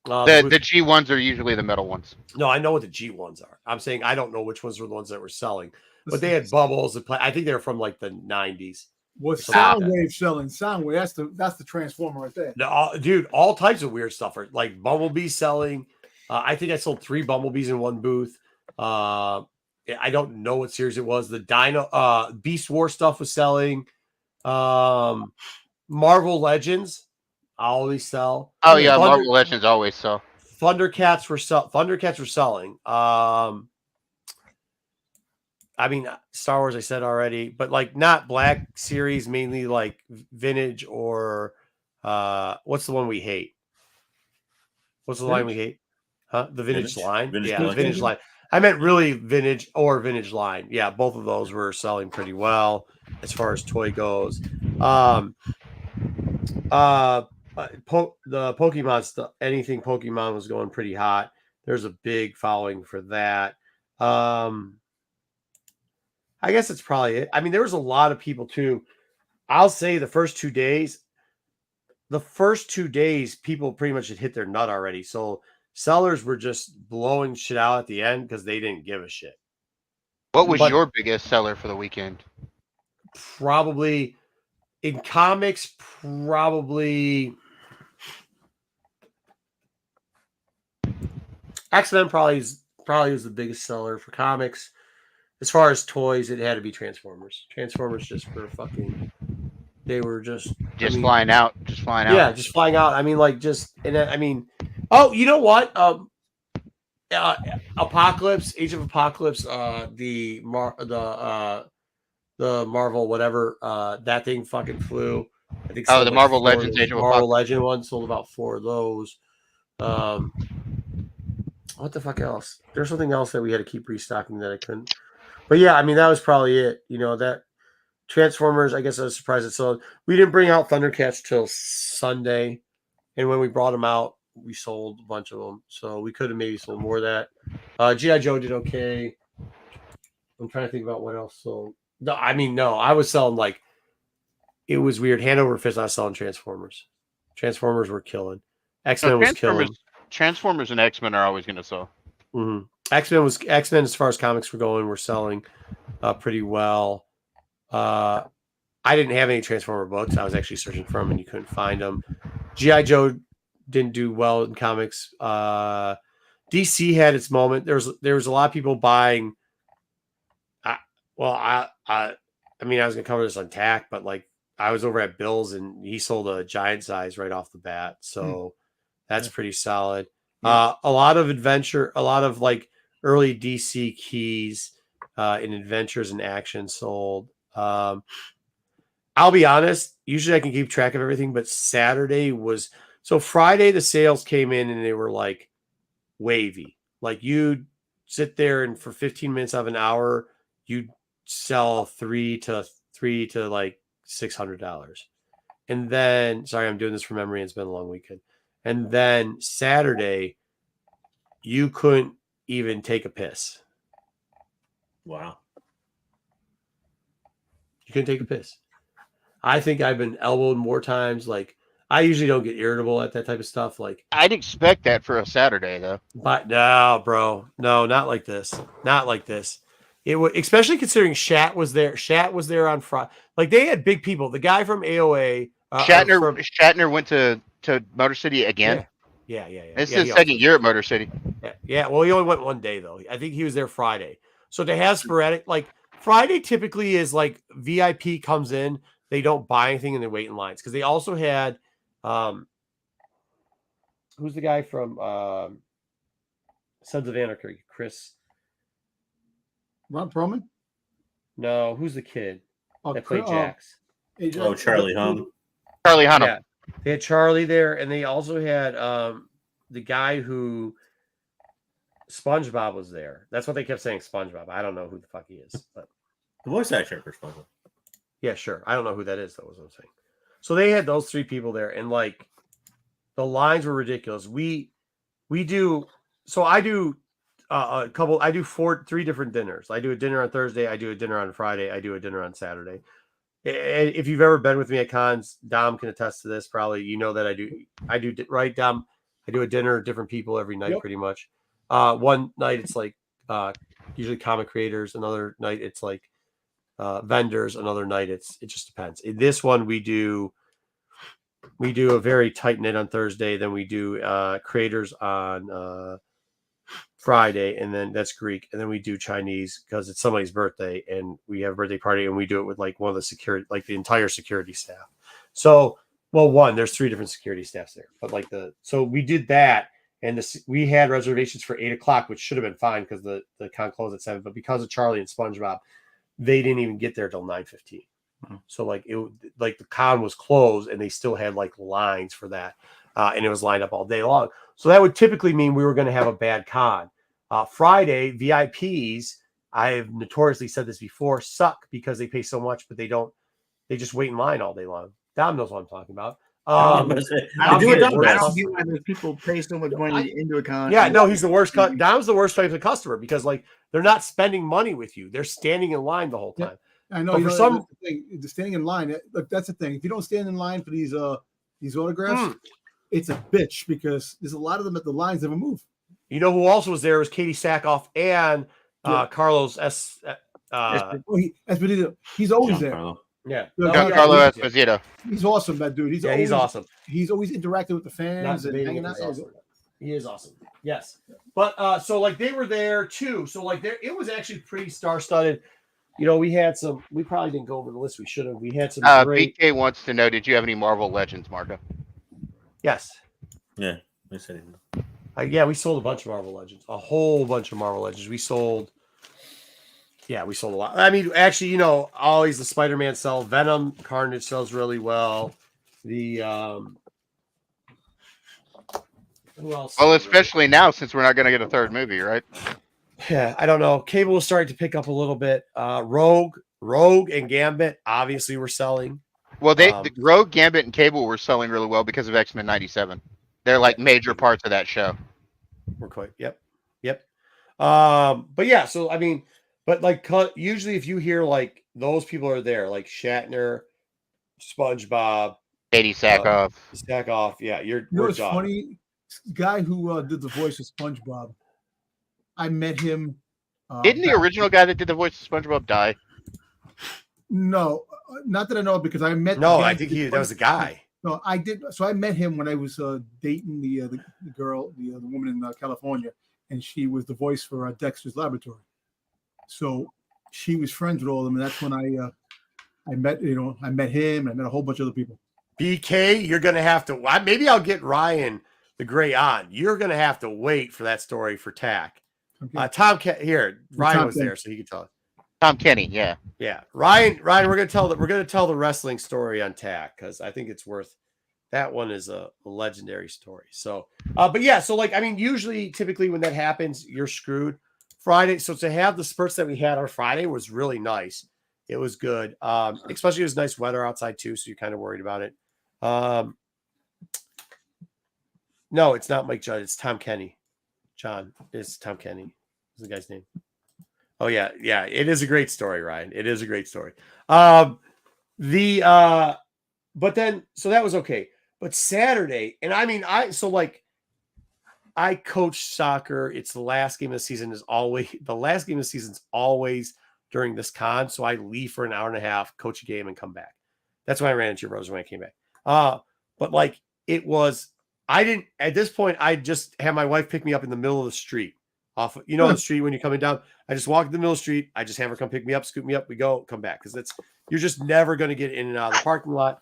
The G1s are usually the metal ones. No, I know what the G1s are. I'm saying I don't know which ones were the ones that were selling, but they had bubbles. I think they were from like the 90s. Was Soundwave selling? Soundwave, that's the Transformer right there. No, dude, all types of weird stuff. Like Bumblebee selling. I think I sold 3 Bumblebees in one booth. I don't know what series it was. The Dino Beast War stuff was selling. Marvel Legends. I always sell. Oh yeah, Marvel Legends always sell. Thundercats were selling. I mean, Star Wars I said already, but like not Black Series, mainly like vintage or what's the one we hate? What's the line we hate? Huh? The vintage line? The vintage line. I meant really vintage or vintage line. Yeah, both of those were selling pretty well as far as toy goes. The Pokemon stuff, anything Pokemon was going pretty hot. There's a big following for that. I guess that's probably it. I mean, there was a lot of people too. I'll say the first 2 days, people pretty much had hit their nut already. So sellers were just blowing shit out at the end because they didn't give a shit. What was your biggest seller for the weekend? Probably in comics, X-Men probably was the biggest seller for comics. As far as toys, it had to be Transformers. Transformers just for fucking. They were just flying out. Yeah, just flying out. I mean, like oh, you know what? Apocalypse, Age of Apocalypse, the Marvel whatever, that thing fucking flew. I think. Oh, the Marvel Legends, Age of Apocalypse. Marvel Legend one sold about 4 of those. What the fuck else? There's something else that we had to keep restocking that I couldn't. But yeah, I mean, that was probably it. That Transformers, I guess I was surprised it sold. We didn't bring out Thundercats till Sunday. And when we brought them out, we sold a bunch of them. So we could have maybe sold more of that. G.I. Joe did okay. I'm trying to think about what else sold. No, I mean, no, I was selling like, it was weird. Hand over fist, I was selling Transformers. Transformers were killing. X-Men was killing. Transformers and X-Men are always going to sell. Mm-hmm. X-Men as far as comics were going, were selling pretty well. I didn't have any Transformer books. I was actually searching for them and you couldn't find them. G.I. Joe didn't do well in comics. DC had its moment. There was a lot of people buying. I mean, I was gonna cover this on TAC, but like I was over at Bill's and he sold a giant size right off the bat, so that's pretty solid. Yeah. A lot of adventure, a lot of like early DC keys in adventures and action sold. I'll be honest. Usually I can keep track of everything, but Saturday was so. Friday the sales came in and they were like wavy. Like you'd sit there and for 15 minutes of an hour, you'd sell three to like $600. And then, sorry, I'm doing this from memory. It's been a long weekend. And then Saturday, you couldn't even take a piss. Wow. You couldn't take a piss. I think I've been elbowed more times. Like, I usually don't get irritable at that type of stuff. Like, I'd expect that for a Saturday, though. But no, bro. No, not like this. Not like this. It was, especially considering Shat was there. Shat was there on Friday. Like, they had big people. The guy from AOA. Shatner went to Motor City again. Yeah. This is his second year at Motor City. Yeah. Well, he only went one day though. I think he was there Friday. So they have sporadic. Like Friday typically is like VIP comes in. They don't buy anything and they wait in lines because they also had. Who's the guy from Sons of Anarchy? Chris. Ron Perlman? No, who's the kid that played Jax? Charlie Hunnam. Charlie Hunnam. Yeah, they had Charlie there, and they also had the guy who SpongeBob was there. That's what they kept saying, SpongeBob. I don't know who the fuck he is, but the voice actor for SpongeBob. Yeah, sure. I don't know who that is, though, is what I'm saying. So they had those three people there, and like the lines were ridiculous. We do so I do a couple. I do three different dinners. I do a dinner on Thursday. I do a dinner on Friday. I do a dinner on Saturday. And if you've ever been with me at cons, Dom can attest to this. Probably you know that I do right, Dom. I do a dinner, different people every night, pretty much. One night it's like usually comic creators. Another night it's like vendors. Another night it just depends. In this one we do a very tight knit on Thursday. Then we do creators on Friday, and then that's Greek, and then we do Chinese because it's somebody's birthday, and we have a birthday party, and we do it with like one of the security, like the entire security staff. So, well, there's three different security staffs there, but like so we did that, and we had reservations for 8:00, which should have been fine because the con closed at 7, but because of Charlie and SpongeBob, they didn't even get there till 9:15. So like the con was closed, and they still had like lines for that, and it was lined up all day long. So that would typically mean we were going to have a bad con. Friday, VIPs, I've notoriously said this before, suck because they pay so much, but they just wait in line all day long. Dom knows what I'm talking about. I don't get why people pay so much money into a con. Yeah, no, he's the worst. Dom's the worst type of customer because like they're not spending money with you. They're standing in line the whole time. I know. For some, the standing in line, look, that's the thing. If you don't stand in line for these autographs, it's a bitch because there's a lot of them at the lines never move. You know who also was there was Katie Sackhoff and Carlos S. Esposito. He's always there. Carlo. Yeah, Carlo Esposito. He's awesome, that dude. He's awesome. He's always interacting with the fans and hanging out. Awesome. He is awesome. Yes, but so like they were there too. So like it was actually pretty star-studded. You know, we had some. We probably didn't go over the list. We should have. We had some. Great... BK wants to know: did you have any Marvel Legends, Marco? Yes. Yeah, we said it. Yeah, we sold a bunch of Marvel Legends. A whole bunch of Marvel Legends. We sold a lot. I mean, actually, you know, always the Spider-Man sell. Venom, Carnage sells really well. The who else? Well, especially now since we're not going to get a third movie, right? Yeah, I don't know. Cable was starting to pick up a little bit. Rogue and Gambit obviously were selling. Well, the Rogue, Gambit, and Cable were selling really well because of X-Men 97. They're like major parts of that show. We're quite. Yep. But yeah, so I mean, but like usually if you hear like those people are there, like Shatner, SpongeBob, Katie Sackhoff. Sackhoff. Yeah, It's funny. The guy who did the voice of SpongeBob, I met him. Didn't the original guy that did the voice of SpongeBob die? No, not that I know of, because I met. No, I think that was a guy. No, I did. So I met him when I was dating the girl, the woman in California, and she was the voice for Dexter's Laboratory. So she was friends with all of them, and that's when I met. I met him. And I met a whole bunch of other people. BK, you're gonna have to. Maybe I'll get Ryan the Gray on. You're gonna have to wait for that story for TAC. Okay. Ryan was there, so he could tell it. Tom Kenny, yeah. Ryan, we're gonna tell the wrestling story on TAC because I think it's worth. That one is a legendary story. So, but yeah, so usually, typically when that happens, you're screwed. Friday, so to have the spurts that we had on Friday was really nice. It was good, especially it was nice weather outside too, so you're kind of worried about it. No, it's not Mike Judd. It's Tom Kenny. John, it's Tom Kenny. What's the guy's name? Oh yeah. It is a great story, Ryan. It is a great story. But then so that was okay. But Saturday, and I coach soccer. It's the last game of the season. The last game of the season is always during this con. So I leave for an hour and a half, coach a game, and come back. That's why I ran into your brothers when I came back. But it was. I didn't at this point. I just had my wife pick me up in the middle of the street, off the street when you're coming down. I just walk in the middle of the street. I just have her come pick me up, scoop me up. We go, come back because you're just never going to get in and out of the parking lot.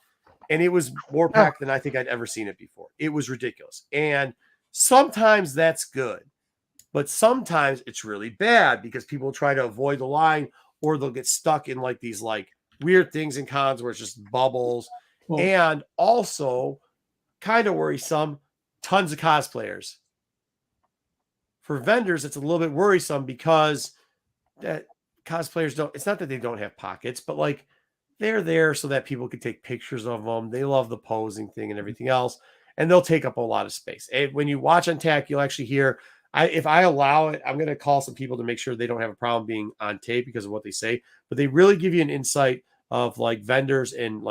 And it was more packed than I think I'd ever seen it before. It was ridiculous. And sometimes that's good, but sometimes it's really bad because people try to avoid the line or they'll get stuck in these weird things in cons where it's just bubbles. Well, and also kind of worrisome, tons of cosplayers. For vendors, it's a little bit worrisome because that cosplayers it's not that they don't have pockets, but they're there so that people can take pictures of them. They love the posing thing and everything else, and they'll take up a lot of space. And when you watch on TAC, you'll actually hear, if I allow it, I'm going to call some people to make sure they don't have a problem being on tape because of what they say, but they really give you an insight of vendors and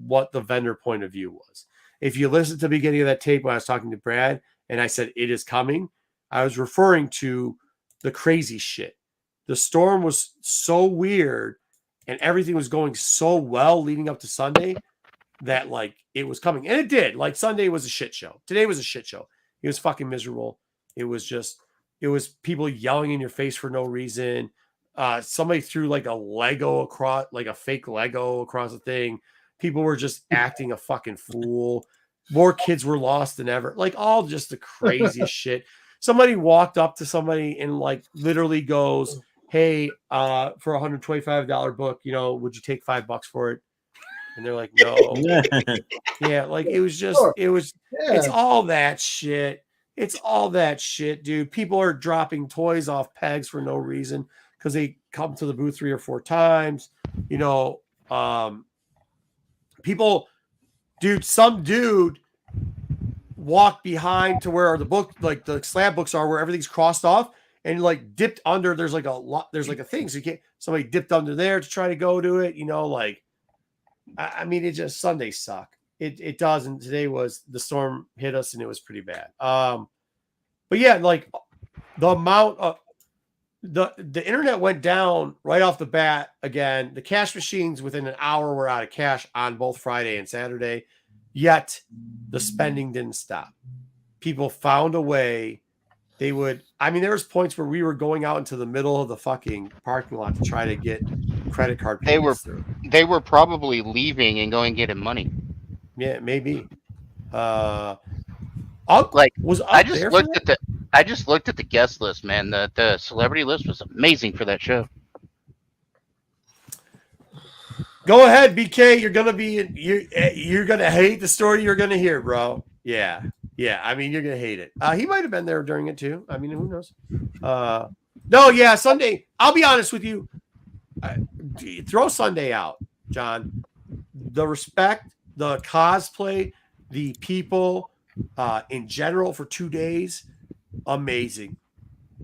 what the vendor point of view was. If you listen to the beginning of that tape when I was talking to Brad and I said, it is coming, I was referring to the crazy shit. The storm was so weird and everything was going so well leading up to Sunday that it was coming. And it did. Sunday was a shit show. Today was a shit show. It was fucking miserable. It was people yelling in your face for no reason. Somebody threw a Lego across, a fake Lego across the thing. People were just acting a fucking fool. More kids were lost than ever. All just the craziest shit. Somebody walked up to somebody and literally goes, hey, for $125 book, would you take $5 for it? And they're like, no. Yeah, it was just, it's all that shit. It's all that shit, dude. People are dropping toys off pegs for no reason because they come to the booth 3 or 4 times. People, dude, some dude walked behind to where the book, the slab books are, where everything's crossed off, and dipped under. There's a thing, so you can't. Somebody dipped under there to try to go to it. It just Sundays suck. It does, and today was the storm hit us, and it was pretty bad. But yeah, the amount of the internet went down right off the bat again. The cash machines within an hour were out of cash on both Friday and Saturday. Yet the spending didn't stop. People found a way. There was points where we were going out into the middle of the fucking parking lot to try to get credit card payments through. They were probably leaving and going getting money. Yeah, maybe. I just looked at the guest list, man. The celebrity list was amazing for that show. Go ahead, BK. You're gonna hate the story you're gonna hear, bro. Yeah. You're gonna hate it. He might have been there during it too. Who knows? Sunday. I'll be honest with you. Throw Sunday out, John. The respect, the cosplay, the people, in general for 2 days, amazing.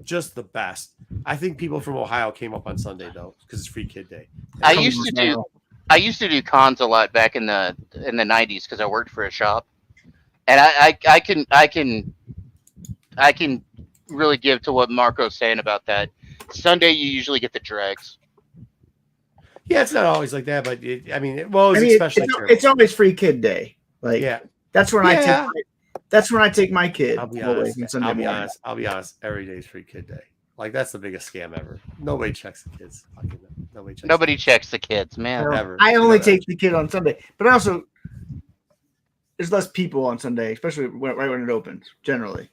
just the best. I think people from Ohio came up on Sunday though, because it's Free Kid Day. I used to do cons a lot back in the 90s because I worked for a shop, and I can really give to what Marco's saying about that. Sunday you usually get the dregs. Yeah, it's not always like that, but especially it's always Free Kid Day. Like, yeah, that's when I take my kid. I'll be honest. I'll be honest. Every day is Free Kid Day. Like, that's the biggest scam ever. Nobody checks the kids. Nobody checks the kids, man. Ever. I only take the kid on Sunday, but also there's less people on Sunday, especially right when it opens. Generally.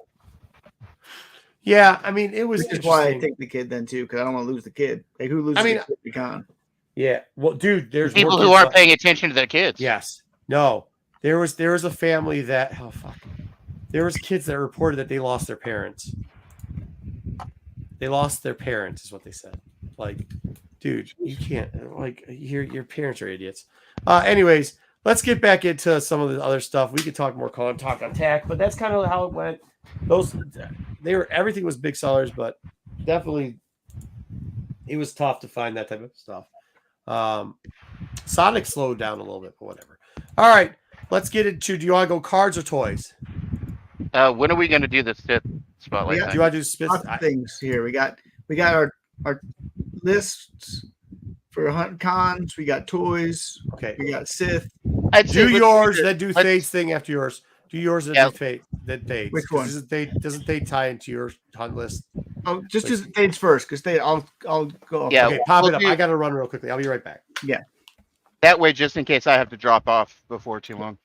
Yeah, I mean, it was. Which is why I take the kid then too, because I don't want to lose the kid. Like, who loses the kid con? Yeah, well, dude, there's people who aren't paying attention to their kids. Yes, no, there was a family that there was kids that reported that they lost their parents. They lost their parents, is what they said. Like, dude, you can't your parents are idiots. Anyways, let's get back into some of the other stuff. We could talk more talk on tack, but that's kind of how it went. Everything was big sellers, but definitely it was tough to find that type of stuff. Sonic slowed down a little bit, but whatever. All right, let's get into. Do you want to go cards or toys? When are we going to do this fifth spotlight? Do you want to do things here? We got our lists for hunt cons. We got toys. Okay. We got Sith. Do yours, then do Thade's thing after yours. Do yours and do Thade's. Which one? Doesn't Thade tie into your hunt list? Oh, just do Thade's first, because I'll go. Yeah. Okay, pop it up. I got to run real quickly. I'll be right back. Yeah. That way, just in case I have to drop off before too long.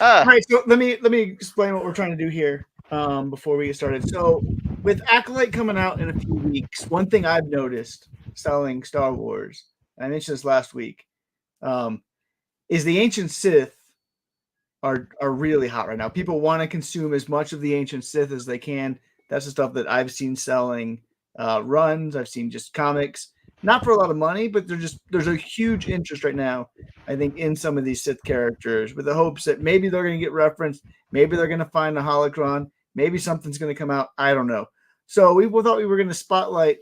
All right, so let me explain what we're trying to do here before we get started. So, with Acolyte coming out in a few weeks, one thing I've noticed selling Star Wars, I mentioned this last week, is the Ancient Sith are really hot right now. People want to consume as much of the Ancient Sith as they can. That's the stuff that I've seen selling runs. I've seen just comics. Not for a lot of money, but there's a huge interest right now, I think, in some of these Sith characters with the hopes that maybe they're going to get referenced. Maybe they're going to find a holocron. Maybe something's going to come out. I don't know. So we thought we were going to spotlight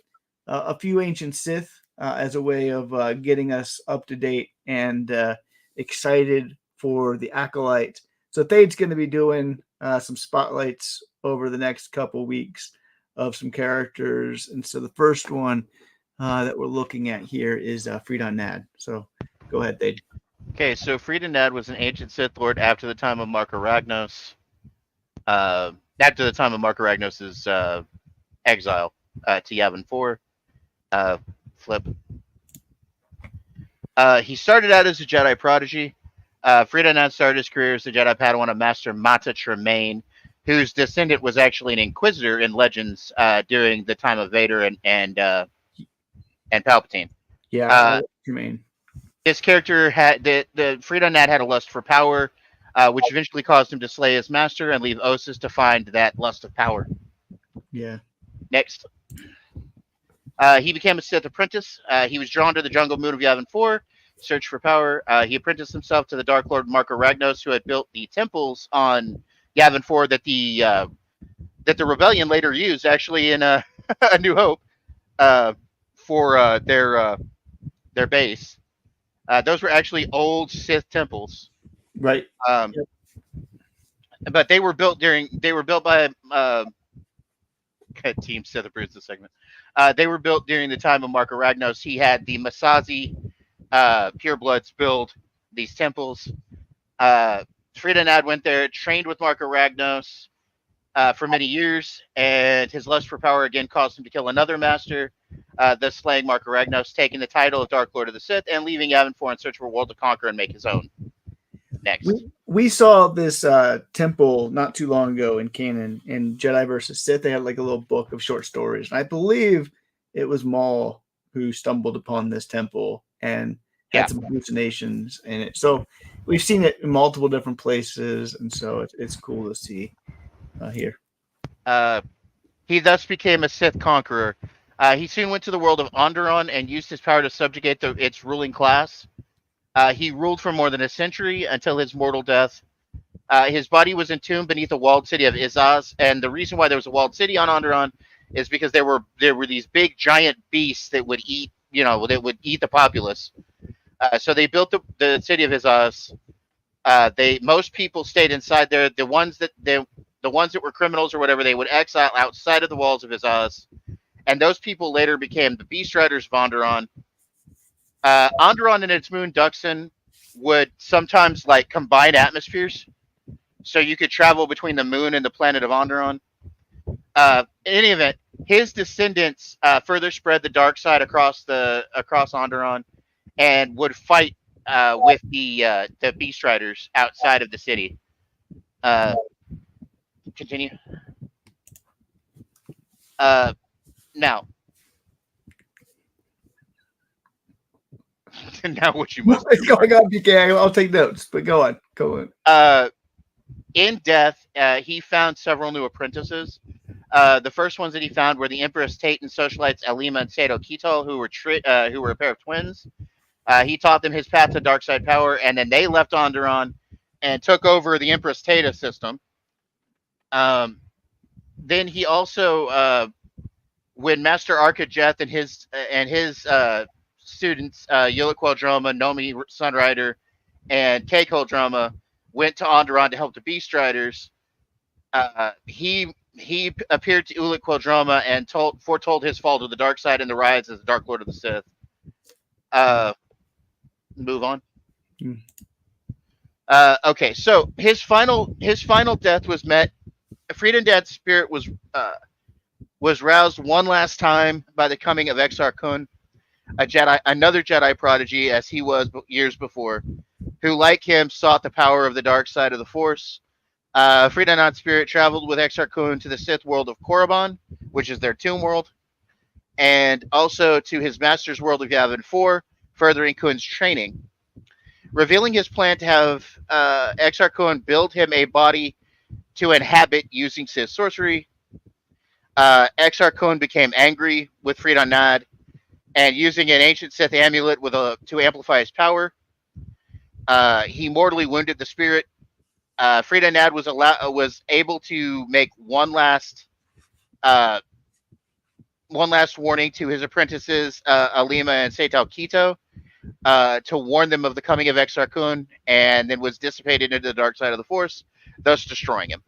a few Ancient Sith as a way of getting us up to date and excited for the Acolyte. So Thade's going to be doing some spotlights over the next couple weeks of some characters. And so the first one that we're looking at here is Freedon Nad. So go ahead, Thade. Okay, so Freedon Nad was an ancient Sith Lord after the time of Marco Ragnos. After the time of Marco Ragnos' exile to Yavin 4. Flip. He started out as a Jedi prodigy. Freedon Nad started his career as a Jedi Padawan of Master Mata Tremaine, whose descendant was actually an Inquisitor in Legends during the time of Vader and Palpatine. Yeah, Tremaine. This character had the Freedon Nad had a lust for power, which eventually caused him to slay his master and leave Ossus to find that lust of power. Yeah. Next. He became a Sith apprentice. He was drawn to the jungle moon of Yavin 4, searched for power. He apprenticed himself to the Dark Lord Marco Ragnos, who had built the temples on Yavin 4 that the rebellion later used, actually in A New Hope, for their base. Those were actually old Sith temples, right? But they were built by Team Sith approves the segment. They were built during the time of Marco Ragnos. He had the Masazi purebloods build these temples. Freedon Nad went there, trained with Marco Ragnos for many years, and his lust for power again caused him to kill another master, thus slaying Marco Ragnos, taking the title of Dark Lord of the Sith, and leaving Yavin 4 in search for a world to conquer and make his own. Next. We saw this temple not too long ago in canon in Jedi versus Sith. They had like a little book of short stories. And I believe it was Maul who stumbled upon this temple and had some hallucinations in it. So we've seen it in multiple different places, and so it's cool to see here. He thus became a Sith conqueror. He soon went to the world of Onderon and used his power to subjugate its ruling class. He ruled for more than a century until his mortal death His body was entombed beneath the walled city of Izaz, and the reason why there was a walled city on Onderon is because there were these big giant beasts that would eat the populace. So they built the city of Izaz. Most people stayed inside there. The ones that were criminals or whatever, they would exile outside of the walls of Izaz, and those people later became the Beast Riders of Onderon. Onderon and its moon Duxon would sometimes like combine atmospheres, so you could travel between the moon and the planet of Onderon. In any event, his descendants further spread the dark side across Onderon, and would fight with the Beast Riders outside of the city. Continue. Now, what you must. What's going on, PK? I'll take notes, but go on. In death, he found several new apprentices. The first ones that he found were the Empress Tate and socialites Alima and Sato Kito, who were a pair of twins. He taught them his path to dark side power, and then they left Onderon and took over the Empress Tate system. Then he also, when Master Archijeth and his students, Uliquel Droma, Nomi Sunrider, and Keiko Droma, went to Onderon to help the Beast Riders, he appeared to Uliquel Droma and foretold his fall to the dark side and the rise as the Dark Lord of the Sith. Move on. Okay, so his final death was met. Freedom Dad's spirit was roused one last time by the coming of Exar Kun, another Jedi prodigy, as he was years before, who, like him, sought the power of the dark side of the Force. Freedom Dad's spirit traveled with Exar Kun to the Sith world of Korriban, which is their tomb world, and also to his master's world of Yavin 4, furthering Kun's training. Revealing his plan to have Exar Kun build him a body to inhabit using Sith sorcery, Exar Kun became angry with Freedom Nad, and using an ancient Sith amulet to amplify his power, he mortally wounded the spirit. Freedom Nad was able to make one last warning to his apprentices, Alima and Sato Kito, to warn them of the coming of Exar Kun, and then was dissipated into the dark side of the Force, thus destroying him.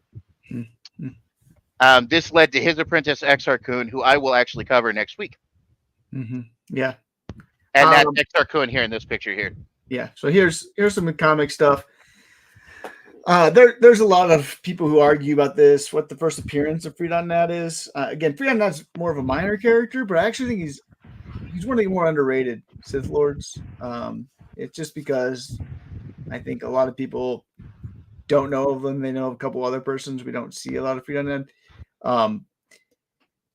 This led to his apprentice Exar Kun, who I will actually cover next week. Yeah, and that's Exar Kun here in this picture here. Yeah, so here's some comic stuff. There's a lot of people who argue about this, what the first appearance of Freedom Nad is. Again, Freedom Nad's more of a minor character, but I actually think he's one of the more underrated Sith Lords. It's just because I think a lot of people don't know of him. They know of a couple other persons. We don't see a lot of Freedom Nad.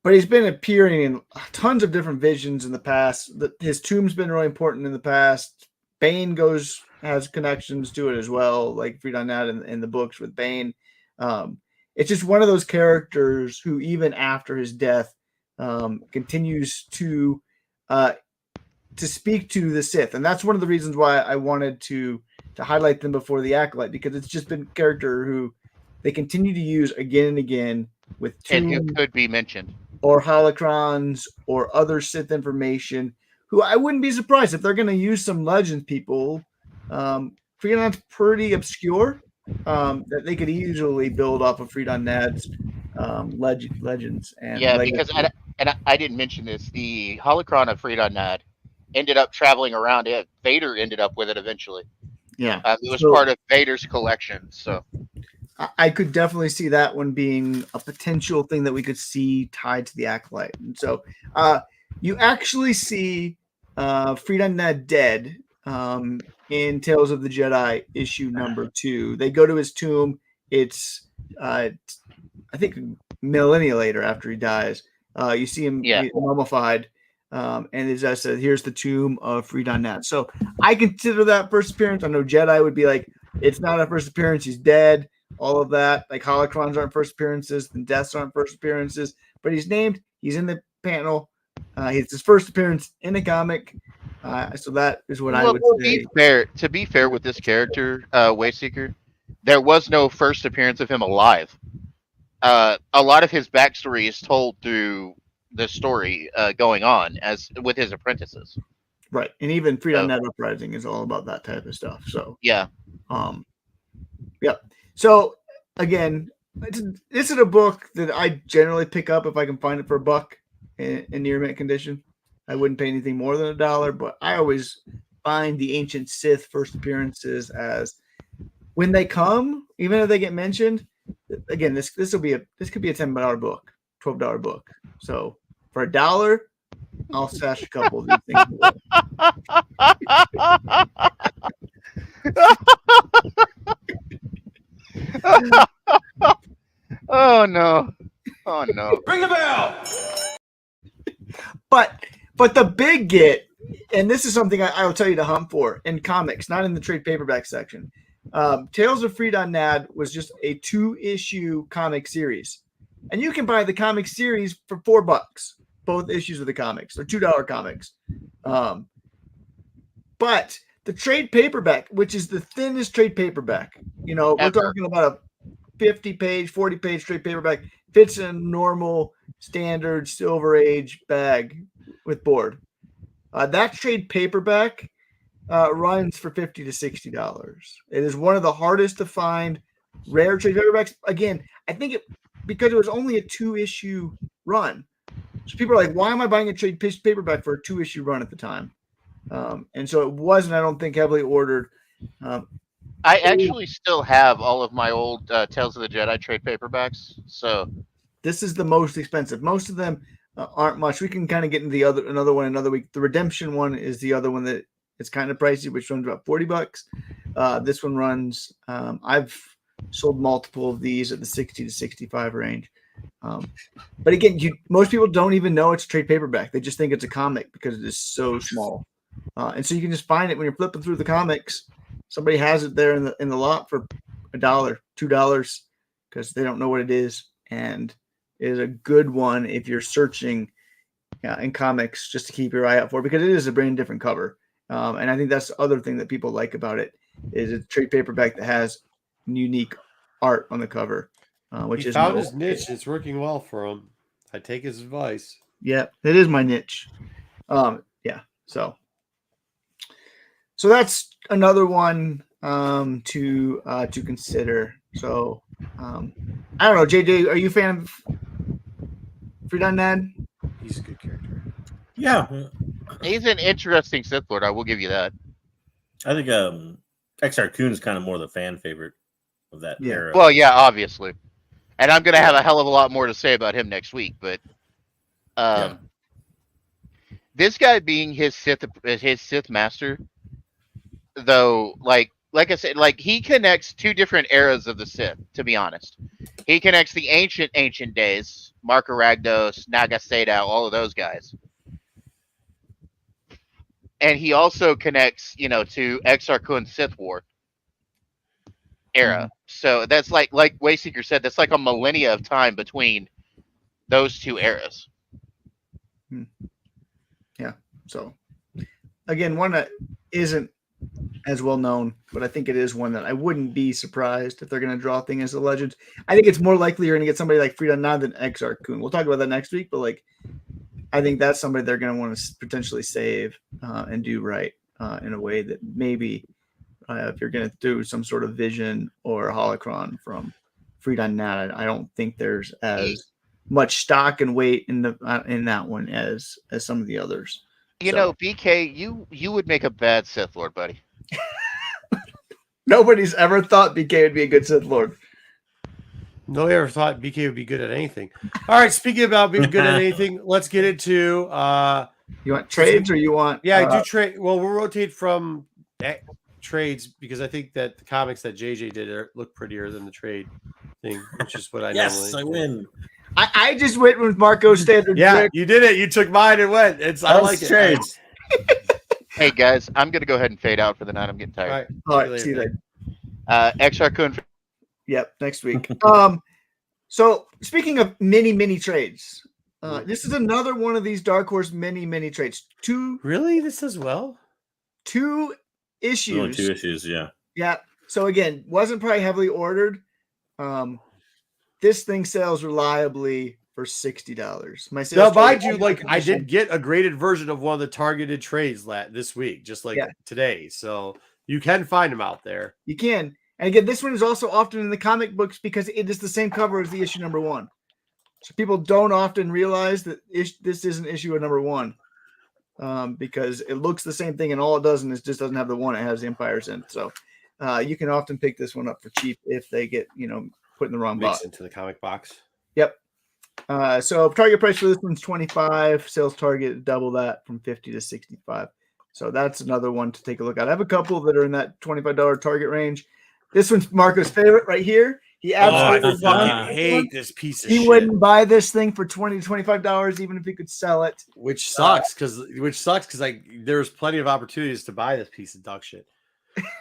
But he's been appearing in tons of different visions in the past. His tomb's been really important in the past. Bane has connections to it as well, like Freedom Nad in the books with Bane. It's just one of those characters who, even after his death, continues to speak to the Sith, and that's one of the reasons why I wanted to highlight them before the Acolyte, because it's just been a character who they continue to use again and again with and who could be mentioned, or holocrons or other Sith information. Who I wouldn't be surprised if they're going to use some legends people. Freedom Nad's pretty obscure, that they could easily build off of Freedom Nad's legends. And yeah, because I didn't mention this. The holocron of Freedom Nad ended up traveling around it. Vader ended up with it eventually. Yeah, it was part of Vader's collection. So I could definitely see that one being a potential thing that we could see tied to the Acolyte. And so you actually see Freedom Nad dead in Tales of the Jedi issue number 2. They go to his tomb. It's I think millennia later after he dies. You see him mummified. And as I said, here's the tomb of Freedom Nad. So I consider that first appearance. I know Jedi would be like, it's not a first appearance, he's dead, all of that. Like holocrons aren't first appearances, and deaths aren't first appearances, but he's named, he's in the panel. It's his first appearance in a comic. So that is what I would say. To be fair with this character, Wayseeker, there was no first appearance of him alive. A lot of his backstory is told through the story going on as with his apprentices. Right, and even Freed.net Uprising is all about that type of stuff. So yeah, yeah. So again, this is a book that I generally pick up if I can find it for $1 in near mint condition. I wouldn't pay anything more than $1, but I always find the Ancient Sith first appearances as when they come, even if they get mentioned. Again, this could be a $10 book, $12 book. So for $1, I'll stash a couple of these things. Oh no! Ring the bell. But the big get, and this is something I will tell you to hunt for in comics, not in the trade paperback section. Tales of Freed.net was just a 2-issue comic series, and you can buy the comic series for $4. Both issues of the comics, they're $2 comics. But the trade paperback, which is the thinnest trade paperback, we're talking about a 50-page, 40-page trade paperback, fits in a normal standard Silver Age bag with board. That trade paperback runs for $50 to $60. It is one of the hardest to find rare trade paperbacks. Again, I think because it was only a 2-issue run. So people are like, why am I buying a trade paperback for a 2-issue run at the time? And so it wasn't, I don't think, heavily ordered. I actually still have all of my old Tales of the Jedi trade paperbacks. So this is the most expensive. Most of them aren't much. We can kind of get into another one another week. The Redemption one is the other one that is kind of pricey, which runs about $40. This one runs. I've sold multiple of these at the 60 to 65 range. But again, most people don't even know it's a trade paperback. They just think it's a comic because it is so small. And so you can just find it when you're flipping through the comics. Somebody has it there in the lot for $1, $2 because they don't know what it is, and it is a good one if you're searching in comics just to keep your eye out for, because it is a brand different cover. And I think that's the other thing that people like about it is it's a trade paperback that has unique art on the cover, which he found his niche. It's working well for him. I take his advice. Yeah, it is my niche. Yeah, so that's another one to consider. So I don't know, JJ, are you a fan of Freed.net? He's a good character. Yeah, he's an interesting Sith Lord. I will give you that. I think XR Coon is kind of more the fan favorite of that era. Well, yeah, obviously, and I'm gonna have a hell of a lot more to say about him next week. But this guy being his Sith master, though, like I said, like he connects 2 different eras of the Sith. To be honest, he connects the ancient days, Mark Aragdos, Naga Sadow, all of those guys, and he also connects, to Exar Kun's Sith War era. So that's like Wayseeker said, that's like a millennia of time between those 2 eras. Yeah. So again, one that isn't as well known, but I think it is one that I wouldn't be surprised if they're going to draw thing as a legend. I think it's more likely you're going to get somebody like Freed.net than Exar Kun. We'll talk about that next week, but I think that's somebody they're going to want to potentially save and do right in a way that maybe if you're going to do some sort of vision or a holocron from Freed.net, I don't think there's as much stock and weight in that one as some of the others. BK, you would make a bad Sith Lord, buddy. Nobody's ever thought BK would be a good Sith Lord. Nobody ever thought BK would be good at anything. All right, speaking about being good at anything, let's get into you want trades or you want I do trade. Well, we'll rotate from trades because I think that the comics that JJ did look prettier than the trade thing, which is what I yes, normally I win. I just went with Marco's standard. Yeah, you did it. You took mine and went. I like trades. Hey guys, I'm gonna go ahead and fade out for the night. I'm getting tired. All right. See you later. Exar Kun. Yep, next week. So speaking of mini trades, this is another one of these Dark Horse mini trades. Really? This as well? 2 issues. Only 2 issues, yeah. Yeah. So again, wasn't probably heavily ordered. This thing sells reliably for $60. My sales. Now, mind you, like I did get a graded version of one of the targeted trades this week, just like today. So you can find them out there. You can. And again, this one is also often in the comic books because it is the same cover as the issue number 1. So people don't often realize that this isn't issue number 1 because it looks the same thing, and all it does is just doesn't have the one. It has the Empires in. So you can often pick this one up for cheap if they get put in the wrong box into the comic box. Yep. So target price for this one's $25. Sales target double that from $50 to $65. So that's another one to take a look at. I have a couple that are in that $25 target range. This one's Marco's favorite right here. He absolutely hate this piece of shit. He wouldn't buy this thing for $20 to $25 even if he could sell it. Which sucks because there's plenty of opportunities to buy this piece of duck shit.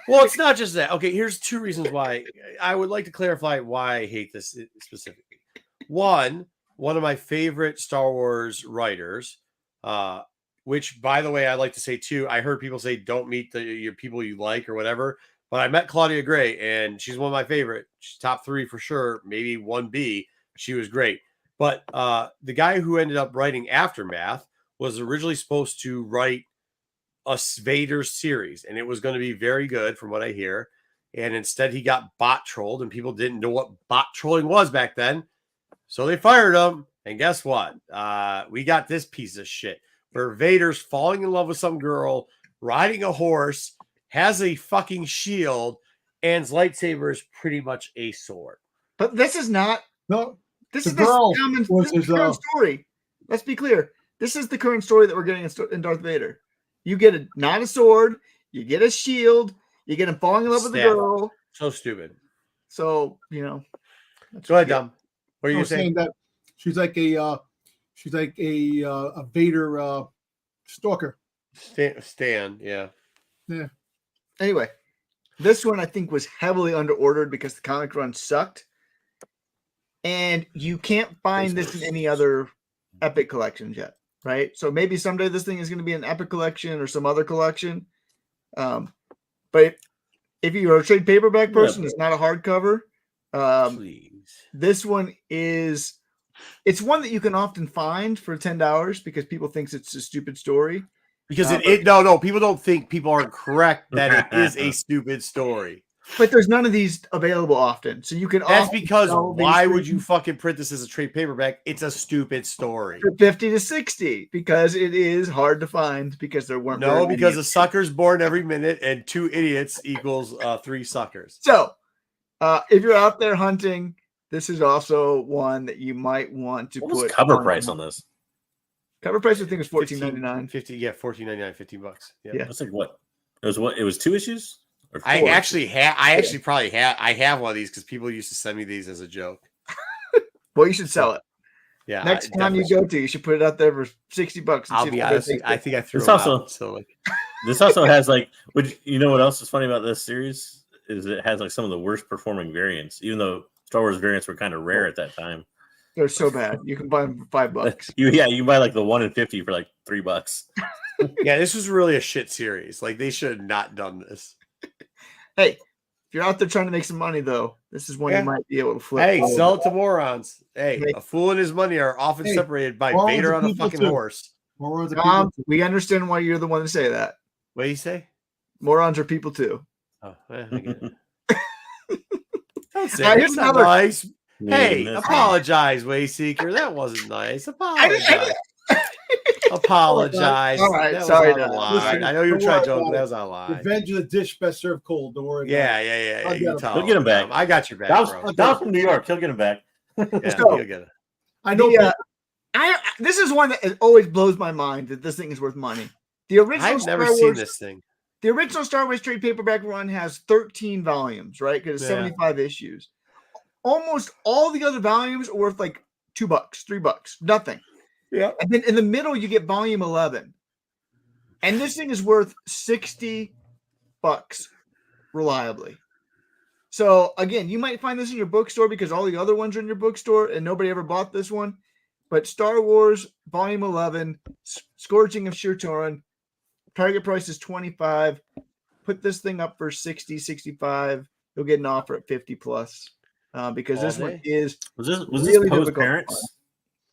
Well, it's not just that. Okay, here's 2 reasons why I would like to clarify why I hate this specifically. One of my favorite Star Wars writers, which, by the way, I'd like to say too, I heard people say don't meet your people you like or whatever, but I met Claudia Gray, and she's one of my favorite. She's top 3 for sure, maybe 1B. She was great. But the guy who ended up writing Aftermath was originally supposed to write a Vader series, and it was going to be very good from what I hear. And instead he got bot trolled, and people didn't know what bot trolling was back then. So they fired him. And guess what? We got this piece of shit where Vader's falling in love with some girl, riding a horse, has a fucking shield, and his lightsaber is pretty much a sword. But this is not. No, this is the current story. Let's be clear. This is the current story that we're getting in Darth Vader. You get not a sword, you get a shield, you get him falling in love with the girl. So stupid. So, Go ahead, Dom. What are you saying? That she's like a Vader stalker. Stan, yeah. Yeah. Anyway, this one I think was heavily underordered because the comic run sucked. And you can't find this in any other Epic collections yet, right? So maybe someday this thing is going to be an Epic collection or some other collection. But if you're a trade paperback person, it's not a hardcover. Please. This one it's one that you can often find for $10 because people think it's a stupid story. Because people don't think people are correct that it is a stupid story. But there's none of these available often. So you can. That's because why would you fucking print this as a trade paperback? It's a stupid story. For 50 to 60 because it is hard to find because there weren't. No, because a sucker's born every minute and 2 idiots equals 3 suckers. So if you're out there hunting, this is also one that you might want to put. What was cover price on this? Cover price I think was $14.99. $14.99, $15. Yeah. That's like what? It was 2 issues? Or 4? I have one of these because people used to send me these as a joke. Well, you should sell it. Yeah. Next time you go to, you should put it out there for $60. I'll be honest. I think I threw it out. So this also has you know what else is funny about this series is it has some of the worst performing variants, even though Star Wars variants were kind of rare at that time. They're so bad. You can buy them for $5. You can buy the 1 in 50 for $3. Yeah, this was really a shit series. They should have not done this. Hey, if you're out there trying to make some money, though, this is one you might be able to flip. Hey, sell it to morons. Hey, a fool and his money are often separated by Vader on a fucking horse. We understand why you're the one to say that. What do you say? Morons are people too. Oh, I get it. Don't say here's another nice. Hey, apologize, Wayseeker. That wasn't nice. Apologize. Apologize. All right, that sorry. Listen, I know you were trying to joke, but that was a lie. Revenge of the dish best served cold. Don't worry. Yeah. He'll get him back. I got your back, bro. Down from New York. He'll get him back. Yeah, he'll get it. I know. This is one that always blows my mind that this thing is worth money. The original I've never seen this thing. The original Star Wars trade paperback run has 13 volumes, right? Because it's 75 issues. Almost all the other volumes are worth $2, $3, nothing. Yeah. And then in the middle, you get volume 11. And this thing is worth $60 reliably. So again, you might find this in your bookstore because all the other ones are in your bookstore and nobody ever bought this one. But Star Wars Volume 11, Scourging of Shurtoran, target price is $25. Put this thing up for $60, $65. you'll get an offer at 50 plus because All this day? one is Was this really Poe's difficult to parents? find.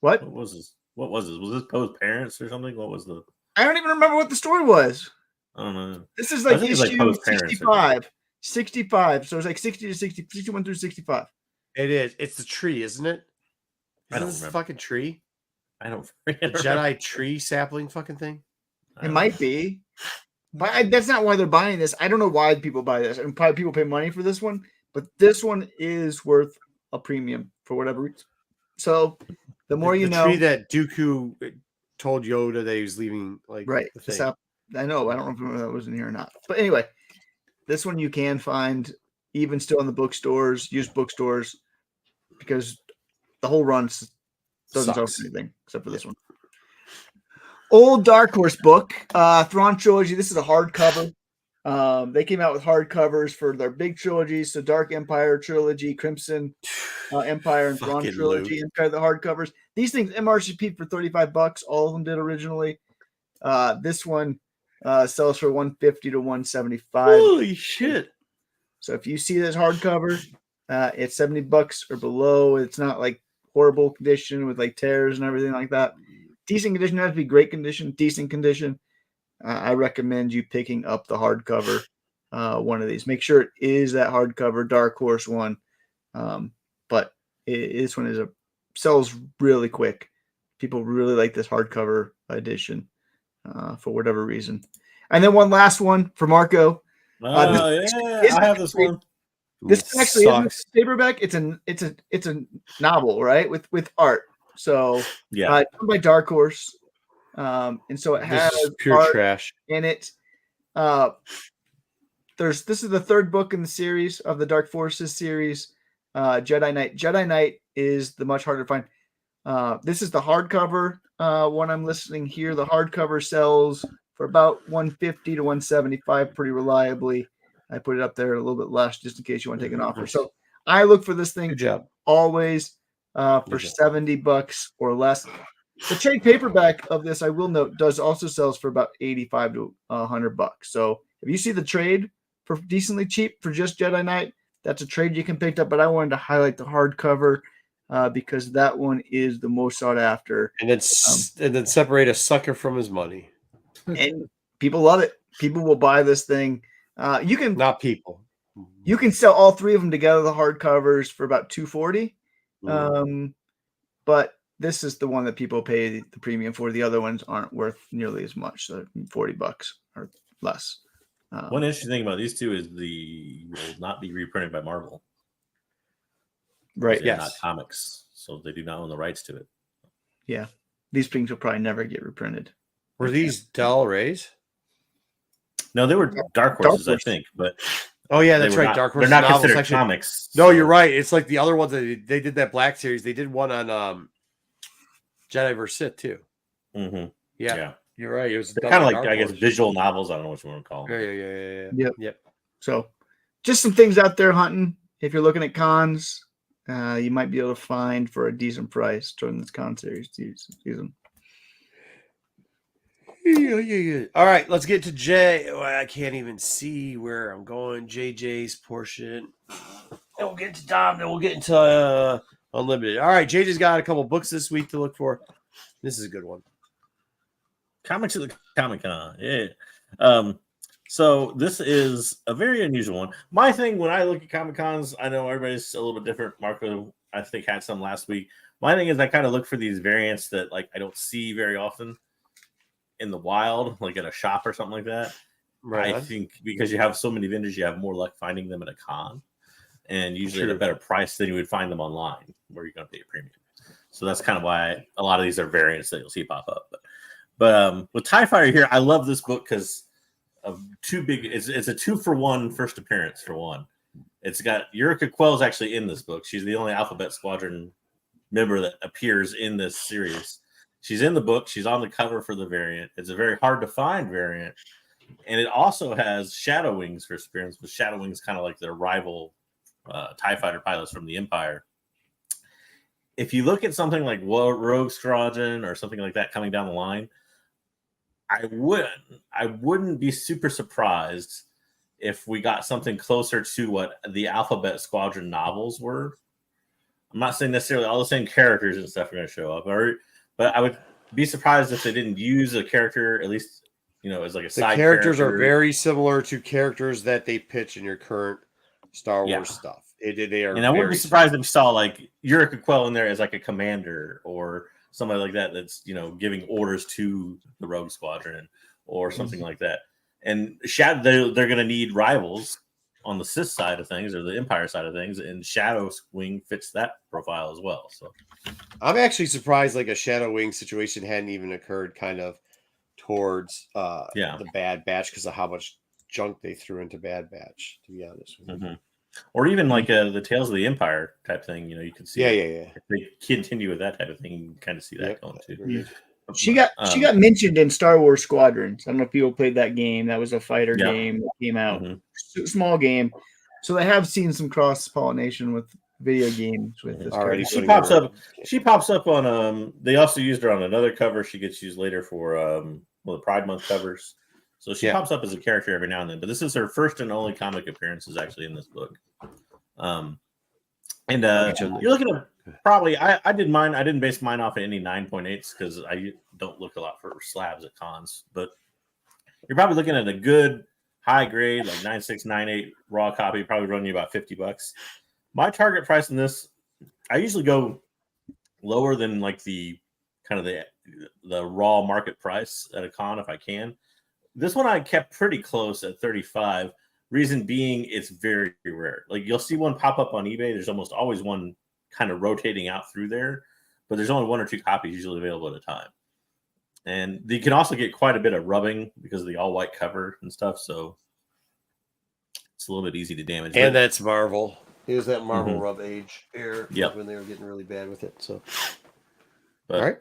What? What was this? What was this? Was this Poe's parents or something? What was the? I don't even remember what the story was. I don't know. This is I like think it's issue Poe's parents. 65. 65. So it's like 60 to 60, 61 through 65. It is. It's the tree, isn't it? I don't Isn't this the remember. fucking tree? I don't. The Jedi tree sapling fucking thing? It might be. But that's not why they're buying this. I don't know why people buy this. And probably people pay money for this one. But this one is worth a premium for whatever reason. So the more you know. The tree that Dooku told Yoda that he was leaving, like, right. the thing. I know. I don't know if that was in here or not. But anyway, this one you can find even still in the bookstores, used bookstores, because the whole run doesn't sell for anything except for this one. Old Dark Horse book, Thrawn trilogy. This is a hardcover. They came out with hardcovers for their big trilogies. So Dark Empire trilogy, Crimson Empire, and Thrawn trilogy. Empire, the hardcovers. These things MRCP for $35. All of them did originally. This one sells for $150 to $175. Holy shit! So if you see this hardcover, it's $70 or below. It's not like horrible condition with like tears and everything like that. Decent condition. Doesn't have to be great condition. Decent condition. I recommend you picking up the hardcover one of these. Make sure it is that hardcover Dark Horse one. But this one sells really quick. People really like this hardcover edition for whatever reason. And then one last one for Marco. I have this one. This actually is paperback. It's a novel, right? With art. So yeah, done by Dark Horse. And so it has pure trash in it. This is the third book in the series of the Dark Forces series, Jedi Knight. Jedi Knight is the much harder to find. This is the hardcover one I'm listing here. The hardcover sells for about $150 to $175 pretty reliably. I put it up there a little bit less just in case you want to take an offer. So I look for this thing always for $70 or less. The trade paperback of this, I will note, does also sells for about $85 to $100. So if you see the trade for decently cheap for just Jedi Knight, that's a trade you can pick up. But I wanted to highlight the hardcover because that one is the most sought after. And then separate a sucker from his money. And people love it. People will buy this thing. You can not people. You can sell all three of them together, the hardcovers, for about $240. But this is the one that people pay the premium for. The other ones aren't worth nearly as much. So $40 or less. One interesting thing about these two is will not be reprinted by Marvel. Right. They're not comics, so they do not own the rights to it. Yeah. These things will probably never get reprinted. Were these Del Rey's? No, they were Dark Horses, I think. But oh yeah, that's right. Dark Horses. They're not considered comics. No, you're right. It's like the other ones that they did that Black series. They did one on Jedi vs. Sith too. Mm-hmm. Yeah, you're right. It was kind of like I guess visual novels. I don't know what you want to call them. Yep. So, just some things out there hunting. If you're looking at cons, you might be able to find for a decent price during this con series season. Yeah. All right, let's get to Jay. Oh, I can't even see where I'm going. JJ's portion. Then we'll get to Dom. Then we'll get into Unlimited. All right, JJ's got a couple books this week to look for. This is a good one. Comics of the Comic-Con. Yeah. So this is a very unusual one. My thing when I look at Comic-Cons, I know everybody's a little bit different. Marco, I think, had some last week. My thing is I kind of look for these variants that like I don't see very often in the wild, like at a shop or something like that. Right. I think because you have so many vendors, you have more luck finding them at a con, and usually at a better price than you would find them online, where you're going to pay a premium. So that's kind of why a lot of these are variants that you'll see pop up. But with TIE Fighter here, I love this book because of two big. It's a 2-for-1 first appearance for one. It's got Yurika Quell's actually in this book. She's the only Alphabet Squadron member that appears in this series. She's in the book. She's on the cover for the variant. It's a very hard to find variant. And it also has Shadow Wings for experience, with Shadow Wings kind of like their rival TIE Fighter pilots from the Empire. If you look at something like Rogue Squadron or something like that coming down the line, I wouldn't be super surprised if we got something closer to what the Alphabet Squadron novels were. I'm not saying necessarily all the same characters and stuff are going to show up, but I would be surprised if they didn't use a character, at least, as like a side character. The characters are very similar to characters that they pitch in your current Star Wars stuff. They are, and I wouldn't be surprised if you saw like Yurika Quell in there as like a commander or somebody like that that's giving orders to the Rogue Squadron or something like that. And Shadow, they're going to need rivals on the Sith side of things or the Empire side of things, and Shadow Wing fits that profile as well. So I'm actually surprised like a Shadow Wing situation hadn't even occurred kind of towards the Bad Batch because of how much junk they threw into Bad Batch, to be honest with you. Or even like the Tales of the Empire type thing, you can see. Yeah. If they continue with that type of thing, you can kind of see that going too. Yeah. She got mentioned in Star Wars Squadrons. I don't know if people played that game. That was a fighter game that came out. Small game. So I have seen some cross pollination with video games with this. Already she pops up on they also used her on another cover. She gets used later for the Pride Month covers. So she pops up as a character every now and then. But this is her first and only comic appearances actually in this book. You're looking at probably I did mine. I didn't base mine off of any 9.8s because I don't look a lot for slabs at cons. But you're probably looking at a good high grade, like 9.6, 9.8 raw copy, probably running you about $50. My target price in this, I usually go lower than like the kind of the raw market price at a con if I can. This one I kept pretty close at 35. Reason being, it's very rare. Like you'll see one pop up on eBay. There's almost always one kind of rotating out through there, but there's only 1 or 2 copies usually available at a time. And you can also get quite a bit of rubbing because of the all white cover and stuff. So it's a little bit easy to damage. And that's Marvel. It was that Marvel rub age era when they were getting really bad with it. So, all right,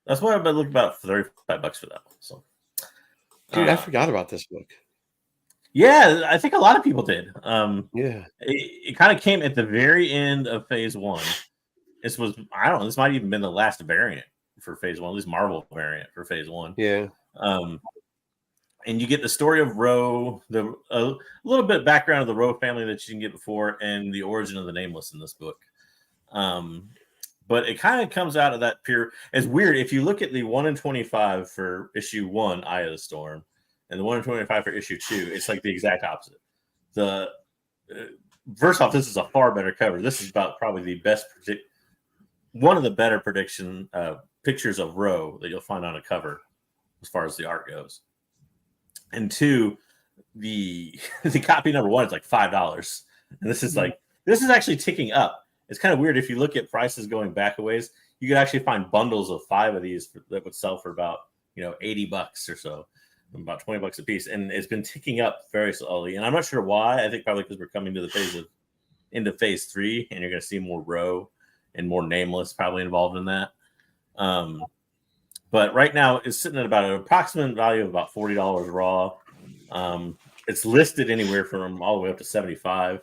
that's why I've been looking about $35 for that one. So, dude, I forgot about this book. Yeah, I think a lot of people did. It kind of came at the very end of Phase 1. This was, I don't know, this might even been the last variant for Phase 1, at least Marvel variant for Phase 1. Yeah. And you get the story of Ro, a little bit background of the Ro family that you can get before, and the origin of the Nameless in this book. But it kind of comes out of that pure. It's weird if you look at the 1 in 25 for issue 1, Eye of the Storm, and the 1 in 25 for issue 2. It's like the exact opposite. First off, this is a far better cover. This is about probably the best one of the better prediction pictures of Ro that you'll find on a cover as far as the art goes. And 2, the copy number 1 is like $5, and this is actually ticking up. It's kind of weird if you look at prices going back a ways. You could actually find bundles of 5 of these that would sell for about $80 or so, about $20 a piece, and it's been ticking up very slowly. And I'm not sure why. I think probably because we're coming to the into phase 3, and you're going to see more Ro and more Nameless probably involved in that. But right now it's sitting at about an approximate value of about $40 raw. It's listed anywhere from all the way up to $75.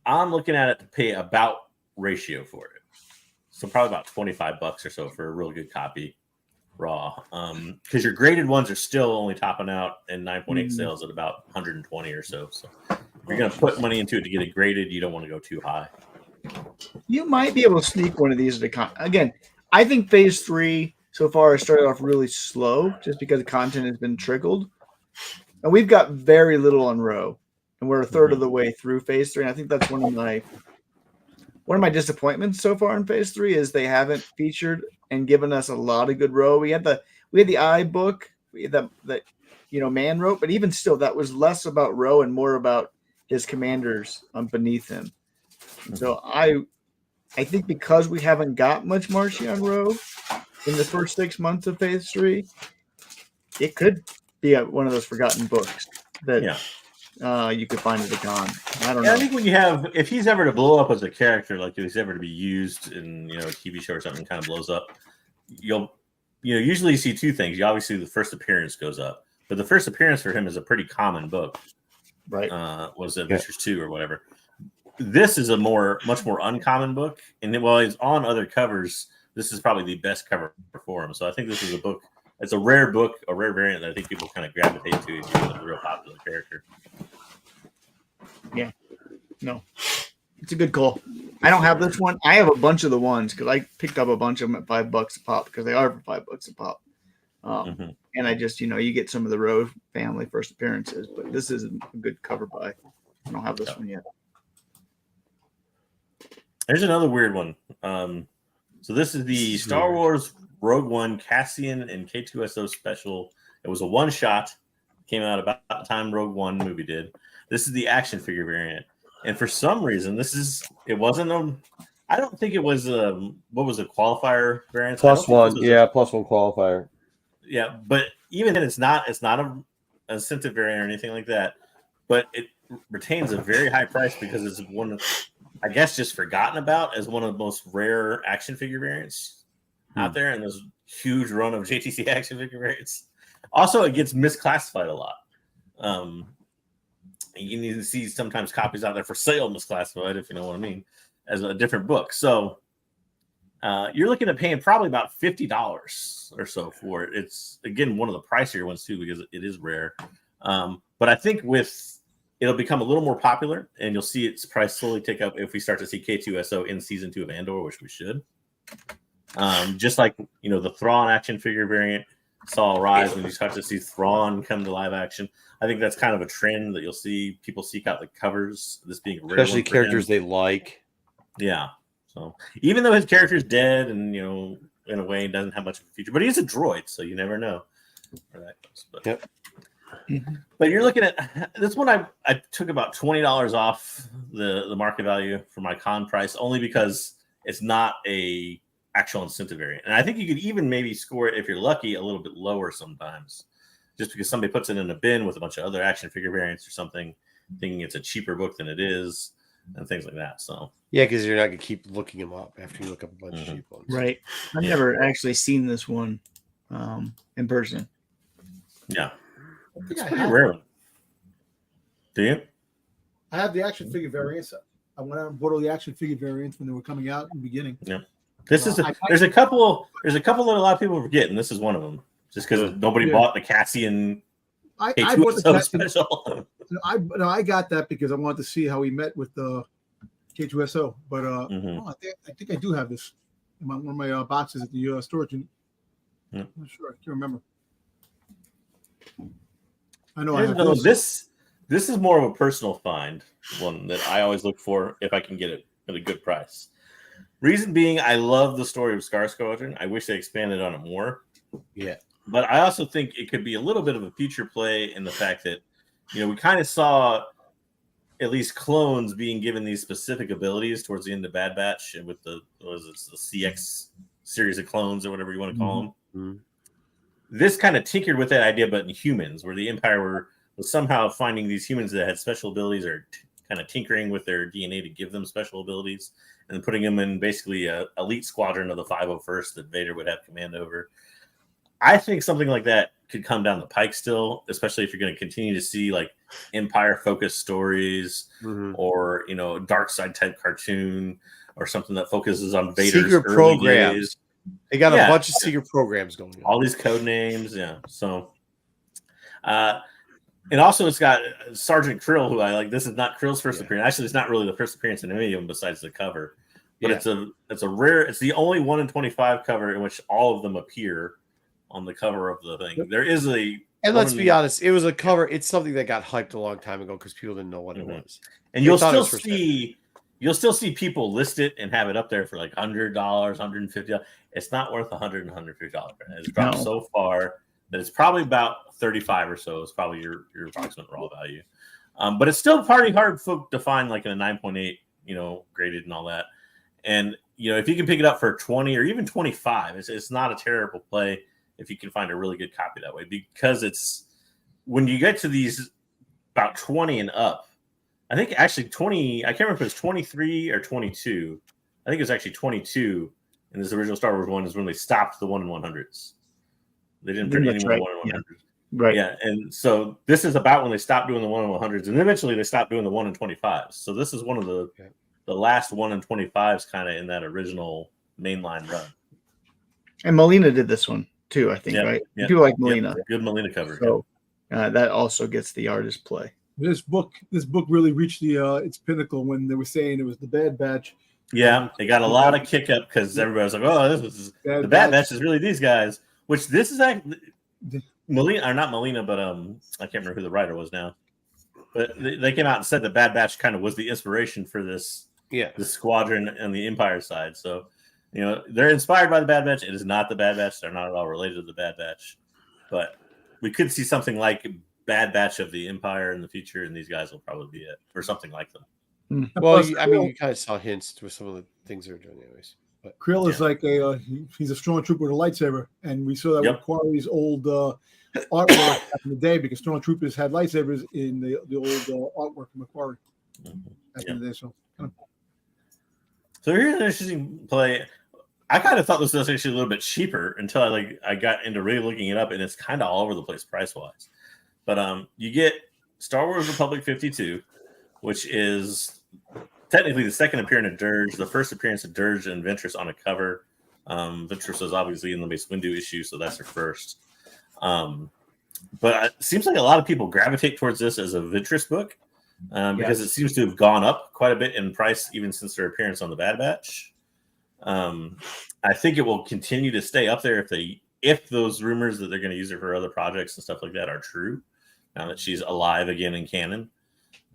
I'm looking at it to pay about ratio for it. So probably about $25 or so for a real good copy raw. Because your graded ones are still only topping out in 9.8 sales at about 120 or so. So if you're going to put money into it to get it graded, you don't want to go too high. You might be able to sneak one of these at a con. Again, I think phase 3 so far has started off really slow just because the content has been trickled. And we've got very little on Ro. And we're a third of the way through phase 3. And I think that's one of my disappointments so far in phase 3 is they haven't featured and given us a lot of good Ro. We had the I book that Man wrote, but even still, that was less about Ro and more about his commanders beneath him. And so I think because we haven't got much Marchion Ro in the first 6 months of phase 3, it could be one of those forgotten books that you could find at a con. I don't know. I think if he's ever to blow up as a character, like if he's ever to be used in a TV show or something, kind of blows up, usually you see 2 things. You obviously the first appearance goes up, but the first appearance for him is a pretty common book, right? Was Adventures 2 or whatever. This is a much more uncommon book, and while he's on other covers, this is probably the best cover for him. So I think this is a book. It's a rare book, a rare variant that I think people kind of gravitate to if you're a real popular character. Yeah. No. It's a good call. I don't have this one. I have a bunch of the ones because I picked up a bunch of them at $5 a pop because they are for $5 a pop. And I just, you get some of the Road family first appearances, but this is a good cover buy. I don't have this one yet. There's another weird one. So this is the Star Wars Rogue One Cassian and K2SO special. It was a one shot. Came out about the time Rogue One movie did. This is the action figure variant. And for some reason, it wasn't I don't think it was what was a qualifier variant? +1, yeah, +1 qualifier. Yeah, but even then, it's not an incentive variant or anything like that. But it retains a very high price because it's one, I guess, just forgotten about as one of the most rare action figure variants out there, and there's a huge run of JTC action figure variants. Also, it gets misclassified a lot. You need to see sometimes copies out there for sale misclassified, if you know what I mean, as a different book. So you're looking at paying probably about $50 or so for it. It's, again, one of the pricier ones, too, because it is rare. But I think it'll become a little more popular, and you'll see its price slowly tick up if we start to see K2SO in Season 2 of Andor, which we should. Just like, the Thrawn action figure variant saw a rise when you start to see Thrawn come to live action. I think that's kind of a trend that you'll see people seek out the covers, this being a rare especially one for characters him. they like. Yeah. So even though his character's dead and, in a way doesn't have much of a future, but he's a droid, so you never know where that goes. But, yep. But you're looking at this one. I took about $20 off the market value for my con price, only because it's not a actual incentive variant. And I think you could even maybe score it, if you're lucky, a little bit lower sometimes, just because somebody puts it in a bin with a bunch of other action figure variants or something, thinking it's a cheaper book than it is, and things like that. So yeah, because you're not gonna keep looking them up after you look up a bunch of cheap ones. Right. I've never actually seen this one in person. Yeah, it's a pretty rare one. Do you? I have the action figure variants. I went out and bought all the action figure variants when they were coming out in the beginning. Yeah. There's a couple that a lot of people forget, and this is one of them. Just because nobody bought the Cassian. I bought the Cassian special. I got that because I wanted to see how he met with the K2SO. But I think I do have this in one of my boxes at the storage unit. I'm not sure. I can't remember. I know I have this is more of a personal find, one that I always look for if I can get it at a good price. Reason being, I love the story of Scar Squadron. I wish they expanded on it more. Yeah. But I also think it could be a little bit of a future play in the fact that, we kind of saw at least clones being given these specific abilities towards the end of Bad Batch and with the CX series of clones or whatever you want to call them. Mm-hmm. This kind of tinkered with that idea, but in humans, where the Empire was somehow finding these humans that had special abilities or kind of tinkering with their DNA to give them special abilities and putting them in basically a elite squadron of the 501st that Vader would have command over. I think something like that could come down the pike still, especially if you're going to continue to see like Empire-focused stories or, dark side type cartoon or something that focuses on Vader's secret early programs. days. They got a bunch of secret programs going on. All these code names, yeah. So, and also it's got Sergeant Krill, who I like. This is not Krill's first appearance. Actually, it's not really the first appearance in any of them besides the cover. But it's a rare. It's the only 1 in 25 cover in which all of them appear on the cover of the thing. There is and let's be honest, it was a cover. It's something that got hyped a long time ago because people didn't know what it was. And you'll still see people list it and have it up there for like $100, $150. It's not worth $100 and $150. It's dropped so far that it's probably about 35 or so. It's probably your approximate raw value. But it's still pretty hard to find like in a 9.8, graded and all that. And if you can pick it up for 20 or even 25, it's not a terrible play if you can find a really good copy that way, because it's when you get to these about 20 and up. I think actually 20. I can't remember if it was 23 or 22. I think it was actually 22. In this original Star Wars one is when they stopped the 1 in 100s. They didn't print any more 1 in 100s. Right. Yeah, and so this is about when they stopped doing the 1 in 100s, and eventually they stopped doing the 1 in 25s. So this is one of the last 1 in 25s, kind of in that original mainline run. And Molina did this one too, I think. Right? Yeah. People like Molina. Good Molina cover. So that also gets the artist play. This book really reached its pinnacle when they were saying it was the Bad Batch. Yeah, they got a lot of kick up because everybody was like, "Oh, this is the Bad Batch is really these guys." Which this is actually Melina, or not Melina, but I can't remember who the writer was now. But they came out and said the Bad Batch kind of was the inspiration for this squadron on the Empire side. So, they're inspired by the Bad Batch. It is not the Bad Batch. They're not at all related to the Bad Batch. But we could see something like Bad Batch of the Empire in the future, and these guys will probably be it, or something like them. Well, you kind of saw hints with some of the things they're doing anyways. But Krill is like he's a stormtrooper with a lightsaber, and we saw that with Quarry's old artwork back in the day, because stormtroopers had lightsabers in the old artwork from Quarry back in the day. So here's an interesting play. I kind of thought this was actually a little bit cheaper until I got into really looking it up, and it's kind of all over the place price wise. But you get Star Wars Republic 52, which is technically the second appearance of Dirge, the first appearance of Dirge and Ventress on a cover. Ventress was obviously in the Mace Windu issue, so that's her first. But it seems like a lot of people gravitate towards this as a Ventress book because it seems to have gone up quite a bit in price even since their appearance on the Bad Batch. I think it will continue to stay up there if those rumors that they're going to use her for other projects and stuff like that are true, now that she's alive again in canon.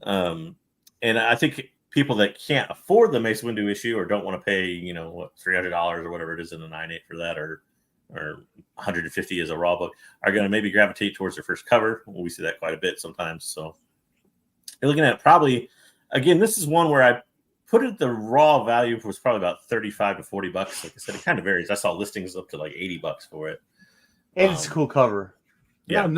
And I think people that can't afford the Mace Windu issue or don't want to pay, $300 or whatever it is in the 9.8 for that, or $150 as a raw book, are going to maybe gravitate towards their first cover. We see that quite a bit sometimes. So you're looking at probably, again, this is one where I put it, the raw value was probably about $35 to $40. Like I said, it kind of varies. I saw listings up to like $80 for it. And it's a cool cover. Yeah. And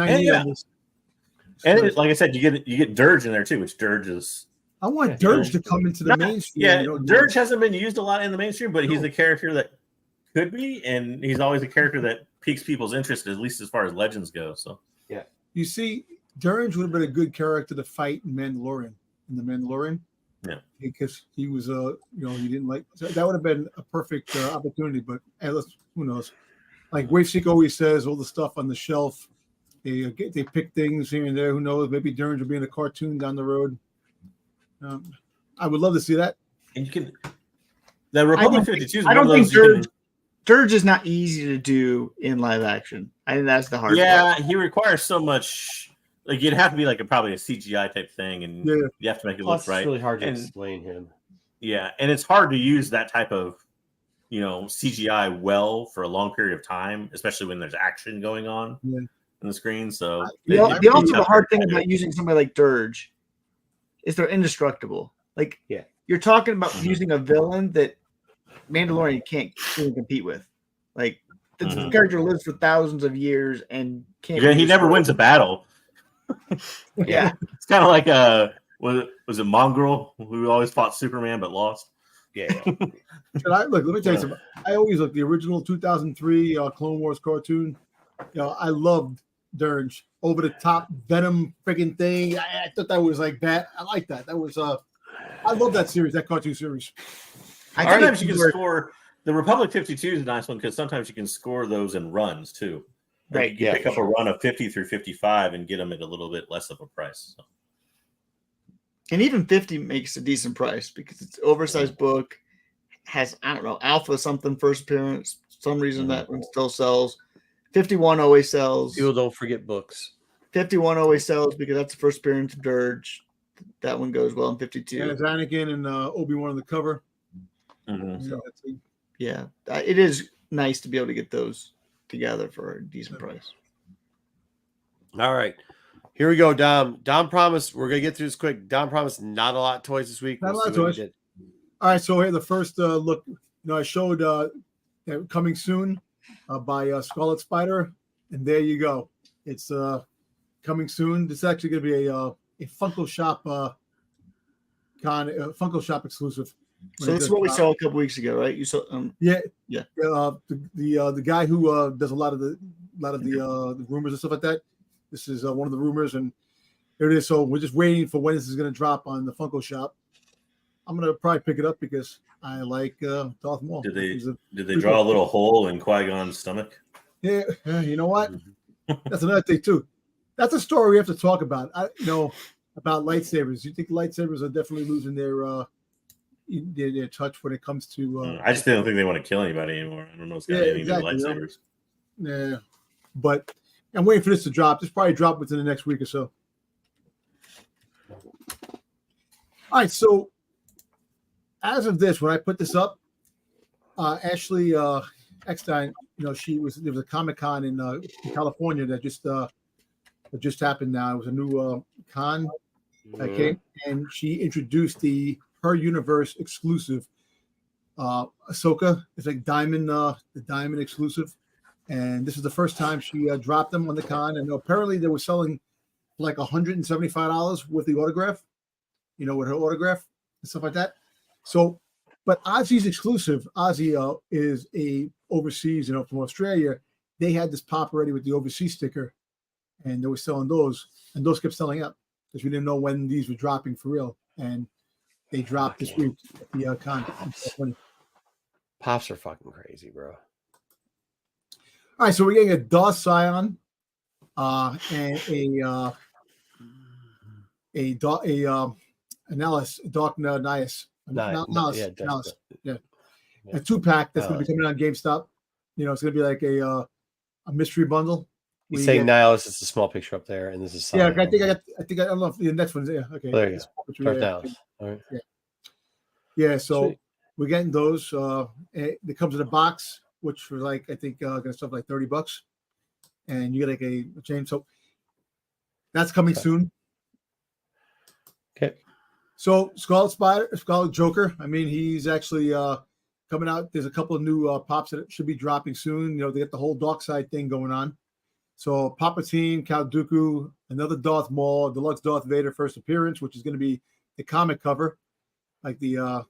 like I said, you get Dirge in there too, which Dirge is. I want Dirge to come into the mainstream. Yeah, Dirge hasn't been used a lot in the mainstream, but he's the character that could be, and he's always a character that piques people's interest, at least as far as legends go. So yeah, you see, Dirge would have been a good character to fight in Mandalorian. Yeah, because he was he didn't like, so that would have been a perfect opportunity. But who knows? Like Waveseek always says, all the stuff on the shelf, they pick things here and there. Who knows? Maybe Dirge will be in a cartoon down the road. I would love to see that. And you can. The Republic 52 is I don't think Dirge is not easy to do in live action. I think that's the hard part. Yeah, he requires so much. Like, you'd have to be probably a CGI type thing, and you have to make it look right. It's really hard to explain him. Yeah, and it's hard to use that type of CGI well for a long period of time, especially when there's action going on in the screen. So the hard thing about using somebody like Dirge is they're indestructible. You're talking about using a villain that Mandalorian can't even compete with. Like, the character lives for thousands of years and can't. Yeah, he never wins a battle. Yeah, it's kind of like was it Mongrel, who always fought Superman but lost? Yeah. Let me tell you something. I always look the original 2003 Clone Wars cartoon. I loved Dirge, over the top Venom freaking thing. I thought that was like that. I like that. That was I love that series, that cartoon series. Sometimes you can score. The Republic 52 is a nice one because sometimes you can score those in runs too. Right. You pick up a run of 50 through 55 and get them at a little bit less of a price. So. And even 50 makes a decent price because it's an oversized book, has, alpha something first appearance. For some reason that one still sells. 51 always sells. People don't forget books. 51 always sells because that's the first appearance of Dirge. That one goes well in 52. And it's Anakin and Obi-Wan on the cover. So, it is nice to be able to get those together for a decent price. All right. Here we go, Dom. Dom promised we're going to get through this quick. Dom promised not a lot of toys this week. Not a lot of toys. All right, so here the first look. I showed Coming Soon by Scarlet Spider, and there you go. It's coming soon. This is actually going to be a Funko Shop Funko Shop exclusive. So this is what we saw a couple weeks ago, right? You saw, the guy who does a lot of the rumors and stuff like that. This is one of the rumors, and there it is. So we're just waiting for when this is going to drop on the Funko Shop. I'm going to probably pick it up because I like Darth Maul. Did they draw a little hole in Qui-Gon's stomach? Yeah, you know what? That's another thing too. That's a story we have to talk about. about lightsabers. You think lightsabers are definitely losing their touch when it comes to? I just don't think they want to kill anybody anymore. I don't know what's got anything to do with lightsabers. Yeah, but I'm waiting for this to drop. This probably drop within the next week or so. All right, so as of this, when I put this up, Ashley Eckstein, there was a Comic-Con in California that just happened now. It was a new con that came, and she introduced her universe exclusive Ahsoka. It's like the Diamond exclusive, and this is the first time she dropped them on the con. And apparently they were selling like $175 with the autograph, with her autograph and stuff like that. So, but Ozzy's exclusive. Ozzy is a overseas, from Australia. They had this pop already with the overseas sticker, and they were selling those, and those kept selling out because we didn't know when these were dropping for real, and they dropped this week at the con. Pops are fucking crazy, bro. All right, so we're getting a Darth Scion, and Dark Nihilus. Yeah. A 2-pack that's going to be coming on GameStop. It's going to be like a mystery bundle. You say Nihilus, it's a small picture up there, and this is I think I don't know if the next one's there. Okay. There you go. Nihilus. All right. Yeah. So sweet. We're getting those. It comes in a box, which for I think gonna stuff like $30, and you get like a chain. So that's coming soon. Okay. So Scarlet Joker. I mean, he's actually coming out. There's a couple of new pops that should be dropping soon. They get the whole dark side thing going on. So Palpatine, Count Dooku, another Darth Maul, deluxe Darth Vader first appearance, which is going to be the comic cover, like the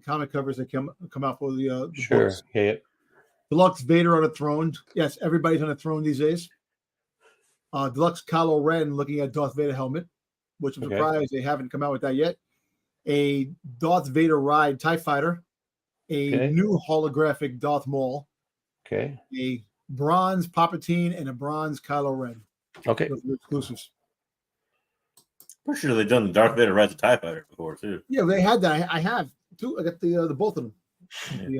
comic covers that come out for the sure. books. Yeah. Deluxe Vader on a throne. Yes, everybody's on a throne these days. Deluxe Kylo Ren looking at Darth Vader helmet, which I'm surprised they haven't come out with that yet. A Darth Vader ride TIE Fighter. A new holographic Darth Maul. Okay. A bronze Palpatine and a bronze Kylo Ren. Okay. Those are exclusives. Pretty sure they've done the Darth Vader rides a TIE Fighter before too. Yeah, they had that. I have too. I got the both of them.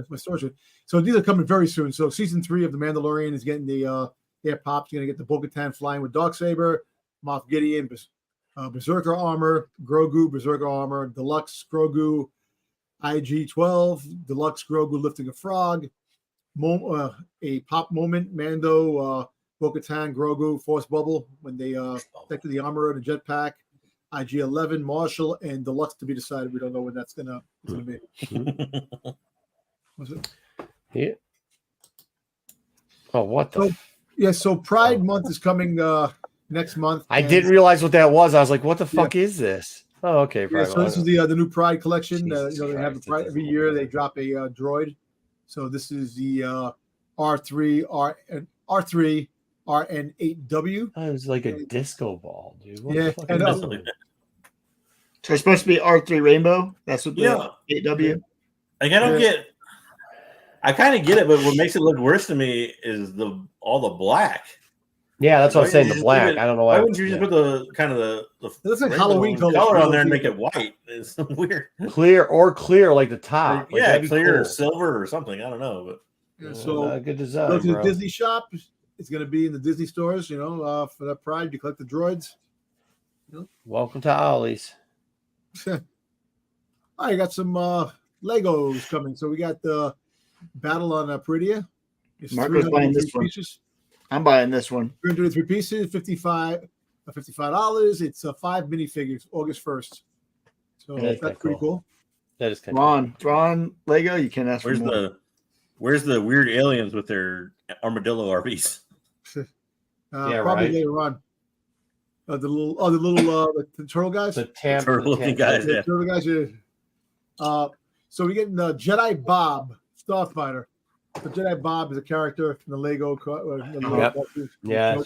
My storage. So these are coming very soon. So season 3 of The Mandalorian is getting their pops. You're gonna get the Bo-Katan flying with Darksaber, Moff Gideon, Berserker armor, Grogu Berserker armor, deluxe Grogu IG-12, deluxe Grogu lifting a frog, a pop moment Mando, Bo-Katan, Grogu, Force Bubble when they affected the armor and the jetpack, IG-11, Marshall, and deluxe to be decided. We don't know when that's gonna be. Was it? Yeah. Oh, what the? So Pride Month is coming next month. I didn't realize what that was. I was like, what the fuck is this? Oh, okay. So this is the new Pride collection. They have the Pride every year. They drop a droid. So this is the R3 RN8W. Oh, it was like a disco ball, dude. What the fuck so it's supposed to be R3 Rainbow. That's what the 8W. Like I kind of get it, but what makes it look worse to me is all the black. Yeah, that's what I'm saying. The black. I don't know why. Why wouldn't you just put the kind of the it looks like Halloween color on there and make it white? It's weird. Clear like the top. Like, clear or silver or something. I don't know, but so good design. Go to the Disney shop. It's going to be in the Disney stores. For that Pride, you collect the droids. Welcome to Ollie's. I got some Legos coming. So we got the Battle on Peridia. Marco's buying this one. Pieces. I'm buying this one. 333 pieces, $55. It's 5 minifigures, August 1st. So that's pretty cool. That is kind of Thrawn Lego. You can't ask for more. Where's the weird aliens with their armadillo RVs? Probably later on. The turtle guys. The turtle-looking guys. Yeah. Turtle guys. Yeah. So we get the Jedi Bob Starfighter. The Jedi Bob is a character from the Lego. Yeah.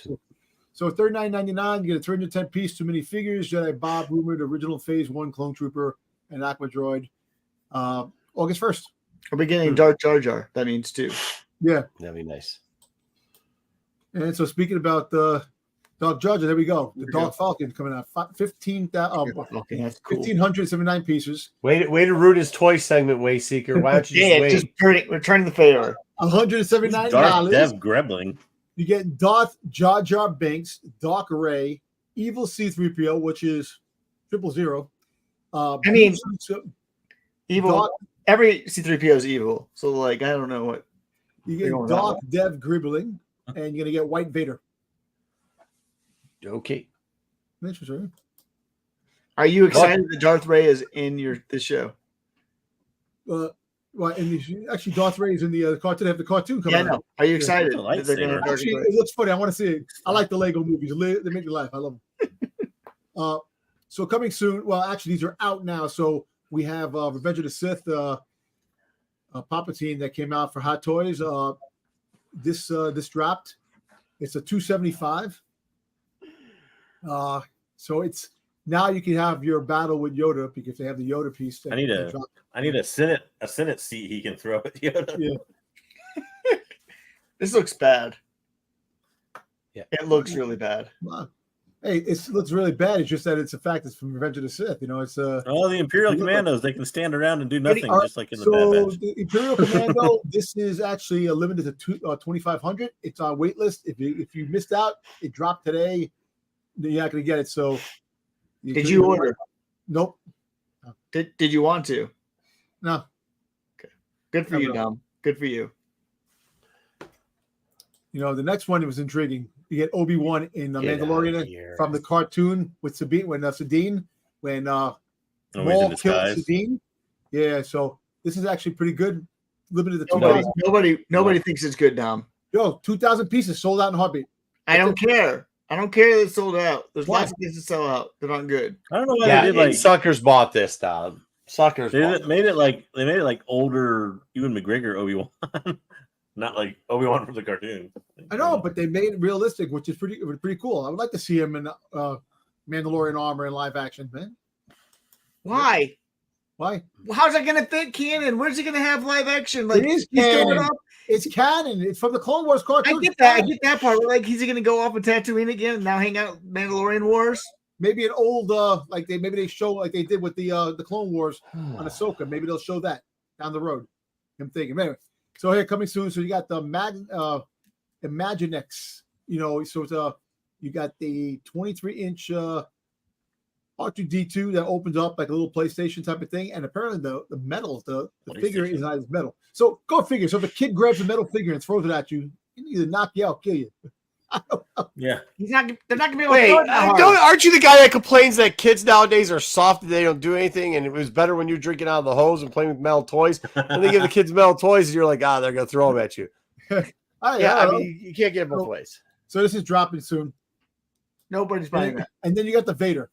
So $39.99, you get a 310 piece, 2 minifigures. Jedi Bob, rumored original Phase 1 clone trooper and Aqua Droid. August 1st. Are we getting Darth Jar Jar? That means 2. Yeah, that'd be nice. And so speaking about the Dark Judge. There we go. The Dark Falcon coming out. 1,579 pieces. Way to root his toy segment, Wayseeker. Why don't you just wait? Just returning the favor. $179. Darth Dev Grebling. You get Darth Jar Jar Binks, Dark Ray, Evil C-3PO, which is 000. Evil. Every C-3PO is evil. So, like, I don't know what. You get Darth Dev Gribbling, and you're gonna get White Vader. Okay. Interesting. Are you excited that Darth Ray is in this show? Well, and actually, Darth Ray is in the cartoon. They have the cartoon coming out. Are you excited? Actually, it looks funny. I want to see it. I like the Lego movies. They make me laugh. I love them. So coming soon. Well, actually, these are out now. So we have Revenge of the Sith, Palpatine that came out for Hot Toys. This dropped. It's a $275. So it's now you can have your battle with Yoda because they have the Yoda piece. I need a Senate seat he can throw at Yoda. Yeah. This looks bad. Yeah, it looks really bad. Wow. Hey, it looks really bad. It's just that it's a fact. It's from Revenge of the Sith. You know, it's all the Imperial Commandos. They can stand around and do nothing, just like in the Bad Batch. The Imperial Commando. This is actually limited to 2,500. It's on wait list. If you missed out, it dropped today. You're not going to get it. So, did you order? Nope. Did you want to? No. Okay. Good for you, Dom. Good for you. You know, the next one was intriguing. You get Obi-Wan in The Mandalorian from the cartoon with Sabine when Maul killed Sabine. Yeah, so this is actually pretty good. Limited to 2,000. Nobody thinks it's good, Dom. Yo, 2,000 pieces sold out in a heartbeat. I don't care. I don't care that it's sold out. There's lots of pieces sell out. They're not good. I don't know why they did like suckers bought this, Dom. Suckers made it like older Ewan McGregor Obi-Wan. Not like Obi-Wan from the cartoon. I know, but they made it realistic, which is pretty cool. I would like to see him in Mandalorian armor in live action, man. Why? Why? How's that going to fit canon? Where's he going to have live action? Like, it is canon. It's canon. It's from the Clone Wars cartoon. I get that. I get that part. Like, is he going to go off of Tatooine again and now hang out Mandalorian Wars? Maybe an old maybe they show like they did with the Clone Wars on Ahsoka. Maybe they'll show that down the road. I'm thinking. Anyway, so here coming soon. So you got the Imaginex. You know, so it's you got the 23-inch R2D2 that opens up like a little PlayStation type of thing, and apparently the metal, the figure is not as metal. So go figure. So if a kid grabs a metal figure and throws it at you, it can either knock you out, kill you. Yeah, they're not gonna be able to. Aren't you the guy that complains that kids nowadays are soft and they don't do anything, and it was better when you're drinking out of the hose and playing with metal toys? And they give the kids metal toys, and you're like, they're gonna throw them at you. I mean, you can't get it both ways. So this is dropping soon. Nobody's buying that. And then you got the Vader,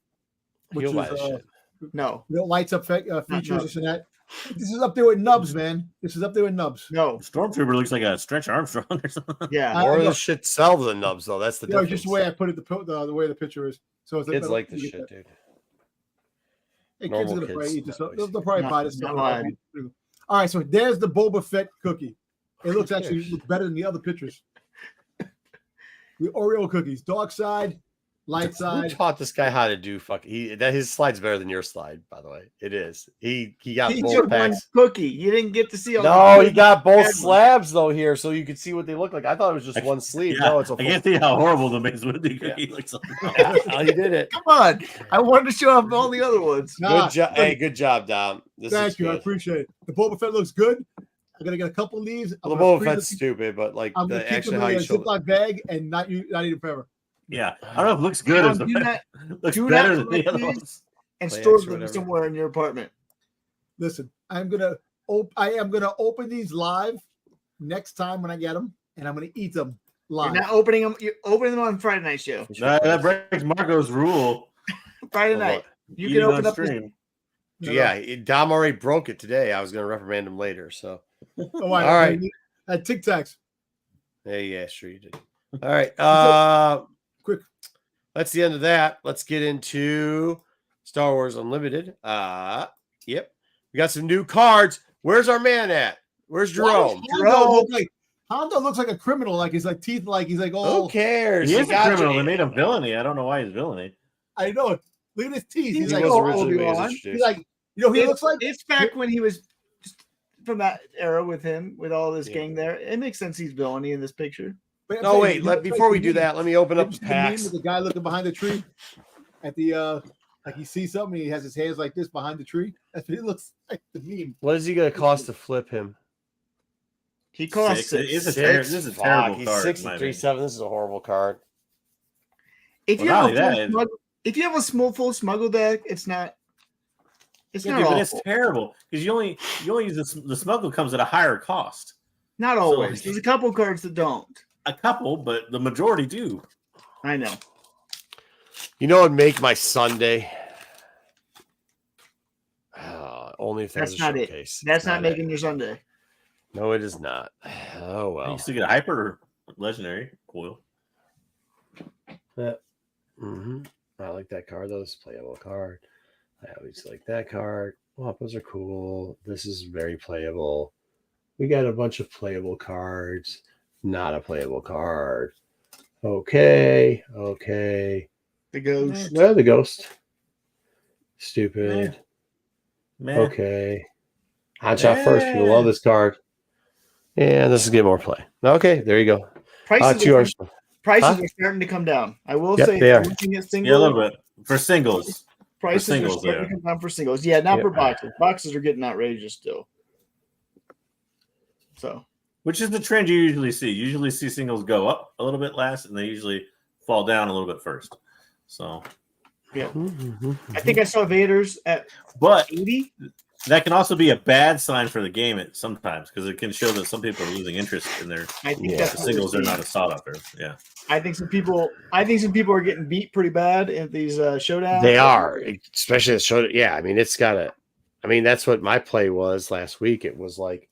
which is lights up features, this and that. This is up there with Nubs, man. This is up there with Nubs. No, Stormtrooper looks like a Stretch Armstrong or something. Yeah, more of the shit sells than Nubs, though. That's the difference. Just the way I put it, the way the picture is. So it's kids like this shit, dude. Hey, kids are gonna probably eat this. They'll probably buy this stuff. All right, so there's the Boba Fett cookie. It looks better than the other pictures. The Oreo cookies, dark side, light side. Who taught this guy how to do his slide's better than your slide, by the way. It is. He got both packs. Cookie. You didn't get to see all No, he got both slabs though here, so you could see what they look like. I thought it was just one sleeve. Yeah, no, it's a I can't see how horrible the Mace Windu cookie looks like. He did it. Come on. I wanted to show off all the other ones. Good job. Hey, good job, Dom. Thank you. I appreciate it. The Boba Fett looks good. I'm gonna get a couple of these. Well, the Boba Fett's stupid, but like I'm the actually how you show it. Ziploc bag and not eat them forever. Yeah, I don't know if it looks good. Looks better than the other ones. And store them somewhere in your apartment. Listen, I am gonna open these live next time when I get them, and I'm gonna eat them live. You're not opening them. You're opening them on Friday night show. That breaks Marco's rule. Friday night. You can open up stream. Yeah, Dom already broke it today. I was going to reprimand him later. So, all right. At Tic Tacs. Yeah, sure you did. All right. Quick. That's the end of that. Let's get into Star Wars Unlimited. Yep. We got some new cards. Where's our man at? Where's Jerome? Hondo looks like a criminal. Like he's like teeth. Like he's like all. Who cares? He is a criminal. They made him villainy. I don't know why he's villainy. I know. Look at his teeth. He's He like was originally Obi-Wan. he's like he looks like it's back when he was just from that era with him with all this gang there. It makes sense he's villainy in this picture. No, wait. Before we do that, let me open up the packs. The guy looking behind the tree at the like he sees something. He has his hands like this behind the tree. That's what it looks like. The meme. What is he going to cost to flip him? He costs This is a terrible He's card. 63.7. This is a horrible card. If you Well, have not a only full smuggle, if you have a full smuggle deck, it's not. It's not but awful. it's terrible because you only use the smuggle comes at a higher cost. Not always. There's a couple cards that don't. A couple, but the majority do. I know. You know what would make my Sunday? Only if there's That's a not showcase. it. That's not making your Sunday. No, it is not. Oh well. You still get a hyper legendary coil. Yeah. I like that card though. This is a playable card. I always like that card. Wampos are cool. This is very playable. We got a bunch of playable cards. Not a playable card. Okay. The ghost. Yeah, the ghost. Stupid. Man. Okay. Hot shot first. People love this card. And this is get more play. Okay, there you go. Prices Two are are starting to come down. I will Yep, say, they are. looking at Yeah, singles, a little bit for singles. prices singles, are starting they to come down for singles. Yeah, not Yeah. for boxes. Boxes are getting outrageous still. So, Which is the trend you usually see. You usually see singles go up a little bit last, and they usually fall down a little bit first. So, yeah. I think I saw Vader's at but 80. that can also be a bad sign for the game at sometimes because it can show that some people are losing interest in their I think Yeah. that's the what singles we're are seeing. not as sought after. Yeah. I think some people are getting beat pretty bad at these showdowns. They are, especially the show. Yeah, I mean, it's got to. I mean, that's what my play was last week. It was like,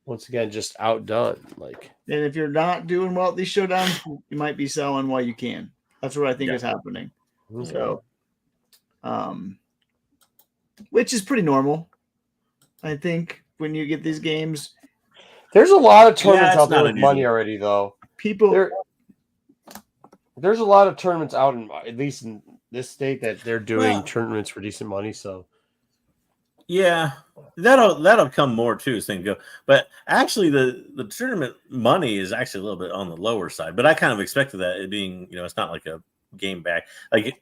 once again, just outdone. Like, And if you're not doing well at these showdowns, you might be selling while you can. That's what I think is happening. So, which is pretty normal. I think when you get these games, there's a lot of tournaments it's out there not with unusual. money already, though. people There's a lot of tournaments out in, at least in this state, that they're doing tournaments for decent money. So, Yeah, that'll come more too as things go. But actually, the tournament money is actually a little bit on the lower side. But I kind of expected that, it being, it's not like a game back. Like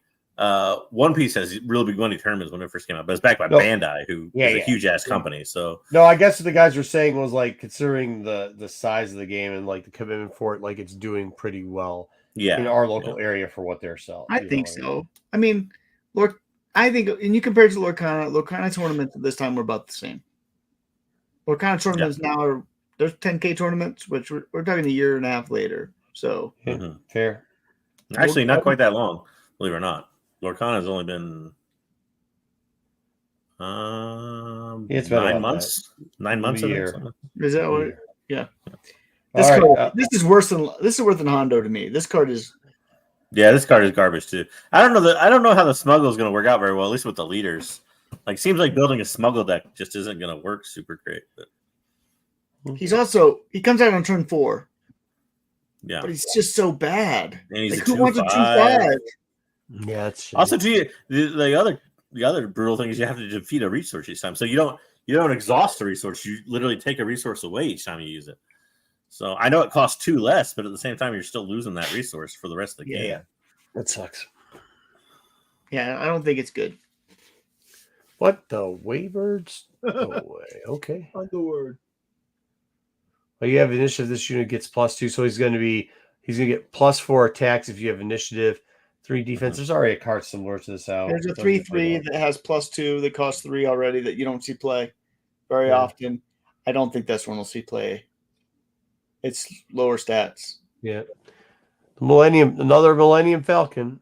One Piece has really big money tournaments when it first came out, but it's backed by Bandai, who is a huge ass company. So no, I guess what the guys were saying was, like, considering the size of the game and like the commitment for it, like it's doing pretty well. In our local area for what they're selling. I think so. I mean, look, I think, and you compare it to Lorcana tournaments at this time were about the same. Lorcana tournaments now there's 10K tournaments, which we're talking a year and a half later. So fair. Actually, not quite that long, believe it or not. Lorcana has only been it's been 9 months. 9 months a a year. Is that what? Yeah. This card, this is worse than Hondo to me. This card is. Yeah, this card is garbage too. I don't know how the smuggle is going to work out very well, at least with the leaders. Like, seems like building a smuggle deck just isn't going to work super great. But he comes out on turn 4. Yeah, but he's just so bad. And he's who wants a 2/5? Yeah, it's also the other brutal thing is you have to defeat a resource each time. So you don't exhaust a resource. You literally take a resource away each time you use it. So I know it costs 2 less, but at the same time, you're still losing that resource for the rest of the game. Yeah, that sucks. Yeah, I don't think it's good. What the Waybirds? No way. Okay. Underword. Well, you have initiative. This unit gets +2, so he's going to get +4 attacks if you have initiative. 3 defense. There's already a card similar to this out. There's a 3/3 that has +2 that costs 3 already that you don't see play very often. I don't think this one will see play. It's lower stats. Yeah. Another Millennium Falcon.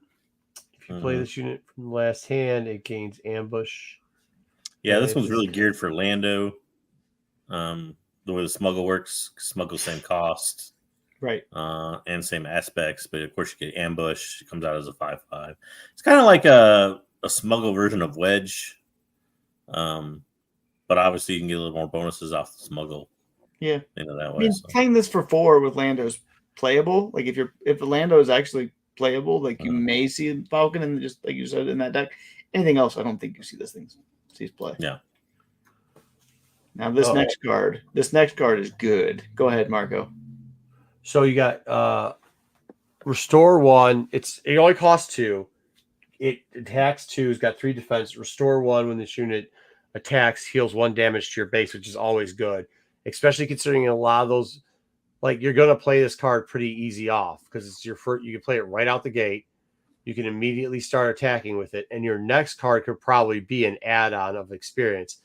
If you play this unit from the last hand, it gains ambush. Yeah, this one's really geared for Lando. The way the smuggle works, smuggle same cost. Right. And same aspects, but of course you get ambush. It comes out as a 5/5. It's kind of like a smuggle version of Wedge. But obviously you can get a little more bonuses off the smuggle. Yeah. That way. I mean, playing this for 4 with Lando is playable. Like if Lando is actually playable, like you may see Falcon and just like you said in that deck. Anything else, I don't think you see these play. Yeah. Now this next card is good. Go ahead, Marco. So you got Restore 1. It only costs 2. It attacks 2. It's got 3 defense. Restore 1 when this unit attacks, heals 1 damage to your base, which is always good. Especially considering a lot of those, like you're gonna play this card pretty easy off because it's your first. You can play it right out the gate. You can immediately start attacking with it, and your next card could probably be an add-on of experience,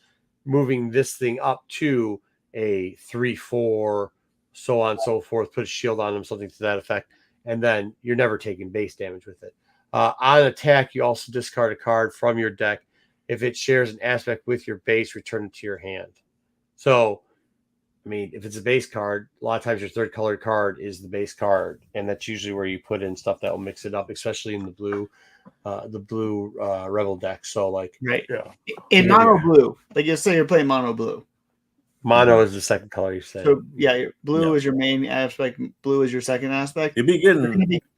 moving this thing up to a 3/4, so on and so forth. Put a shield on them, something to that effect, and then you're never taking base damage with it. On attack, you also discard a card from your deck. If it shares an aspect with your base, return it to your hand. So, I mean, if it's a base card, a lot of times your third colored card is the base card, and that's usually where you put in stuff that will mix it up, especially in the blue Rebel deck. So, like, right, yeah, in mono blue, like you say, you're playing mono blue. Mono is the second color you said. So yeah, blue is your main aspect. Blue is your second aspect. You'll be getting.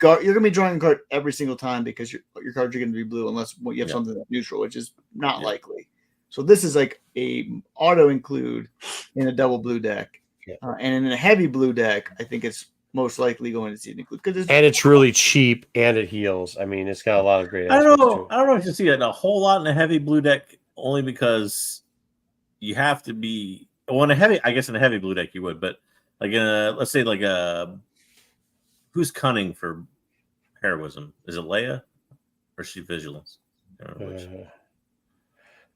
You're gonna be drawing a card every single time because your cards are gonna be blue unless you have something that's neutral, which is not likely. So this is like a auto include in a double blue deck, and in a heavy blue deck, I think it's most likely going to see an include because it's really cheap and it heals. I mean, it's got a lot of great. I don't know if you see it a whole lot in a heavy blue deck, only because you have to be. Well, in a heavy blue deck you would, but like in a, let's say like who's cunning for heroism? Is it Leia or is she vigilance?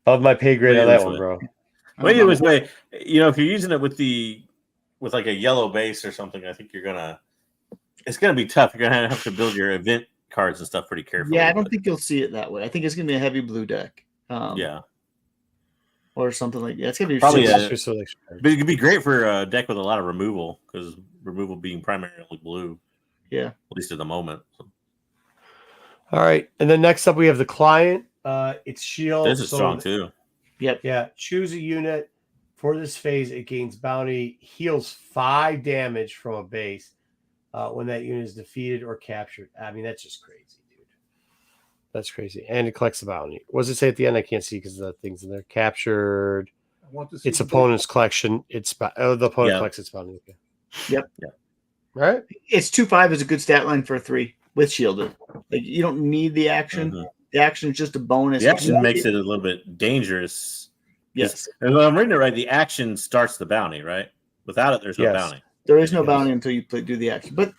Of my pay grade on that one, bro. Well, it was way. If you're using it with like a yellow base or something, I think it's gonna be tough. You're gonna have to build your event cards and stuff pretty carefully. Yeah, I don't think you'll see it that way. I think it's gonna be a heavy blue deck. Or something like that. It's gonna be probably but it could be great for a deck with a lot of removal because removal being primarily blue. Yeah, at least at the moment. So. All right, and then next up we have the client. It's shield. This is strong too. Yep. Yeah. Choose a unit for this phase. It gains bounty, heals 5 damage from a base when that unit is defeated or captured. I mean, that's just crazy. That's crazy. And it collects a bounty. What does it say at the end? I can't see because the thing's in there. Captured. Its opponent's collection. The opponent collects its bounty. Okay. Yep. Yeah. All right. It's 2/5 is a good stat line for a 3 with shielded. Like you don't need the action. Mm-hmm. The action is just a bonus. The action makes it a little bit dangerous. Yes. If I'm reading it right, the action starts the bounty, right? Without it, there's no bounty. There is no bounty until you do the action. But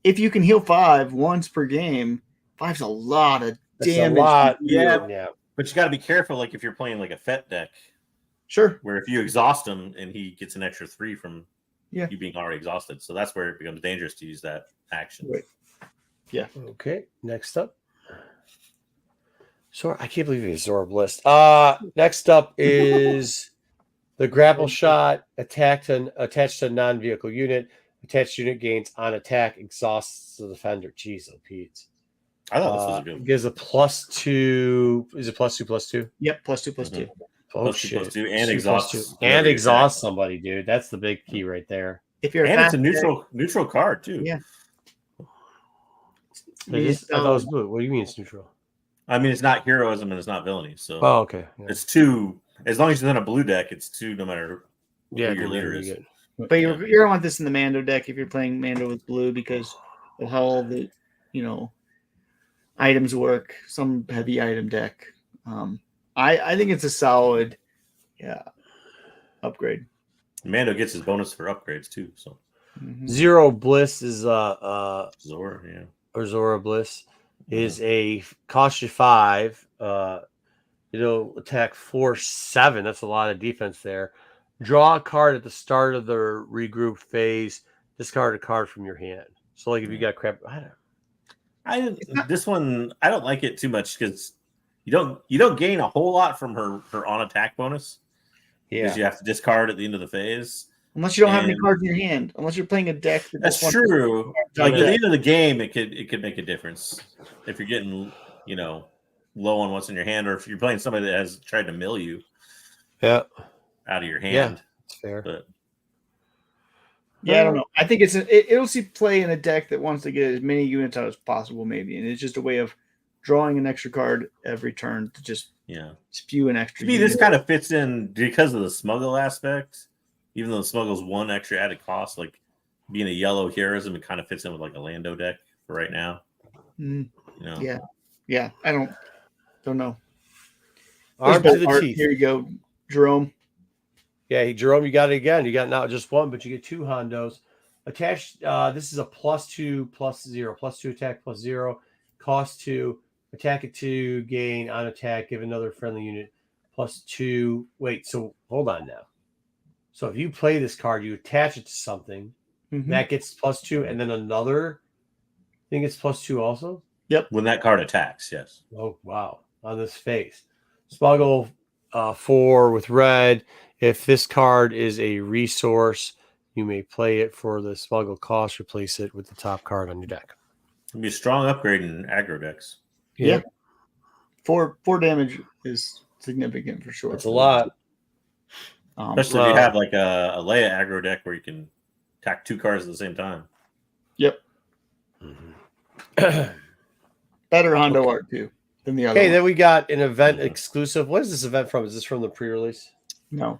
if you can heal 5 once per game, 5's a lot of damage. A lot. Yeah. But you got to be careful, like if you're playing like a FET deck. Sure. Where if you exhaust him and he gets an extra 3 from you being already exhausted. So that's where it becomes dangerous to use that action. Right. Yeah. Okay. Next up. So I can't believe it's Zora Bliss. Next up is the grapple shot attached to a non-vehicle unit. Attached unit gains on attack, exhausts the defender. Jeez, Pete. I thought this was a good. Gives a +2. Is it +2/+2? Yep, +2/+2. Oh shit! +2 and exhaust and exhaust somebody, dude. That's the big key right there. If you're it's a neutral card too. Yeah. I thought it was blue. What do you mean it's neutral? I mean, it's not heroism and it's not villainy. So okay. Yeah. It's 2. As long as it's in a blue deck, it's 2 no matter who your leader is. But you're gonna want this in the Mando deck if you're playing Mando with blue because of how all the items work. Some heavy item deck. I think it's a solid upgrade. Mando gets his bonus for upgrades too. So Zero Bliss is Zora, or Zora Bliss is a cost you 5. It'll attack 4/7. That's a lot of defense there. Draw a card at the start of the regroup phase. Discard a card from your hand. So like if you got crap, this one I don't like it too much because you don't gain a whole lot from her on attack bonus. Yeah, because you have to discard at the end of the phase. Unless you don't have any cards in your hand. Unless you're playing a deck. That's true. Like at the end of the game, it could make a difference if you're getting low on what's in your hand, or if you're playing somebody that has tried to mill you. Yeah. Out of your hand. Yeah, that's fair. But Yeah, I don't know. I think it'll see play in a deck that wants to get as many units out as possible, maybe, and it's just a way of drawing an extra card every turn to just spew an extra. To me, this kind of fits in because of the smuggle aspect. Even though smuggle's one extra added cost, like being a yellow heroism, it kind of fits in with like a Lando deck for right now. You know? Yeah. I don't know. Arm to the teeth. Here you go, Jerome. Yeah, Jerome, you got it again. You got not just one, but you get 2 hondos. Attached, this is a +2/+0, +2 attack, +0. Cost 2. Attack at 2, gain on attack, give another friendly unit +2. Wait, so hold on now. So if you play this card, you attach it to something, that gets +2, and then another thing gets +2 also? Yep. When that card attacks, yes. Oh, wow. On this face. Smuggle 4 with red. If this card is a resource, you may play it for the smuggle cost. Replace it with the top card on your deck. It'd be a strong upgrade in aggro decks. Yeah. 4 damage is significant for sure. It's a lot. Especially if you have like a Leia aggro deck where you can attack 2 cards at the same time. Yep. Better Hondo art too than the other. Okay, then we got an event exclusive. What is this event from? Is this from the pre-release? No,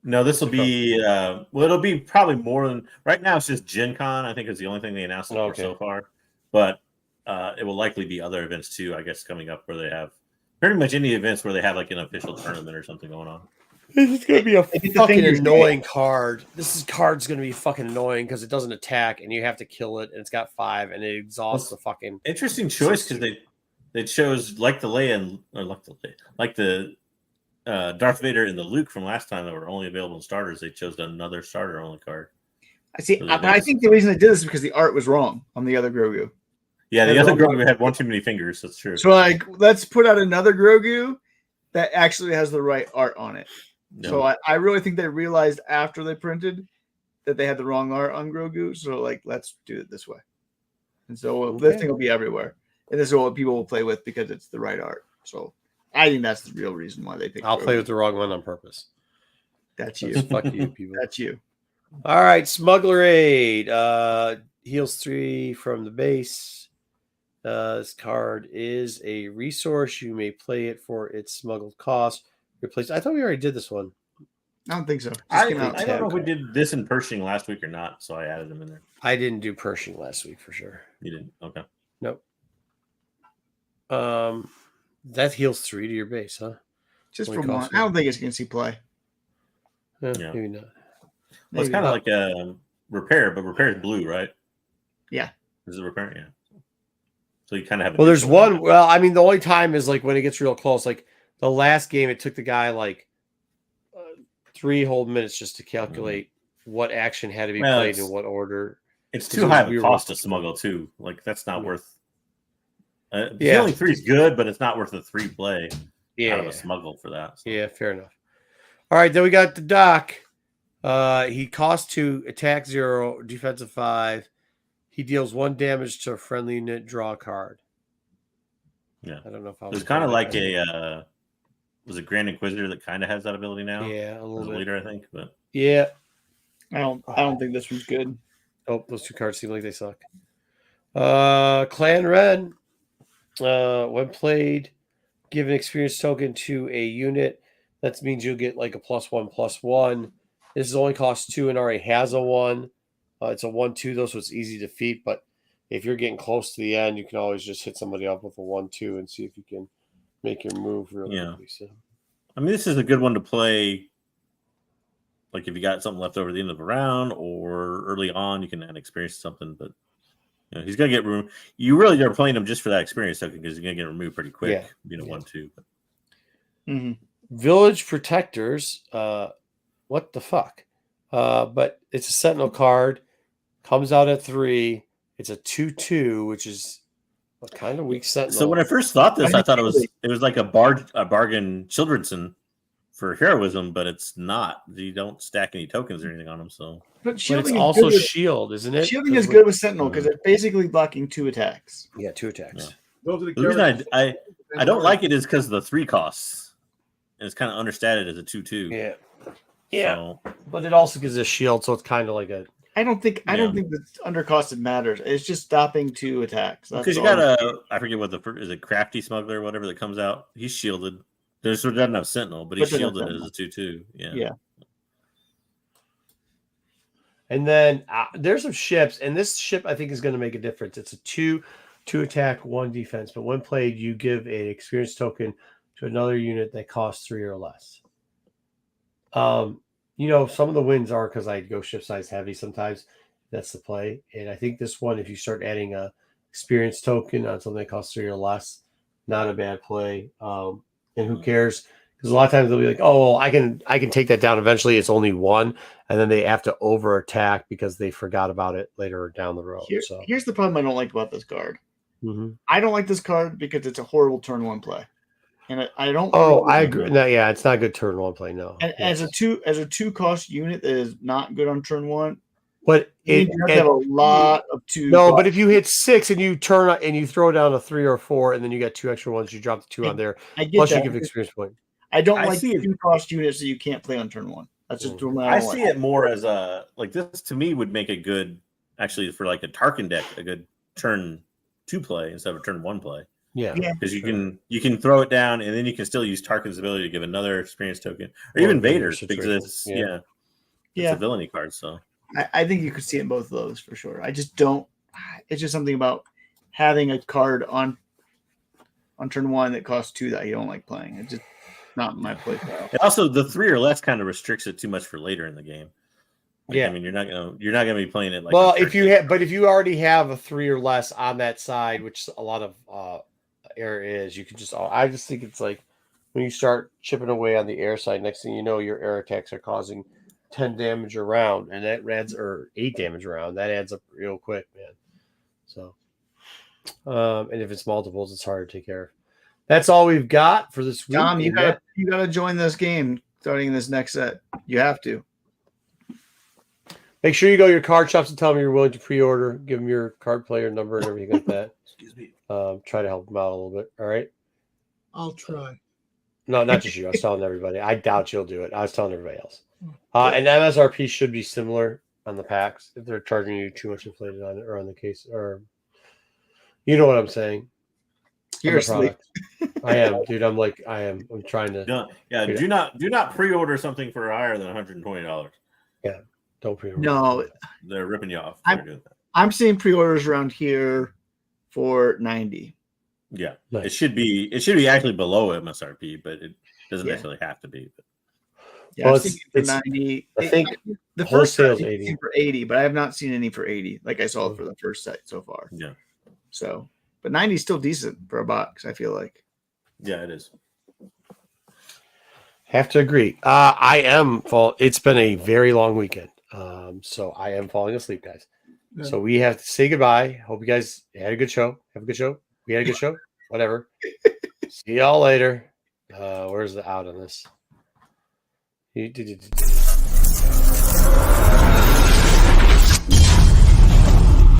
this will be it'll be probably more than right now. It's just Gen Con. I think is the only thing they announced for so far, but it will likely be other events too. I guess coming up where they have pretty much any events where they have like an official tournament or something going on. This is going to be a fucking annoying card. This card's going to be fucking annoying because it doesn't attack and you have to kill it, and it's got 5 and it exhausts the fucking. Interesting choice because they chose like the Leia like the Darth Vader and the Luke from last time that were only available in starters. They chose another starter only card. I see. I think the reason they did this is because the art was wrong on the other Grogu. Yeah, the other Grogu had one too many fingers. That's true. So let's put out another Grogu that actually has the right art on it. No. So I really think they realized after they printed that they had the wrong art on Grogu. So let's do it this way. And so this thing will be everywhere. And this is what people will play with because it's the right art. So I think that's the real reason why they picked I'll play with the wrong one on purpose. That's you. Fuck you, people. That's you. All right, Smuggler Aid. Heals 3 from the base. This card is a resource. You may play it for its smuggled cost. Replace. I thought we already did this one. I don't think so. I don't know if we did this in Pershing last week or not, so I added them in there. I didn't do Pershing last week for sure. You didn't? Okay. Nope. That heals 3 to your base, huh? Just for one. I don't think it's going to see play. Maybe not. Well, it's kind of like a repair, but repair is blue, right? Yeah. Is it repair? Yeah. So you kind of have. Well, there's one. Well, I mean, the only time is like when it gets real close. Like the last game, it took the guy like 3 whole minutes just to calculate what action had to be played in what order. It's too high of a cost to smuggle too. Like that's not worth. Healing 3 is good, but it's not worth the 3 play out of a smuggle for that. So. Yeah, fair enough. All right, then we got the Doc. He costs 2, attack 0, defensive 5. He deals 1 damage to a friendly unit, draw a card. Yeah. I don't know if I was kind of like was a Grand Inquisitor that kind of has that ability now. Yeah, a little bit. Leader, I think, but yeah. I don't think this one's good. Oh, those 2 cards seem like they suck. Clan Ren. When played, give an experience token to a unit. That means you'll get like a +1/+1. This only costs 2 and already has a 1. It's a 1/2 though, so it's easy to defeat. But if you're getting close to the end, you can always just hit somebody up with a 1/2 and see if you can make your move really quickly. So. I mean, this is a good one to play. Like if you got something left over at the end of a round or early on, you can add experience to something. But he's gonna get removed. You really are playing him just for that experience token because he's gonna get removed pretty quick. Yeah. 1/2. But. Village Protectors. What the fuck? But it's a Sentinel card. Comes out at 3. It's a 2/2, which is a kind of weak Sentinel. So when I first thought this, I thought it was like a bargain Childrenson for heroism, but it's not. You don't stack any tokens or anything on them. So, but it's also shield, isn't it? Shielding is good with Sentinel because it's basically blocking 2 attacks. Yeah, 2 attacks. Yeah. The reason I don't like it is because of the 3 costs. And it's kind of understated as a 2/2. Yeah. Yeah. So, but it also gives a shield, so it's kind of like a I don't think the undercosted matters. It's just stopping 2 attacks. Because you got I forget what is it, Crafty Smuggler or whatever that comes out. He's shielded. Doesn't have Sentinel, but he's shielded as a 2/2. Yeah. And then there's some ships, and this ship I think is going to make a difference. It's a 2 attack, 1 defense, but when played, you give an experience token to another unit that costs 3 or less. Some of the wins are because I go ship size heavy sometimes. That's the play. And I think this one, if you start adding a experience token on something that costs 3 or less, not a bad play. And who cares? Because a lot of times they'll be like, "Oh, well, I can take that down eventually. It's only 1," and then they have to over attack because they forgot about it later down the road. Here's the problem I don't like about this card. Mm-hmm. I don't like this card because it's a horrible turn 1 play, and I don't. Oh, I agree. No, yeah, it's not a good turn 1 play. No, and as a 2 cost unit that is not good on turn 1. But you have a lot of 2. No, but if you hit 6 and you turn and you throw down a 3 or 4, and then you get 2 extra ones, you drop the 2 on there. Plus, you give an experience point. I don't like 2 cost units that you can't play on turn 1. That's just I see it more as this to me would make a good actually for like a Tarkin deck a good turn 2 play instead of a turn 1 play. Yeah, because you can throw it down and then you can still use Tarkin's ability to give another experience token or even Vader's because it's a villainy card. So I think you could see it in both of those for sure. I just don't. It's just something about having a card on turn 1 that costs 2 that you don't like playing. It's just not my play style. Also, the 3 or less kind of restricts it too much for later in the game. I mean, you're not gonna be playing it like. Well, if you already have a 3 or less on that side, which a lot of air is, you can just. I just think it's like when you start chipping away on the air side. Next thing you know, your air attacks are causing 10 damage around, and that adds or 8 damage around. That adds up real quick, man. So, and if it's multiples, it's hard to take care of. That's all we've got for this week. Tom, you got to join this game starting this next set. You have to. Make sure you go to your card shops and tell them you're willing to pre-order. Give them your card player number and everything like that. Excuse me. Try to help them out a little bit. All right. I'll try. No, not just you. I was telling everybody. I doubt you'll do it. I was telling everybody else. And MSRP should be similar on the packs if they're charging you too much inflated on it or on the case or you know what I'm saying. You're asleep. I am, dude. I'm trying to. No, yeah. Do not pre-order something for higher than $120. Yeah, don't pre-order. No, they're ripping you off. I'm seeing pre-orders around here for 90. Yeah, nice. It should be actually below MSRP, but it doesn't necessarily have to be. But. Yeah, well, it's for 90. I think the first set is 80 for 80, but I have not seen any for 80 like I saw for the first set so far. Yeah. So, but 90 is still decent for a box, I feel like. Yeah, it is. Have to agree. It's been a very long weekend. So I am falling asleep, guys. Yeah. So we have to say goodbye. Hope you guys had a good show. Have a good show. We had a good show. Whatever. See y'all later. Where's the out on this?